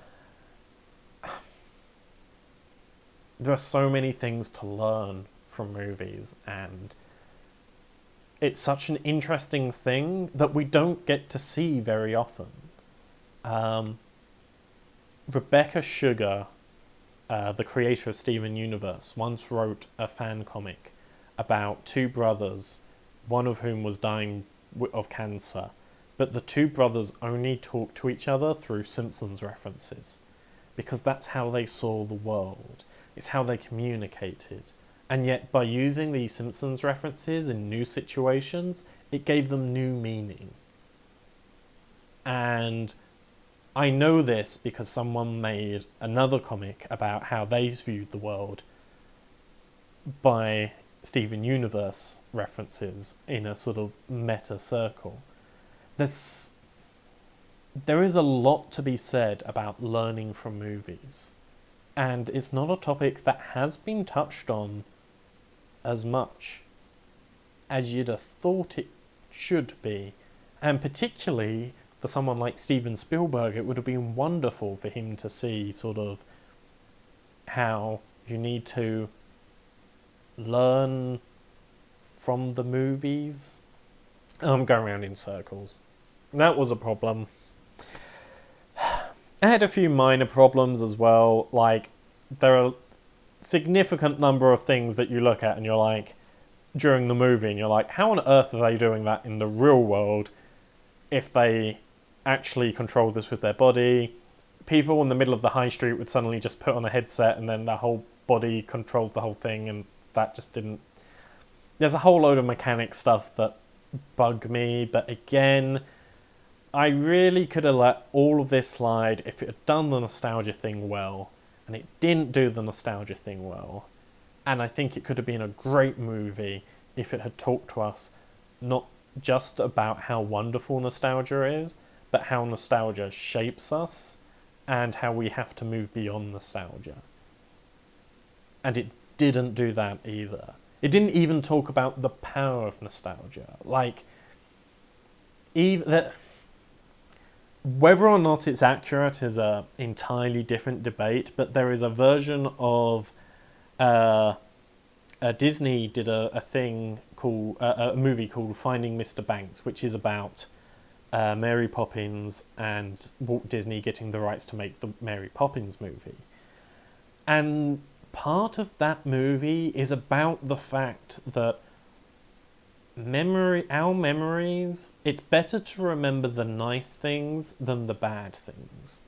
There are so many things to learn from movies, and it's such an interesting thing that we don't get to see very often. Rebecca Sugar, the creator of Steven Universe, once wrote a fan comic about two brothers, one of whom was dying of cancer, but the two brothers only talked to each other through Simpsons references, because that's how they saw the world. It's how they communicated. And yet, by using these Simpsons references in new situations, it gave them new meaning. And I know this because someone made another comic about how they viewed the world by Steven Universe references in a sort of meta circle. There is a lot to be said about learning from movies, and it's not a topic that has been touched on as much as you'd have thought it should be. And particularly for someone like Steven Spielberg, it would have been wonderful for him to see sort of how you need to learn from the movies. I'm going around in circles. That was a problem. I had a few minor problems as well. Like, there are a significant number of things that you look at and you're like, during the movie, and you're like, how on earth are they doing that in the real world if they actually control this with their body? People in the middle of the high street would suddenly just put on a headset and then their whole body controlled the whole thing, and that just didn't... There's a whole load of mechanic stuff that bug me, but again, I really could have let all of this slide if it had done the nostalgia thing well, and it didn't do the nostalgia thing well. And I think it could have been a great movie if it had talked to us not just about how wonderful nostalgia is, but how nostalgia shapes us and how we have to move beyond nostalgia. And it didn't do that either. It didn't even talk about the power of nostalgia. Like, whether or not it's accurate is an entirely different debate, but there is a version of Disney did a thing called a movie called Finding Mr. Banks, which is about Mary Poppins and Walt Disney getting the rights to make the Mary Poppins movie. And part of that movie is about the fact that our memories, it's better to remember the nice things than the bad things.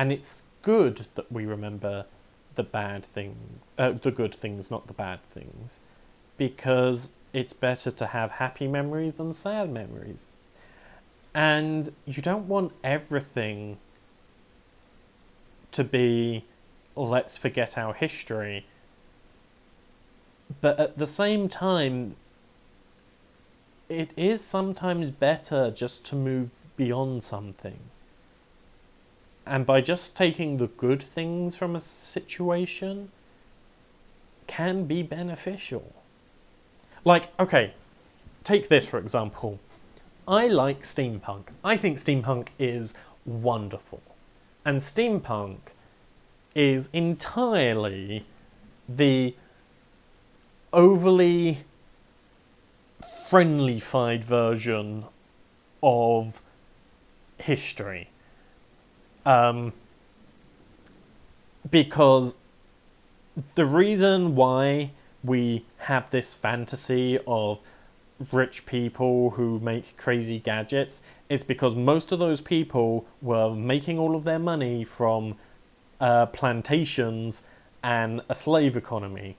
And it's good that we remember the the good things, not the bad things, because it's better to have happy memories than sad memories. And you don't want everything to be, let's forget our history. But at the same time, it is sometimes better just to move beyond something. And by just taking the good things from a situation can be beneficial. Like, okay, take this for example. I like steampunk. I think steampunk is wonderful. And steampunk is entirely the overly friendlified version of history. Because the reason why we have this fantasy of rich people who make crazy gadgets is because most of those people were making all of their money from plantations and a slave economy.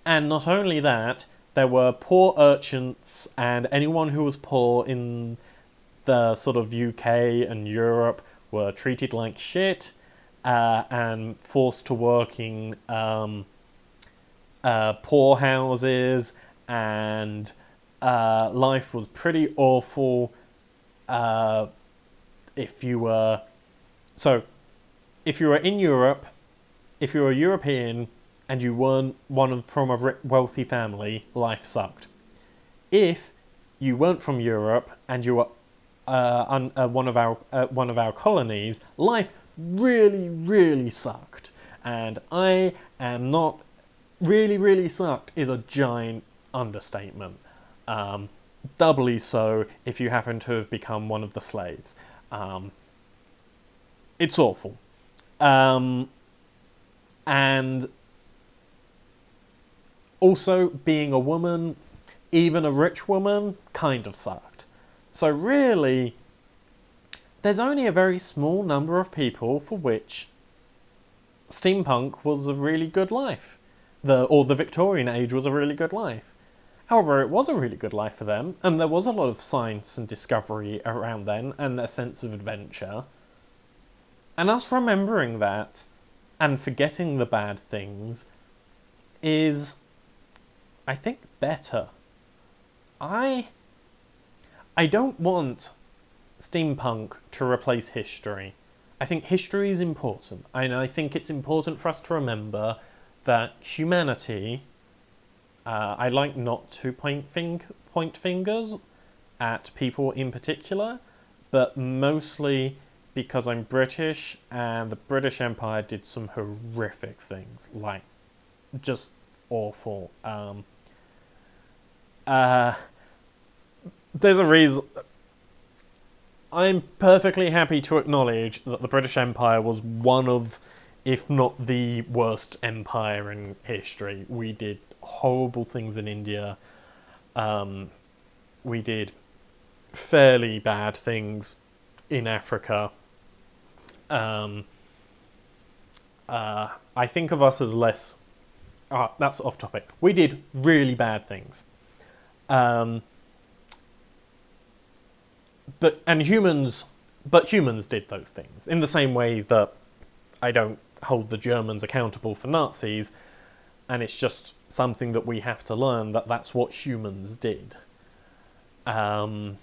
And not only that, there were poor urchins, and anyone who was poor in the sort of UK and Europe were treated like shit and forced to work in poorhouses, and life was pretty awful if you were in Europe, if you were a European and you weren't from a wealthy family, life sucked. If you weren't from Europe and you were one of our colonies, life really, really sucked. And I am not really, really sucked is a giant understatement. Doubly so if you happen to have become one of the slaves. It's awful. And also, being a woman, even a rich woman, kind of sucked. So really, there's only a very small number of people for which steampunk was a really good life. Or the Victorian age was a really good life. However, it was a really good life for them, and there was a lot of science and discovery around then, and a sense of adventure. And us remembering that, and forgetting the bad things, is, I think, better. I don't want steampunk to replace history. I think history is important, and I think it's important for us to remember that humanity, I like not to point fingers at people in particular, but mostly because I'm British, and the British Empire did some horrific things, like just awful. There's a reason. I'm perfectly happy to acknowledge that the British Empire was one of, if not the worst empire in history. We did horrible things in India. We did fairly bad things in Africa. I think of us as less... that's off topic. We did really bad things. But humans did those things. In the same way that I don't hold the Germans accountable for Nazis, and it's just something that we have to learn, that that's what humans did. And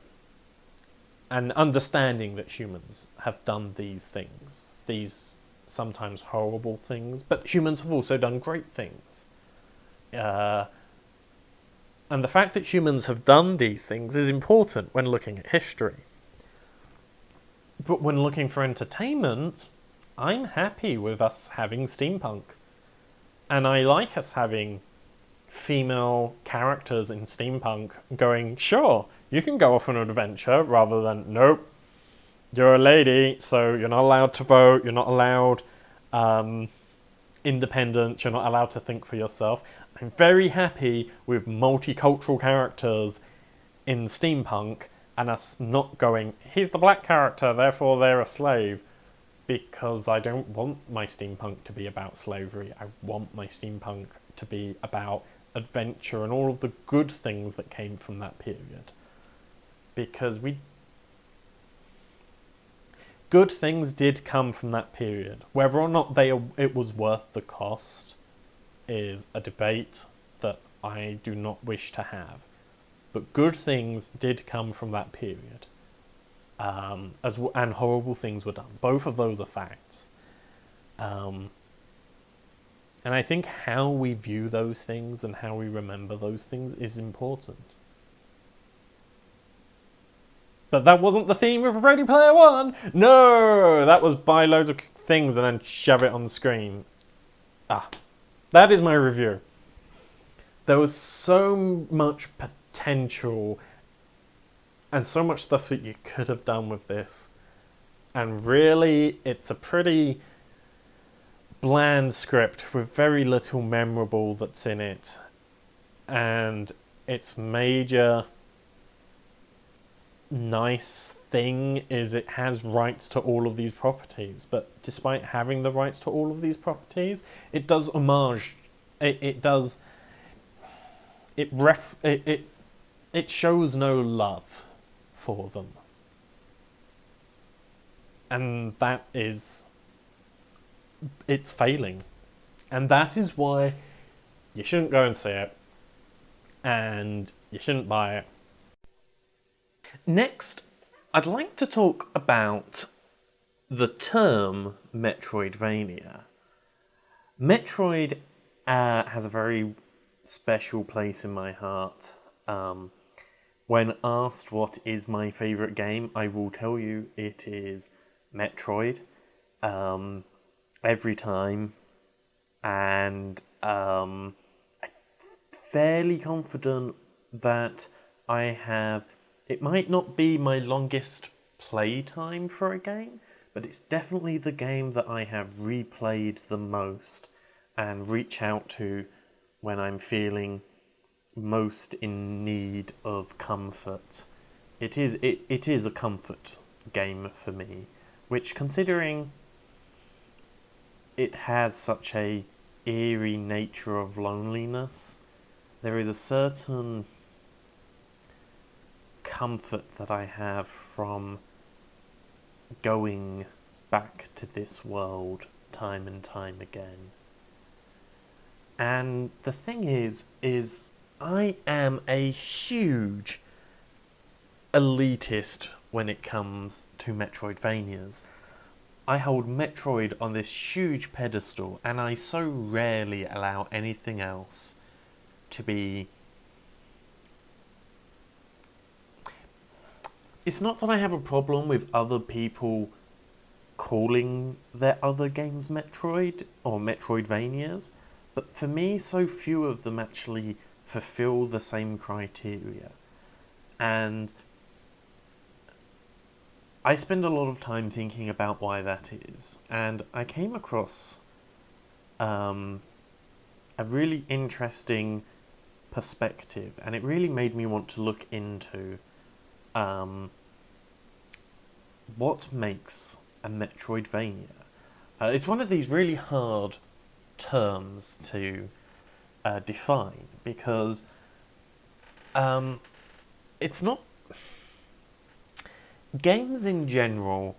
understanding that humans have done these things, these sometimes horrible things, but humans have also done great things. And the fact that humans have done these things is important when looking at history. But when looking for entertainment, I'm happy with us having steampunk. And I like us having female characters in steampunk going, sure, you can go off on an adventure, rather than, nope, you're a lady, so you're not allowed to vote, you're not allowed independence, you're not allowed to think for yourself. I'm very happy with multicultural characters in steampunk, and us not going, he's the black character, therefore they're a slave. because I don't want my steampunk to be about slavery. I want my steampunk to be about adventure and all of the good things that came from that period. Because good things did come from that period. Whether or not it was worth the cost is a debate that I do not wish to have. But good things did come from that period. And horrible things were done. Both of those are facts. And I think how we view those things and how we remember those things is important. But that wasn't the theme of Ready Player One! No! That was buy loads of things and then shove it on the screen. That is my review. There was so much potential and so much stuff that you could have done with this. And really, it's a pretty bland script with very little memorable that's in it. And its major nice thing is it has rights to all of these properties, but despite having the rights to all of these properties, it does homage. It shows no love for them, and it's failing, and that is why you shouldn't go and see it, and you shouldn't buy it. Next, I'd like to talk about the term Metroidvania. Metroid has a very special place in my heart. When asked what is my favourite game, I will tell you it is Metroid. Every time. And I'm fairly confident that I have... It might not be my longest playtime for a game, but it's definitely the game that I have replayed the most and reach out to when I'm feeling most in need of comfort. It is a comfort game for me, which, considering it has such a eerie nature of loneliness, there is a certain comfort that I have from going back to this world time and time again. And the thing is I am a huge elitist when it comes to Metroidvanias. I hold Metroid on this huge pedestal, and I so rarely allow anything else to be... It's not that I have a problem with other people calling their other games Metroid or Metroidvanias, but for me, so few of them actually fulfill the same criteria. And I spend a lot of time thinking about why that is, and I came across a really interesting perspective, and it really made me want to look into what makes a Metroidvania. It's one of these really hard terms to define, because it's not... Games in general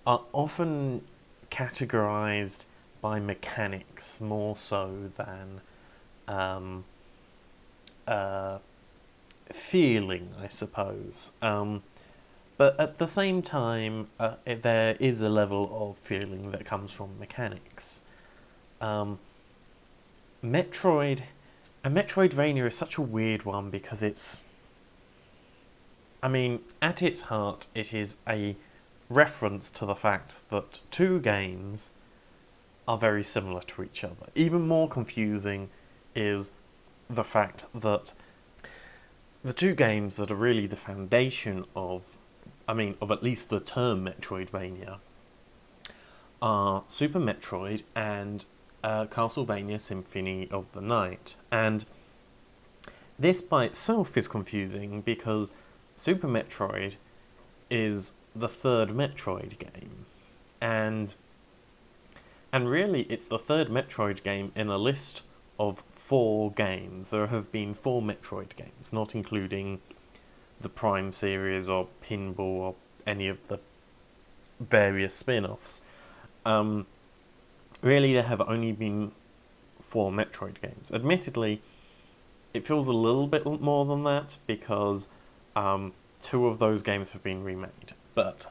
are often categorized by mechanics more so than feeling, I suppose. But at the same time, there is a level of feeling that comes from mechanics. Metroidvania is such a weird one because it's... I mean, at its heart, it is a reference to the fact that two games are very similar to each other. Even more confusing is the fact that the two games that are really the foundation of at least the term Metroidvania, are Super Metroid and Castlevania Symphony of the Night. And this by itself is confusing because Super Metroid is the third Metroid game. and really it's the third Metroid game in a list of 4 games. There have been 4 Metroid games, not including the Prime series or Pinball or any of the various spin-offs. Really, there have only been 4 Metroid games. Admittedly, it feels a little bit more than that because 2 of those games have been remade. But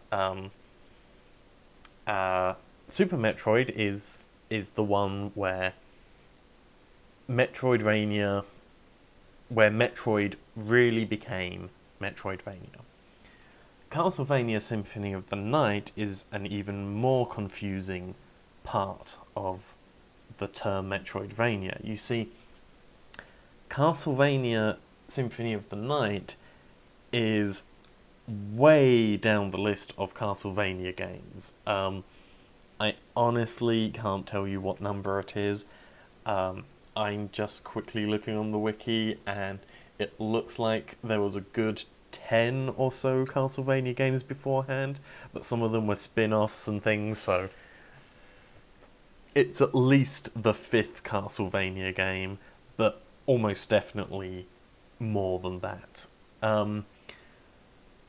Super Metroid is the one where Metroidvania, where Metroid really became Metroidvania. Castlevania Symphony of the Night is an even more confusing part of the term Metroidvania. You see, Castlevania Symphony of the Night is way down the list of Castlevania games. I honestly can't tell you what number it is. I'm just quickly looking on the wiki, and it looks like there was a good 10 or so Castlevania games beforehand, but some of them were spin-offs and things, so it's at least the 5th Castlevania game, but almost definitely more than that.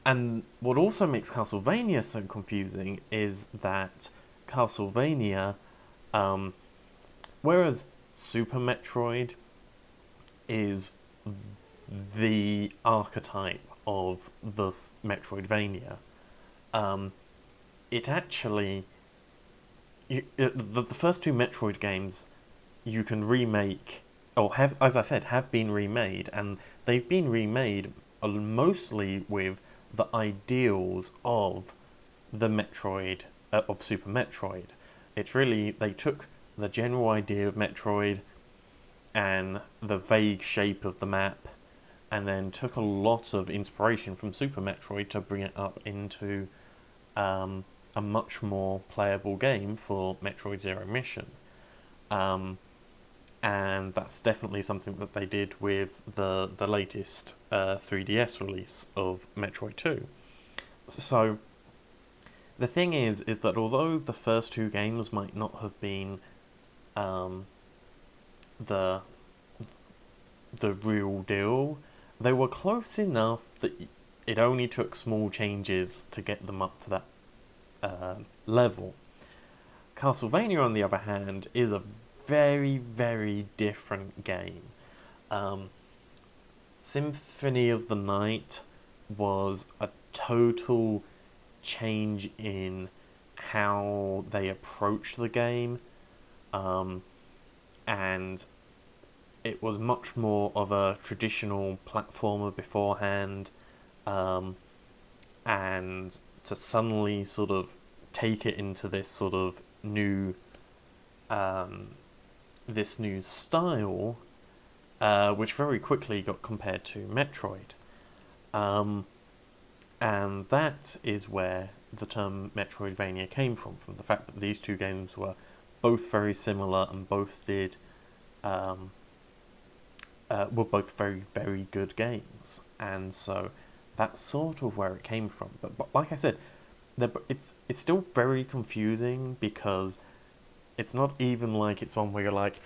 And what also makes Castlevania so confusing is that Castlevania, whereas Super Metroid is the archetype of the Metroidvania, it actually... the first 2 Metroid games you can remake, or have, as I said, have been remade, and they've been remade mostly with the ideals of the Metroid, of Super Metroid. It's really, they took the general idea of Metroid and the vague shape of the map, and then took a lot of inspiration from Super Metroid to bring it up into a much more playable game for Metroid Zero Mission. And that's definitely something that they did with the latest 3DS release of Metroid 2. So, the thing is that although the first 2 games might not have been the real deal, they were close enough that it only took small changes to get them up to that level. Castlevania, on the other hand, is a very, very different game. Symphony of the Night was a total change in how they approached the game, and it was much more of a traditional platformer beforehand, and to suddenly sort of take it into this sort of new style, which very quickly got compared to Metroid. And that is where the term Metroidvania came from the fact that these 2 games were both very similar and both did were both very, very good games. And so that's sort of where it came from. But like I said, it's still very confusing because it's not even like it's one where you're like,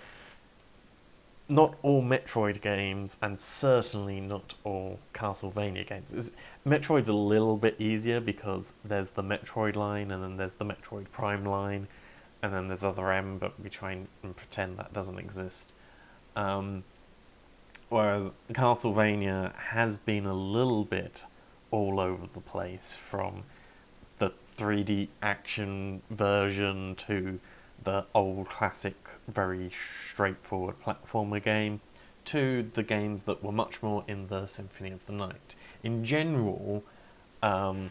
not all Metroid games, and certainly not all Castlevania games. Metroid's a little bit easier because there's the Metroid line, and then there's the Metroid Prime line, and then there's other M, but we try and pretend that doesn't exist. Whereas Castlevania has been a little bit all over the place, from the 3D action version to the old classic, very straightforward platformer game, to the games that were much more in the Symphony of the Night. In general, I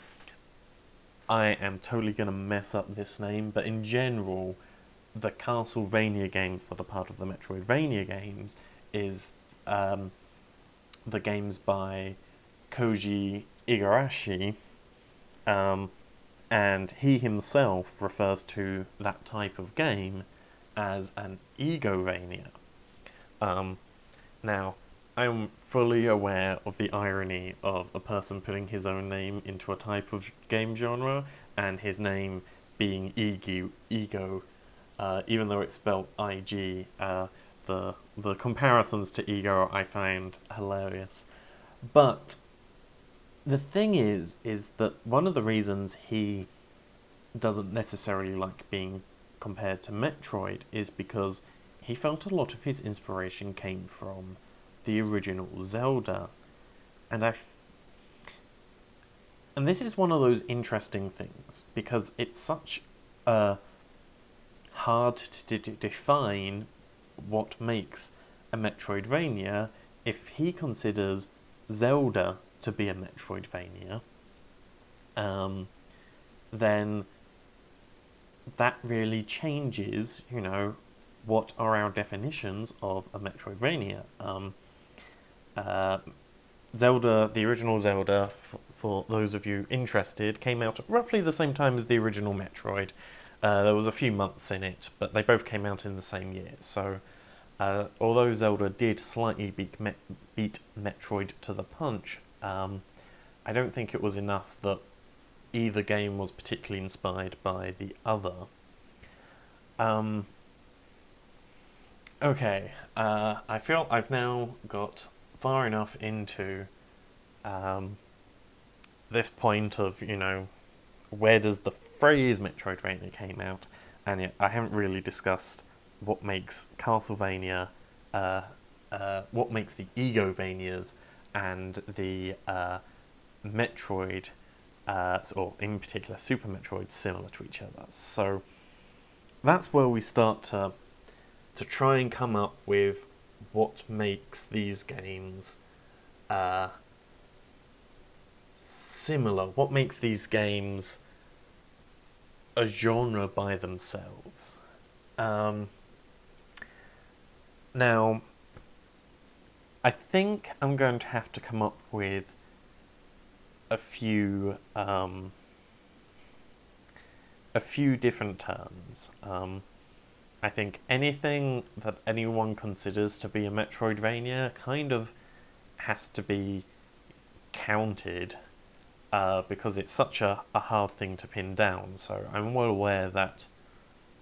am totally going to mess up this name, but in general, the Castlevania games that are part of the Metroidvania games is the games by Koji Igarashi, and he himself refers to that type of game as an Egovania. Now, I'm fully aware of the irony of a person putting his own name into a type of game genre, and his name being ego, even though it's spelled IG. The comparisons to ego I find hilarious. But the thing is that one of the reasons he doesn't necessarily like being compared to Metroid is because he felt a lot of his inspiration came from the original Zelda. And and this is one of those interesting things, because it's such hard to define what makes a Metroidvania if he considers Zelda to be a Metroidvania. Then that really changes, what are our definitions of a Metroidvania. Zelda, the original Zelda, for those of you interested, came out at roughly the same time as the original Metroid. There was a few months in it, but they both came out in the same year. So, although Zelda did slightly beat Metroid to the punch, I don't think it was enough that either game was particularly inspired by the other. Okay, I feel I've now got far enough into this point of, where does the phrase Metroidvania came out, and yet I haven't really discussed what makes Castlevania, what makes the Egovanias and the Metroid, or in particular Super Metroid, similar to each other. So that's where we start to try and come up with what makes these games similar, what makes these games a genre by themselves. Now, I think I'm going to have to come up with a few different terms. I think anything that anyone considers to be a Metroidvania kind of has to be counted, because it's such a hard thing to pin down. So I'm well aware that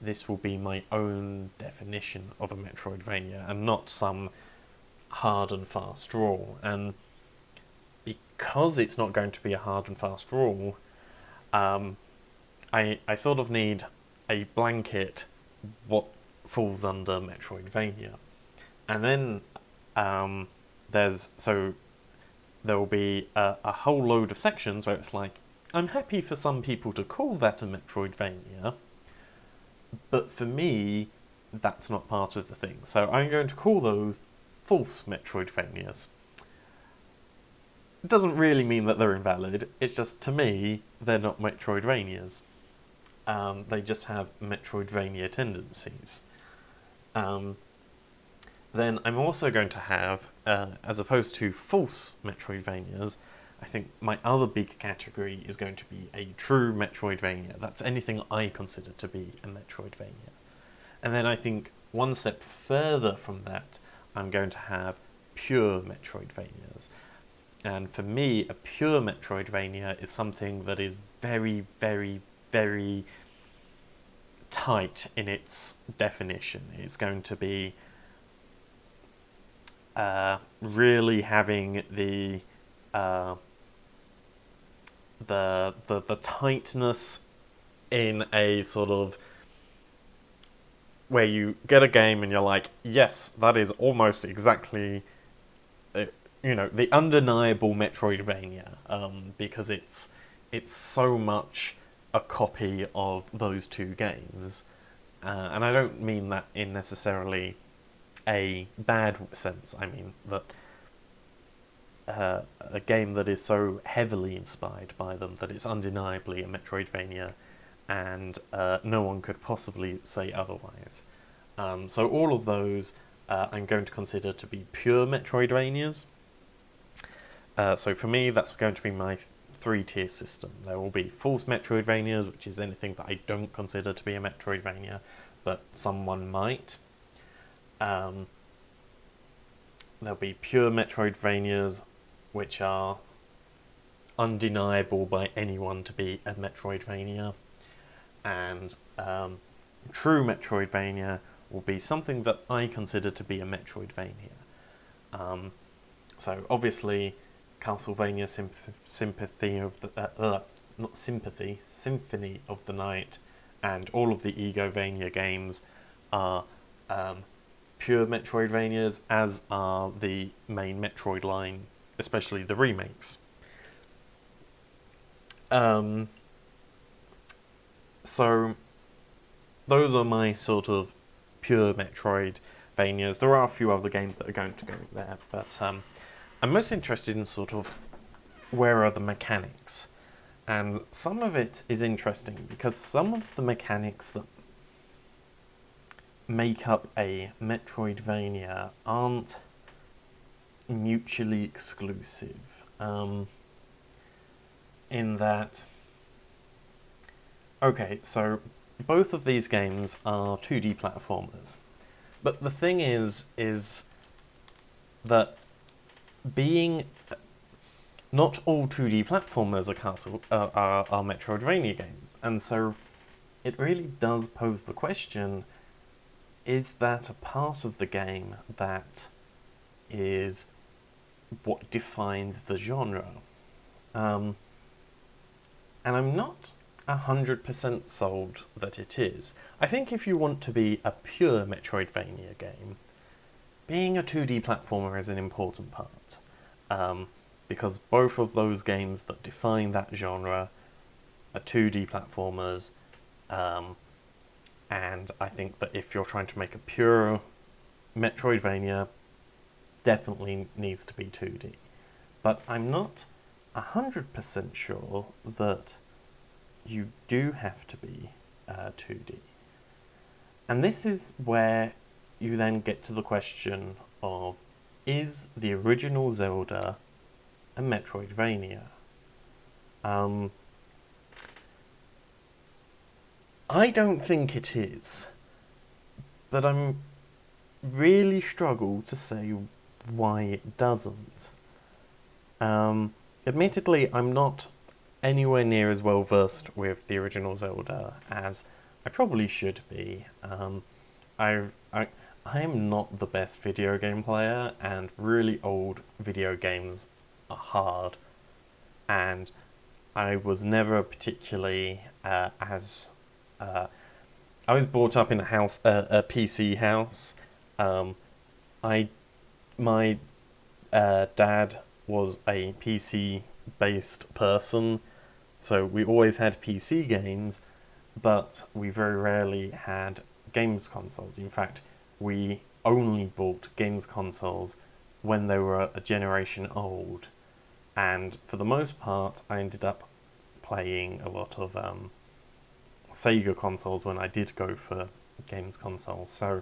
this will be my own definition of a Metroidvania and not some hard and fast rule. And because it's not going to be a hard and fast rule, I sort of need a blanket what falls under Metroidvania. And then there will be a whole load of sections where it's like, I'm happy for some people to call that a Metroidvania, but for me, that's not part of the thing. So I'm going to call those false Metroidvanias. It doesn't really mean that they're invalid, it's just, to me, they're not Metroidvanias. They just have Metroidvania tendencies. Then I'm also going to have, as opposed to false Metroidvanias, I think my other big category is going to be a true Metroidvania. That's anything I consider to be a Metroidvania. And then I think one step further from that, I'm going to have pure Metroidvanias. And for me, a pure Metroidvania is something that is very, very, very tight in its definition. It's going to be really having the tightness in a sort of where you get a game and you're like, yes, that is almost exactly the undeniable Metroidvania, because it's so much a copy of those two games, and I don't mean that in necessarily a bad sense. I mean that a game that is so heavily inspired by them that it's undeniably a Metroidvania, and no one could possibly say otherwise. So all of those I'm going to consider to be pure Metroidvanias. So for me, that's going to be my three-tier system. There will be false Metroidvanias, which is anything that I don't consider to be a Metroidvania, but someone might. There'll be pure Metroidvanias, which are undeniable by anyone to be a Metroidvania. and true Metroidvania will be something that I consider to be a Metroidvania. So obviously, Castlevania Sympathy of the not Sympathy, Symphony of the Night, and all of the Egovania games are pure Metroidvanias, as are the main Metroid line, especially the remakes. So those are my sort of pure Metroidvanias. There are a few other games that are going to go there, but I'm most interested in sort of where are the mechanics. And some of it is interesting because some of the mechanics that make up a Metroidvania aren't mutually exclusive. In that, okay, so both of these games are 2D platformers, but the thing is that being not all 2D platformers are Metroidvania games, and so it really does pose the question: is that a part of the game that is what defines the genre? And I'm not 100% sold that it is. I think if you want to be a pure Metroidvania game, being a 2D platformer is an important part. Because both of those games that define that genre are 2D platformers, and I think that if you're trying to make a pure Metroidvania, definitely needs to be 2D. But I'm not 100% sure that you do have to be 2D. And this is where you then get to the question of, is the original Zelda a Metroidvania? I don't think it is, but I'm really struggle to say why it doesn't. Admittedly, I'm not anywhere near as well versed with the original Zelda as I probably should be. I am not the best video game player, and really old video games are hard, and I was never particularly I was brought up in a PC house. My dad was a PC based person, so we always had PC games, but we very rarely had games consoles. In fact, we only bought games consoles when they were a generation old, and for the most part I ended up playing a lot of Sega consoles when I did go for games consoles. So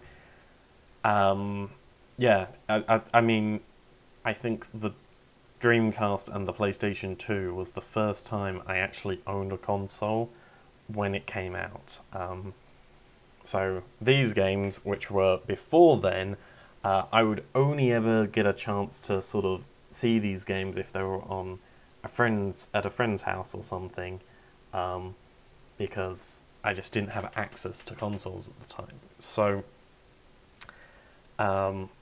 yeah, I mean, I think the Dreamcast and the PlayStation 2 was the first time I actually owned a console when it came out. So these games, which were before then, I would only ever get a chance to sort of see these games if they were on at a friend's house or something, because I just didn't have access to consoles at the time. So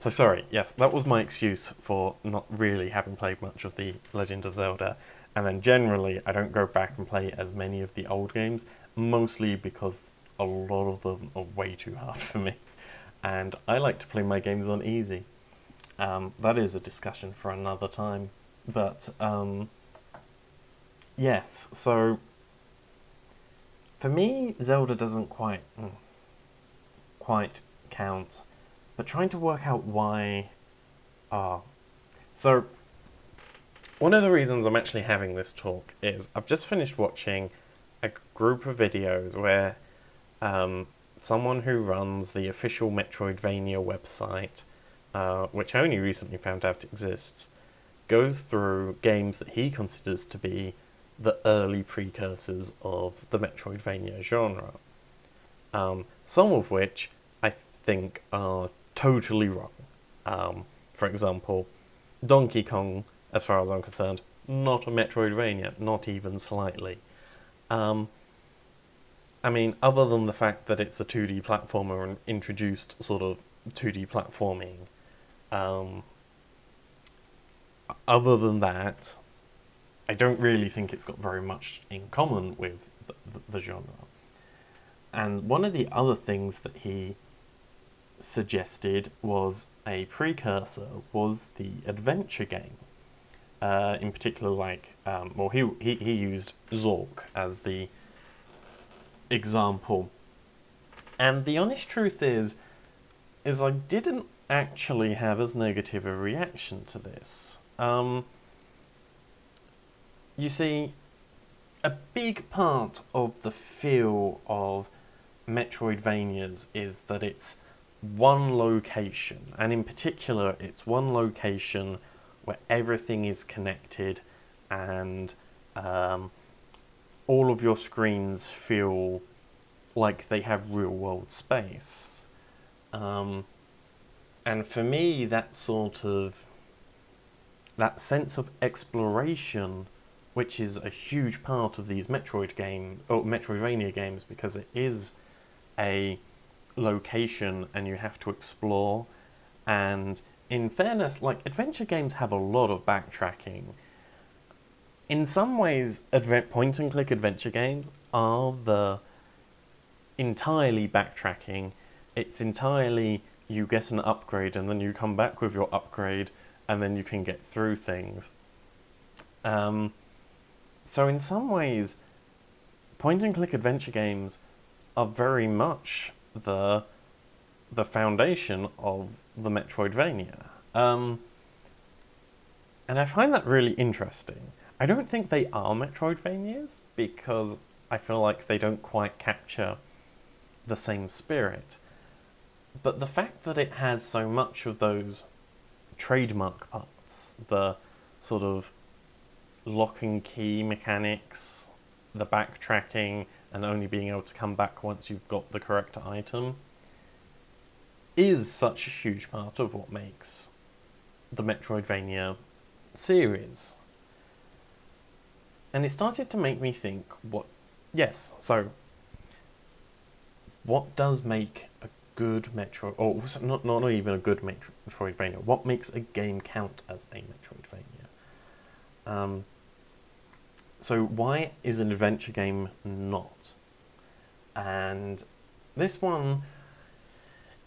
sorry, yes, that was my excuse for not really having played much of The Legend of Zelda. And then generally, I don't go back and play as many of the old games, mostly because a lot of them are way too hard for me. And I like to play my games on easy. That is a discussion for another time. But yes, so for me, Zelda doesn't quite count. But trying to work out why. So one of the reasons I'm actually having this talk is I've just finished watching a group of videos where someone who runs the official Metroidvania website, which I only recently found out exists, goes through games that he considers to be the early precursors of the Metroidvania genre. Some of which I think are totally wrong. For example, Donkey Kong, as far as I'm concerned, not a Metroidvania, not even slightly. I mean, other than the fact that it's a 2D platformer and introduced sort of 2D platforming, um, other than that, I don't really think it's got very much in common with the genre. And one of the other things that he suggested was a precursor was the adventure game. In particular, he used Zork as the example. And the honest truth is I didn't actually have as negative a reaction to this. You see, a big part of the feel of Metroidvanias is that it's one location, and in particular, it's one location where everything is connected and all of your screens feel like they have real world space. And for me, that sense of exploration, which is a huge part of these Metroidvania games, because it is a location and you have to explore. And in fairness, like, adventure games have a lot of backtracking. In some ways, point and click adventure games are the entirely backtracking. It's entirely you get an upgrade and then you come back with your upgrade and then you can get through things. So in some ways, point and click adventure games are very much the foundation of the Metroidvania. And I find that really interesting. I don't think they are Metroidvanias because I feel like they don't quite capture the same spirit. But the fact that it has so much of those trademark parts, the sort of lock and key mechanics, the backtracking, and only being able to come back once you've got the correct item, is such a huge part of what makes the Metroidvania series. And it started to make me think, what does make a good Metroid, or not even a good Metroidvania, what makes a game count as a Metroidvania? So why is an adventure game not? And this one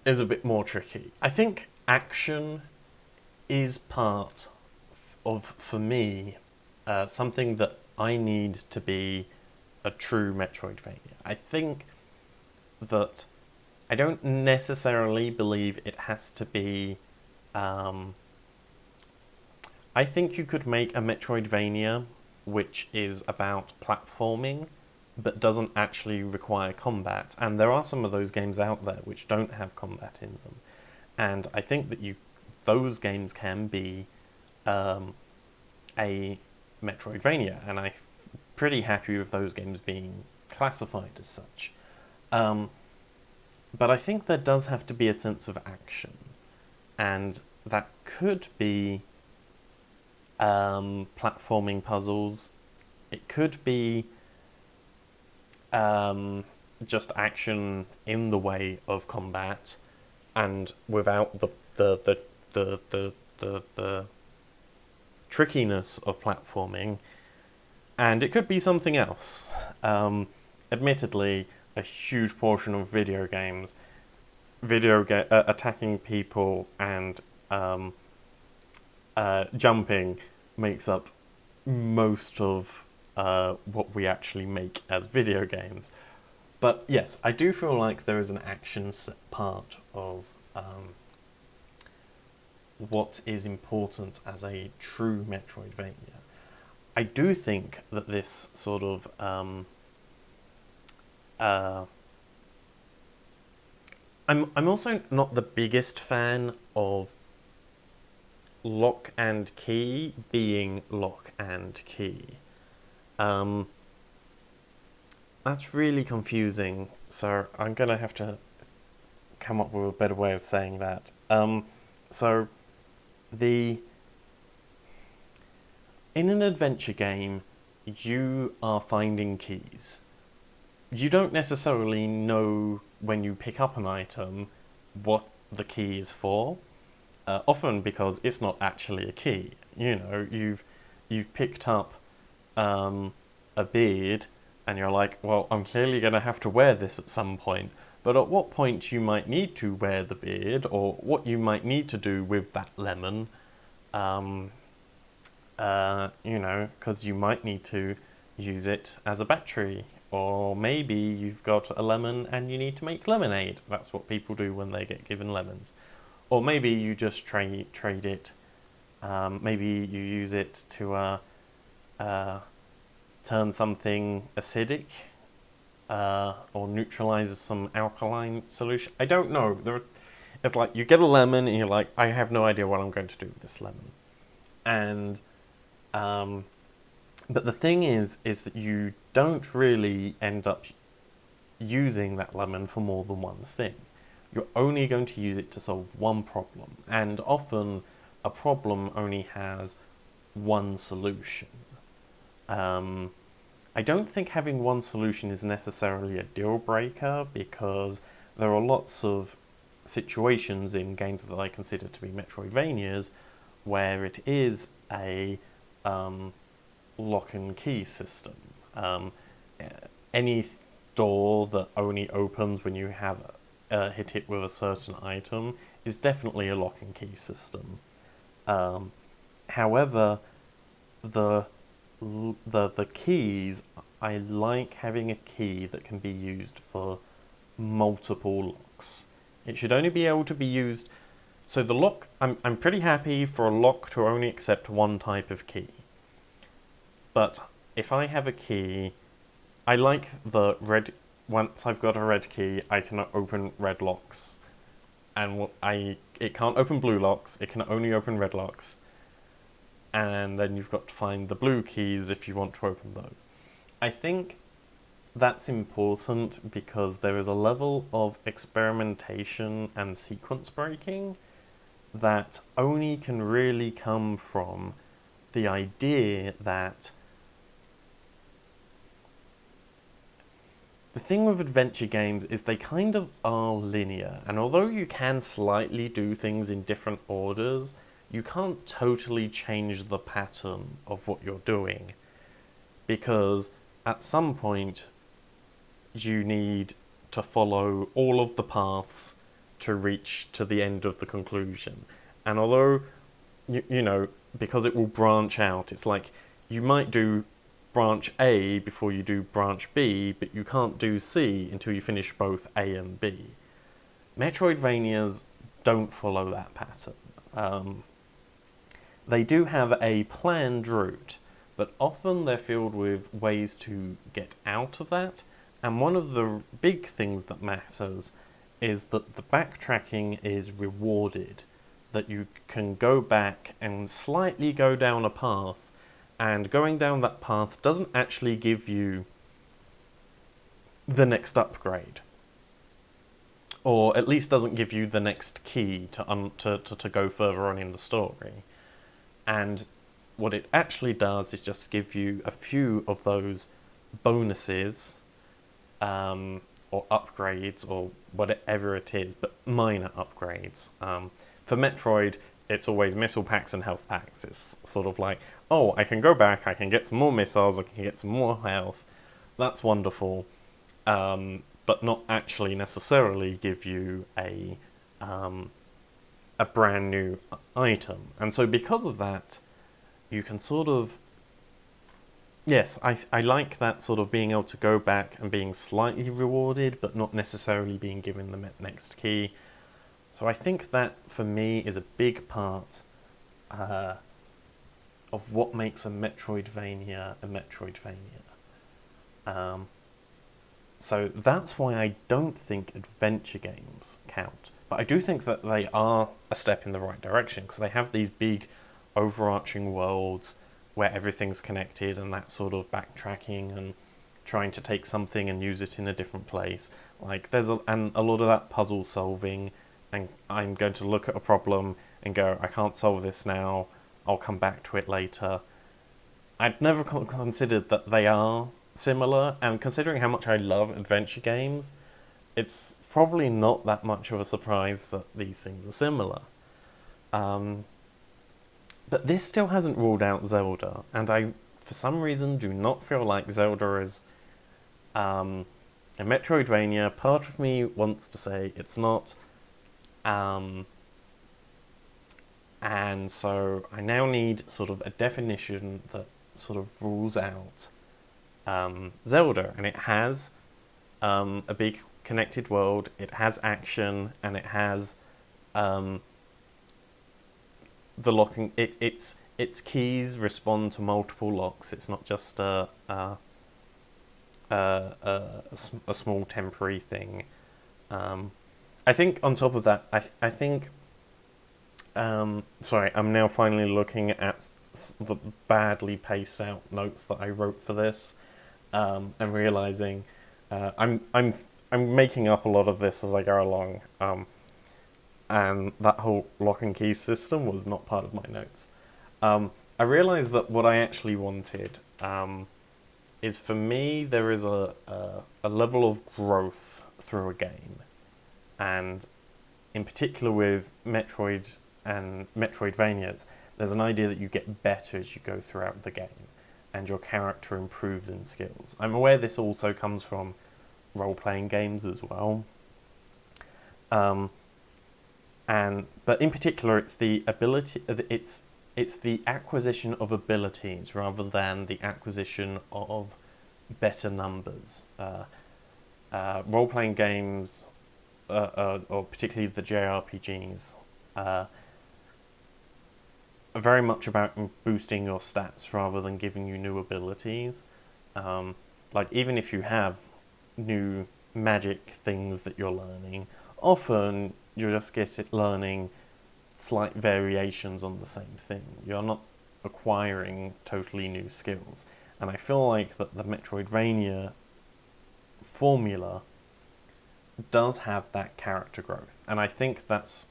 is a bit more tricky. I think action is part of, for me, something that I need to be a true Metroidvania. I think that I don't necessarily believe it has to be... I think you could make a Metroidvania which is about platforming but doesn't actually require combat. And there are some of those games out there which don't have combat in them. And I think that those games can be a Metroidvania, and I'm pretty happy with those games being classified as such. But I think there does have to be a sense of action, and that could be platforming puzzles. It could be just action in the way of combat, and without the trickiness of platforming. And it could be something else. Admittedly, a huge portion of video games, attacking people and jumping makes up most of what we actually make as video games. But yes, I do feel like there is an action part of what is important as a true Metroidvania. I do think that this sort of I'm also not the biggest fan of lock and key being lock and key. That's really confusing, so I'm gonna have to come up with a better way of saying that. In an adventure game, you are finding keys. you don't necessarily know when you pick up an item what the key is for. Often because it's not actually a key. You know, you've picked up a beard, and you're like, well, I'm clearly going to have to wear this at some point. But at what point you might need to wear the beard, or what you might need to do with that lemon, you know, because you might need to use it as a battery, or maybe you've got a lemon and you need to make lemonade. That's what people do when they get given lemons. Or maybe you just trade it. Maybe you use it to turn something acidic, or neutralizes some alkaline solution. I don't know. It's like you get a lemon and you're like, I have no idea what I'm going to do with this lemon. And but the thing is that you don't really end up using that lemon for more than one thing. You're only going to use it to solve one problem, and often a problem only has one solution. I don't think having one solution is necessarily a deal breaker, because there are lots of situations in games that I consider to be Metroidvanias where it is a lock and key system. Any door that only opens when you have hit it with a certain item is definitely a lock and key system. However, the keys, I like having a key that can be used for multiple locks. It should only be able to be used. So the lock, I'm pretty happy for a lock to only accept one type of key. But if I have a key, I like the red. Once I've got a red key, I can open red locks, and it can't open blue locks. It can only open red locks. And then you've got to find the blue keys if you want to open those. I think that's important because there is a level of experimentation and sequence breaking that only can really come from the idea that the thing with adventure games is they kind of are linear, and although you can slightly do things in different orders, you can't totally change the pattern of what you're doing, because at some point you need to follow all of the paths to reach to the end of the conclusion. And although, you know, because it will branch out, it's like you might do branch A before you do branch B, but you can't do C until you finish both A and B. Metroidvanias don't follow that pattern. They do have a planned route, but often they're filled with ways to get out of that, and one of the big things that matters is that the backtracking is rewarded, that you can go back and slightly go down a path, and going down that path doesn't actually give you the next upgrade, or at least doesn't give you the next key to go further on in the story. And what it actually does is just give you a few of those bonuses, or upgrades, or whatever it is, but minor upgrades. For Metroid, it's always missile packs and health packs. It's sort of like, oh, I can go back, I can get some more missiles, I can get some more health. That's wonderful, but not actually necessarily give you a brand new item. And so because of that, you can sort of... Yes, I like that sort of being able to go back and being slightly rewarded, but not necessarily being given the next key. So I think that, for me, is a big part of what makes a Metroidvania a Metroidvania. So that's why I don't think adventure games count. But I do think that they are a step in the right direction, because they have these big overarching worlds where everything's connected, and that sort of backtracking and trying to take something and use it in a different place. Like, there's a lot of that puzzle solving, and I'm going to look at a problem and go, I can't solve this now, I'll come back to it later. I'd never considered that they are similar, and considering how much I love adventure games, it's probably not that much of a surprise that these things are similar. Um, but this still hasn't ruled out Zelda, and I, for some reason, do not feel like Zelda is a Metroidvania. Part of me wants to say it's not, and so I now need sort of a definition that sort of rules out Zelda, and it has a big connected world, it has action, and it has the locking. Its keys respond to multiple locks. It's not just a small temporary thing. I think on top of that, I think. Sorry, I'm now finally looking at the badly paced out notes that I wrote for this, and realizing I'm making up a lot of this as I go along, and that whole lock and key system was not part of my notes. I realized that what I actually wanted is, for me, there is a level of growth through a game, and in particular with Metroid and Metroidvanias, there's an idea that you get better as you go throughout the game, and your character improves in skills. I'm aware this also comes from role-playing games as well, but in particular, it's the ability. It's the acquisition of abilities rather than the acquisition of better numbers. Role-playing games, or particularly the JRPGs, are very much about boosting your stats rather than giving you new abilities. Like, even if you have new magic things that you're learning, often you're just learning slight variations on the same thing. You're not acquiring totally new skills. And I feel like that the Metroidvania formula does have that character growth. And I think that's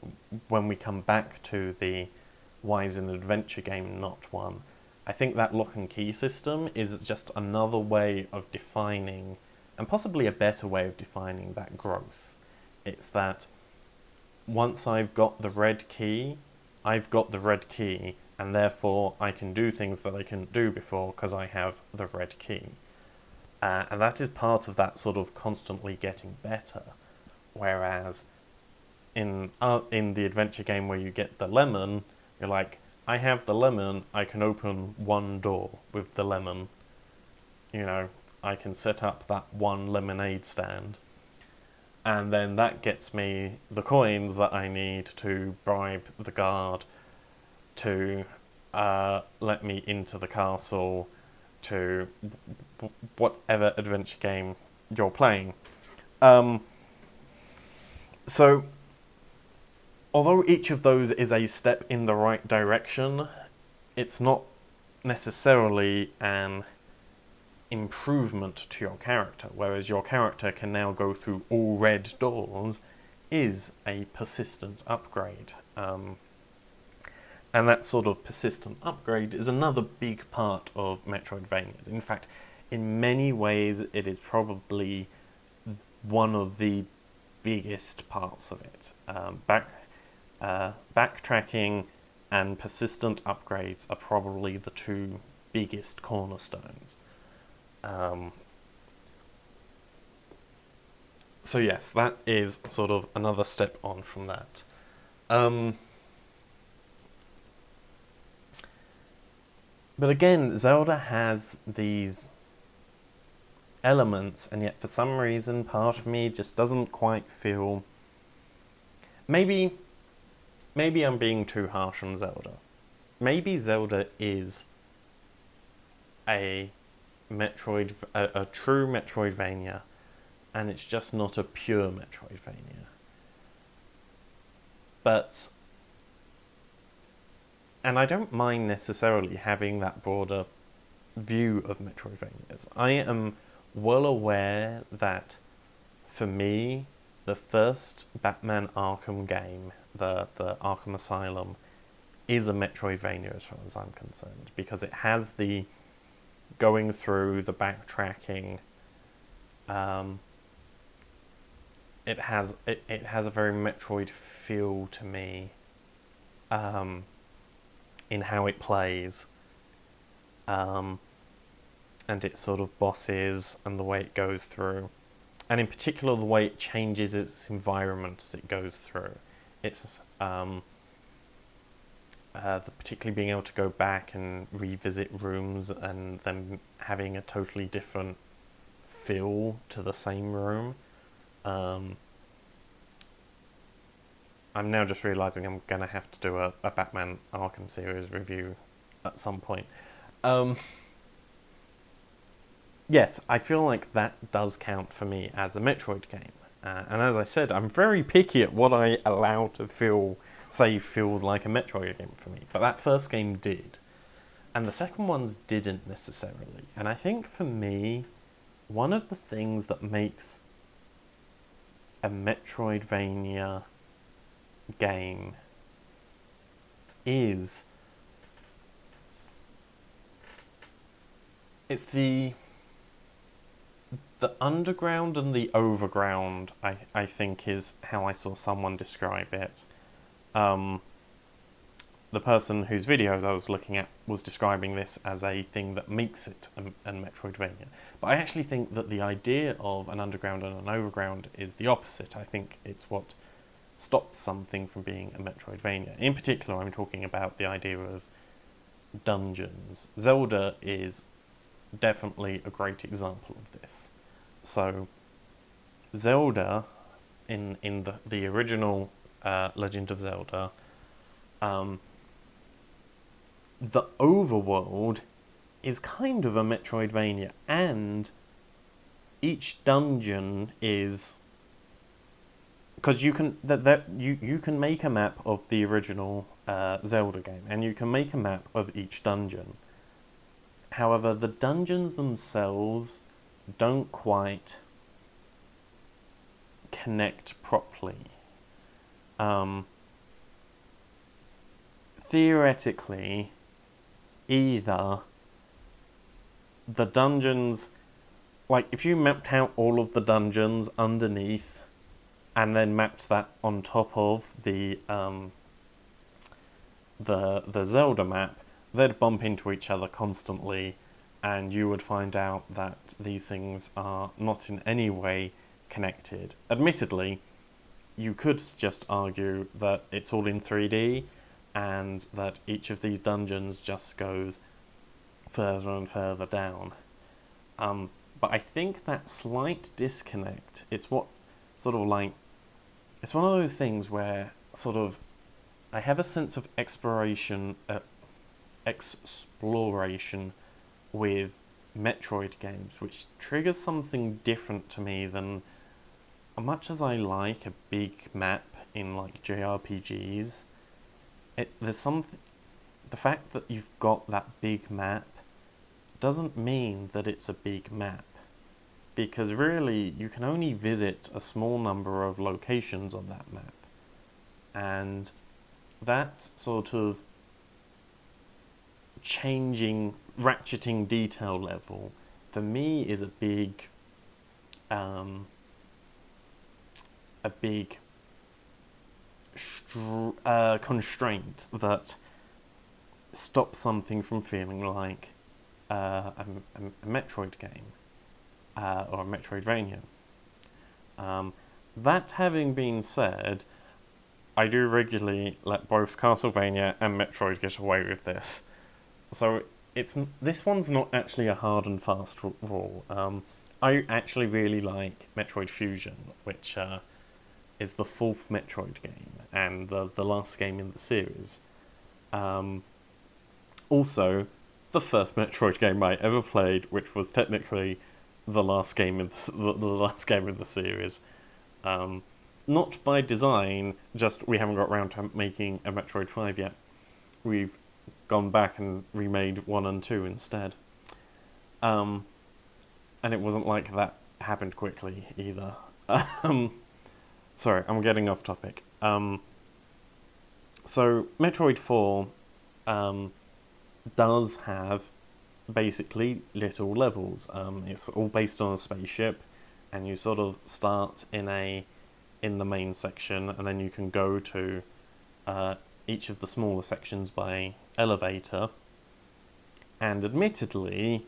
when we come back to the why is an adventure game not one. I think that lock and key system is just another way of defining, and possibly a better way of defining, that growth. It's that once I've got the red key, I've got the red key, and therefore I can do things that I couldn't do before because I have the red key. And that is part of that sort of constantly getting better. Whereas in the adventure game where you get the lemon, you're like, I have the lemon, I can open one door with the lemon. You know, I can set up that one lemonade stand. And then that gets me the coins that I need to bribe the guard to let me into the castle, to whatever adventure game you're playing. So, although each of those is a step in the right direction, it's not necessarily an improvement to your character, whereas your character can now go through all red doors is a persistent upgrade. And that sort of persistent upgrade is another big part of Metroidvanias. In fact, in many ways, it is probably one of the biggest parts of it. Backtracking and persistent upgrades are probably the two biggest cornerstones. So yes, that is sort of another step on from that. But again, Zelda has these elements, and yet for some reason part of me just doesn't quite feel... Maybe I'm being too harsh on Zelda. Maybe Zelda is a true Metroidvania, and it's just not a pure Metroidvania. And I don't mind necessarily having that broader view of Metroidvanias. I am well aware that, for me, the first Batman Arkham game, the Arkham Asylum, is a Metroidvania as far as I'm concerned, because it has the going through the backtracking, it has a very Metroid feel to me, in how it plays, and its sort of bosses and the way it goes through, and in particular the way it changes its environment as it goes through. It's particularly being able to go back and revisit rooms and then having a totally different feel to the same room. I'm now just realising I'm going to have to do a Batman Arkham series review at some point. Yes, I feel like that does count for me as a Metroid game. And as I said, I'm very picky at what I allow to feels like a Metroid game for me. But that first game did. And the second ones didn't necessarily. And I think for me, one of the things that makes a Metroidvania game is it's the underground and the overground, I think, is how I saw someone describe it. The person whose videos I was looking at was describing this as a thing that makes it a Metroidvania. But I actually think that the idea of an underground and an overground is the opposite. I think it's what stops something from being a Metroidvania. In particular, I'm talking about the idea of dungeons. Zelda is definitely a great example of this. So, Zelda, in the original Legend of Zelda, the overworld is kind of a Metroidvania, and each dungeon is, because you can you can make a map of the original Zelda game, and you can make a map of each dungeon. However, the dungeons themselves don't quite connect properly. Theoretically, either the dungeons, like if you mapped out all of the dungeons underneath and then mapped that on top of the Zelda map, they'd bump into each other constantly, and you would find out that these things are not in any way connected. Admittedly, you could just argue that it's all in 3D and that each of these dungeons just goes further and further down. But I think that slight disconnect, it's what sort of like, it's one of those things where sort of I have a sense of exploration with Metroid games, which triggers something different to me than, much as I like a big map in like JRPGs, there's something, the fact that you've got that big map doesn't mean that it's a big map, because really you can only visit a small number of locations on that map, and that sort of ratcheting detail level for me is a big constraint that stops something from feeling like a Metroid game or a Metroidvania. That having been said, I do regularly let both Castlevania and Metroid get away with this. So this one's not actually a hard and fast rule. I actually really like Metroid Fusion, which is the fourth Metroid game and the last game in the series. Also, the first Metroid game I ever played, which was technically the last game in the last game in the series. Not by design, just we haven't got around to making a Metroid 5 yet. We've gone back and remade 1 and 2 instead. And it wasn't like that happened quickly either. Sorry, I'm getting off topic. So, Metroid 4 does have basically little levels. It's all based on a spaceship, and you sort of start in the main section, and then you can go to each of the smaller sections by elevator. And admittedly,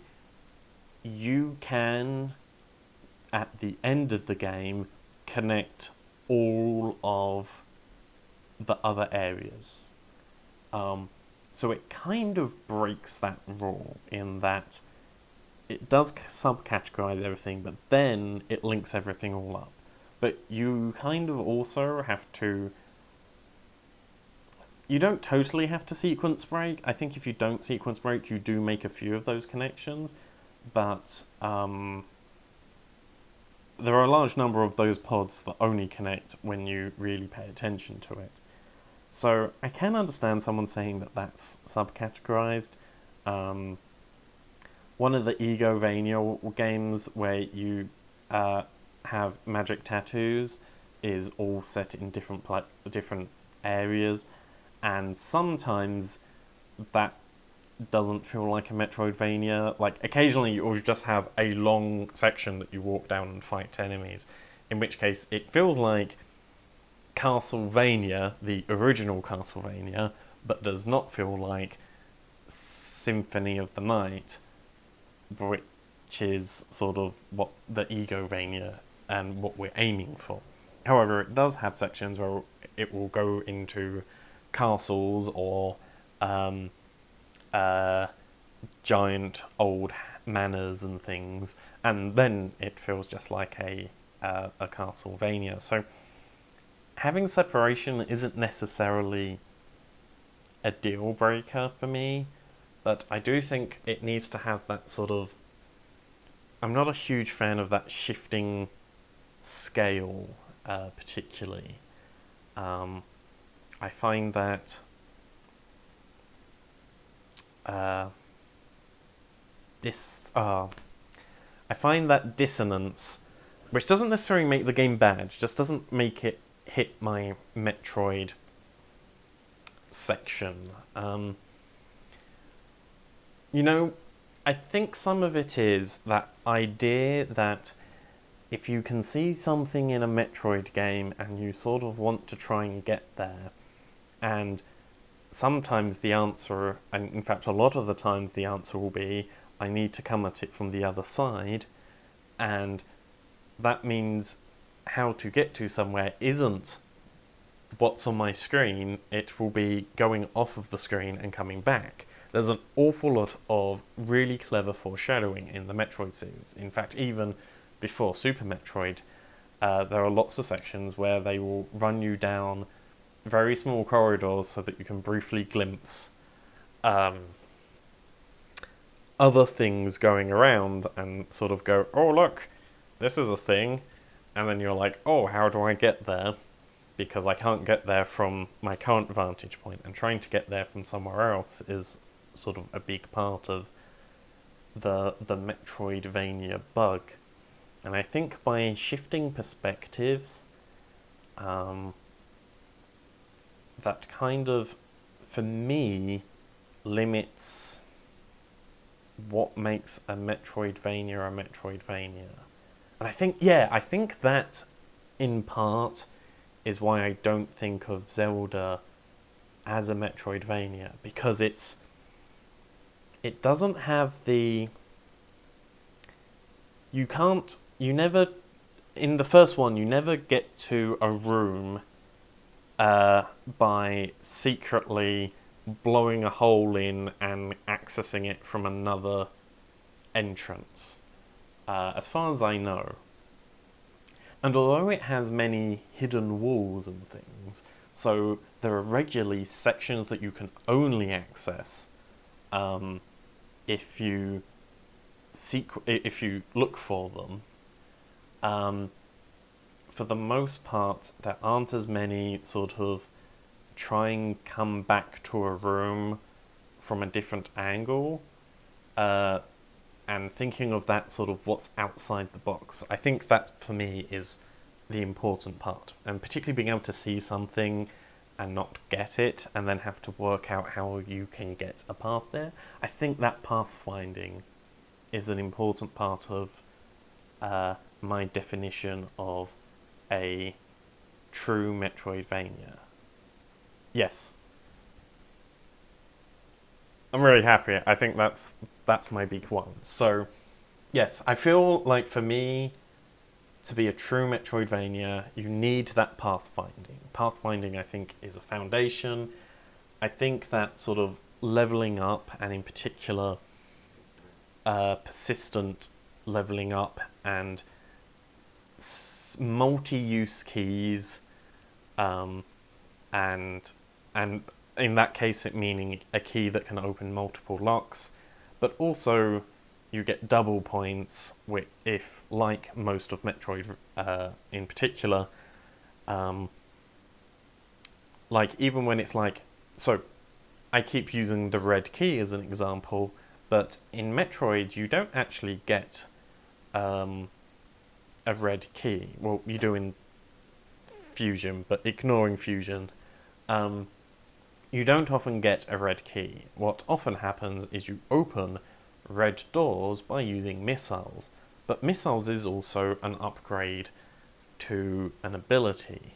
you can, at the end of the game, connect all of the other areas. So it kind of breaks that rule in that it does subcategorize everything, but then it links everything all up. But you kind of also have to... You don't totally have to sequence break. I think if you don't sequence break, you do make a few of those connections, but there are a large number of those pods that only connect when you really pay attention to it. So I can understand someone saying that that's subcategorized. One of the Egovania games where you have magic tattoos is all set in different areas, and sometimes that doesn't feel like a Metroidvania. Like, occasionally you'll just have a long section that you walk down and fight enemies, in which case it feels like Castlevania, the original Castlevania, but does not feel like Symphony of the Night, which is sort of what the Egovania and what we're aiming for. However, it does have sections where it will go into castles or giant old manors and things, and then it feels just like a Castlevania. So having separation isn't necessarily a deal breaker for me, but I do think it needs to have that sort of... I'm not a huge fan of that shifting scale, particularly. I find that dissonance, which doesn't necessarily make the game bad, just doesn't make it hit my Metroid section. I think some of it is that idea that if you can see something in a Metroid game and you sort of want to try and get there, and sometimes the answer, and in fact a lot of the times the answer will be, I need to come at it from the other side, and that means how to get to somewhere isn't what's on my screen, it will be going off of the screen and coming back. There's an awful lot of really clever foreshadowing in the Metroid series. In fact, even before Super Metroid, there are lots of sections where they will run you down very small corridors so that you can briefly glimpse other things going around and sort of go, oh look, this is a thing, and then you're like, oh, how do I get there? Because I can't get there from my current vantage point, and trying to get there from somewhere else is sort of a big part of the Metroidvania bug. And I think by shifting perspectives, that kind of, for me, limits what makes a Metroidvania a Metroidvania. And I think that, in part, is why I don't think of Zelda as a Metroidvania, because it doesn't have the... in the first one, you never get to a room by secretly blowing a hole in and accessing it from another entrance, as far as I know. And although it has many hidden walls and things, so there are regularly sections that you can only access if you look for them. For the most part, there aren't as many sort of try and come back to a room from a different angle, and thinking of that sort of what's outside the box. I think that, for me, is the important part. And particularly being able to see something and not get it, and then have to work out how you can get a path there. I think that pathfinding is an important part of my definition of a true Metroidvania. Yes. I'm really happy. I think that's my big one. So, yes, I feel like for me, to be a true Metroidvania, you need that pathfinding. Pathfinding, I think, is a foundation. I think that sort of leveling up, and in particular, persistent leveling up and multi-use keys, and in that case, it meaning a key that can open multiple locks, but also you get double points if, like most of Metroid in particular, like even when it's like, so I keep using the red key as an example, but in Metroid you don't actually get a red key. Well, you do in Fusion, but ignoring Fusion, you don't often get a red key. What often happens is you open red doors by using missiles, but missiles is also an upgrade to an ability.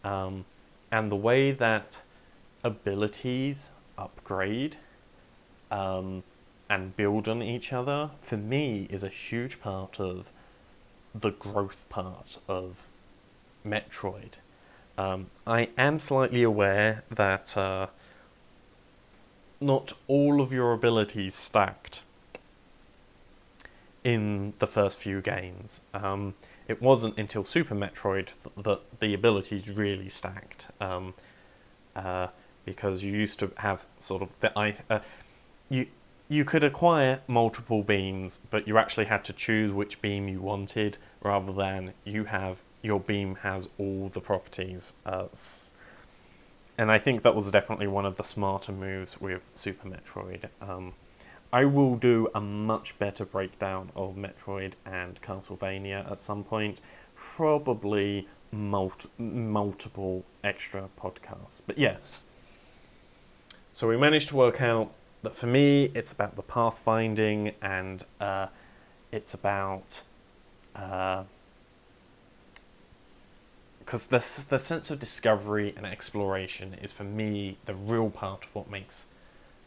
And the way that abilities upgrade and build on each other, for me, is a huge part of the growth part of Metroid. I am slightly aware that not all of your abilities stacked in the first few games. It wasn't until Super Metroid that the abilities really stacked, because you used to have sort of you could acquire multiple beams, but you actually had to choose which beam you wanted, rather than your beam has all the properties. And I think that was definitely one of the smarter moves with Super Metroid. I will do a much better breakdown of Metroid and Castlevania at some point, probably multiple extra podcasts. But yes, so we managed to work out that for me it's about the pathfinding, and it's about because the sense of discovery and exploration is, for me, the real part of what makes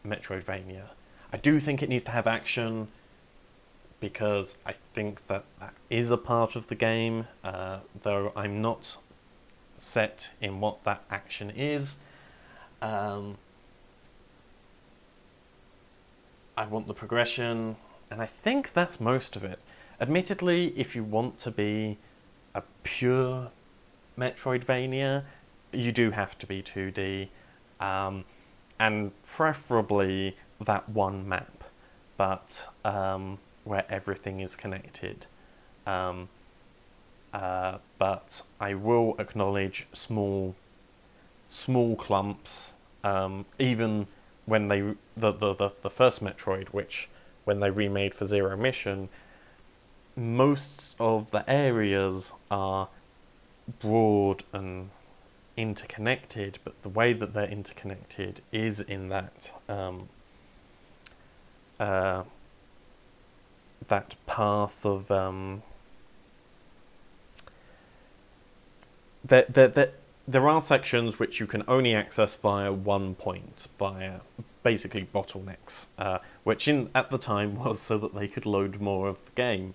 Metroidvania. I do think it needs to have action, because I think that is a part of the game, though I'm not set in what that action is. I want the progression, and I think that's most of it. Admittedly, if you want to be a pure Metroidvania, you do have to be 2D, and preferably that one map, but where everything is connected. But I will acknowledge small clumps, even when the first Metroid, which when they remade for Zero Mission, most of the areas are broad and interconnected, but the way that they're interconnected is in that that path of there are sections which you can only access via one point, via basically bottlenecks, which at the time was so that they could load more of the game,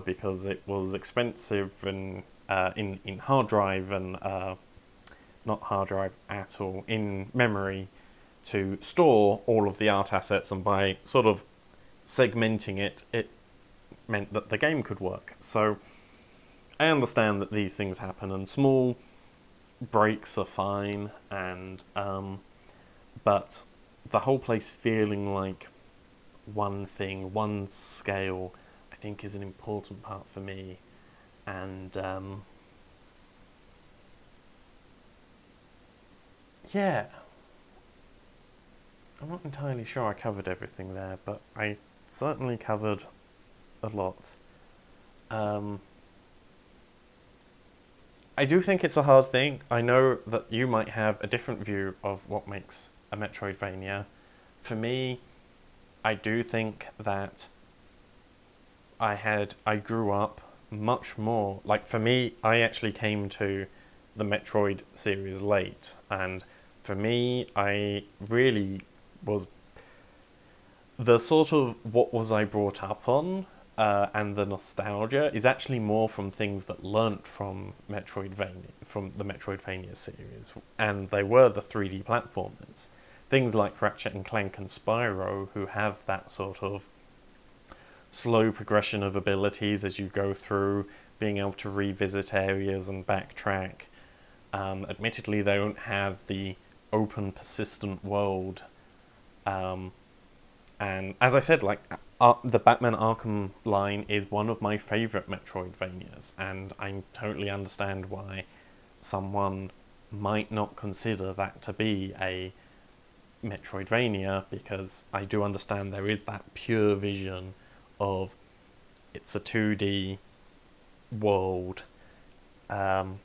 because it was expensive and in hard drive and not hard drive at all, in memory, to store all of the art assets, and by sort of segmenting it, it meant that the game could work. So I understand that these things happen, and small breaks are fine, and but the whole place feeling like one thing, one scale, I think is an important part for me. And yeah, I'm not entirely sure I covered everything there, but I certainly covered a lot. I do think it's a hard thing. I know that you might have a different view of what makes a Metroidvania. For me, I do think that I grew up much more. Like, for me, I actually came to the Metroid series late, and for me, I really was the sort of what was I brought up on, and the nostalgia is actually more from things that learnt from the Metroidvania series, and they were the 3D platformers. Things like Ratchet and Clank and Spyro, who have that sort of slow progression of abilities as you go through, being able to revisit areas and backtrack. Admittedly, they don't have the open, persistent world. And as I said, like the Batman Arkham line is one of my favourite Metroidvanias, and I totally understand why someone might not consider that to be a Metroidvania, because I do understand there is that pure vision of it's a 2D world, and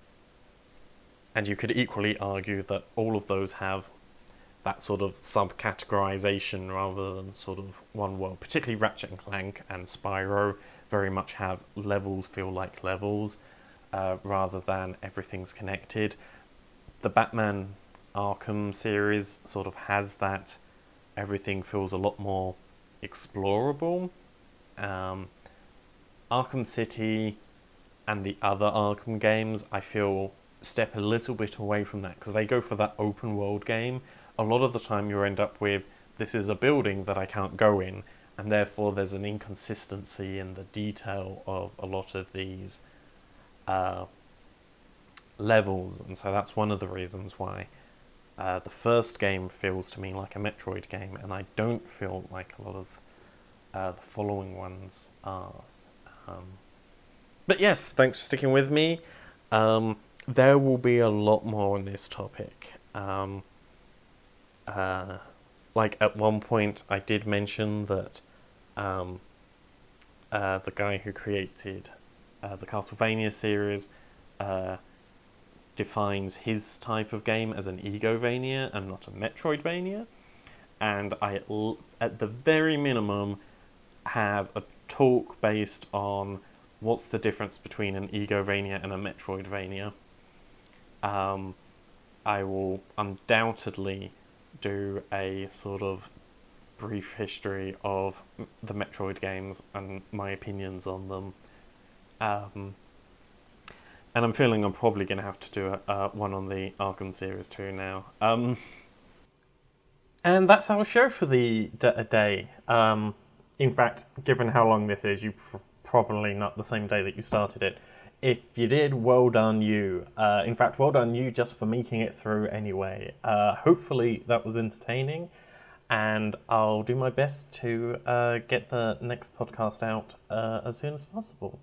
you could equally argue that all of those have that sort of sub-categorization rather than sort of one world. Particularly Ratchet and Clank and Spyro very much have levels feel like levels, rather than everything's connected. The Batman Arkham series sort of has that everything feels a lot more explorable. Arkham City and the other Arkham games, I feel, step a little bit away from that, because they go for that open world game. A lot of the time you end up with, this is a building that I can't go in, and therefore there's an inconsistency in the detail of a lot of these levels, and so that's one of the reasons why the first game feels to me like a Metroid game, and I don't feel like a lot of the following ones are. But yes, thanks for sticking with me. There will be a lot more on this topic. Like at one point I did mention that the guy who created the Castlevania series defines his type of game as an Egovania and not a Metroidvania, and I, at the very minimum, have a talk based on what's the difference between an Egovania and a Metroidvania. I will undoubtedly do a sort of brief history of the Metroid games and my opinions on them. And I'm feeling I'm probably going to have to do one on the Arkham series too now. And that's our show for the day. In fact, given how long this is, you probably not the same day that you started it. If you did, well done you. In fact, well done you just for making it through anyway. Hopefully that was entertaining, and I'll do my best to get the next podcast out as soon as possible.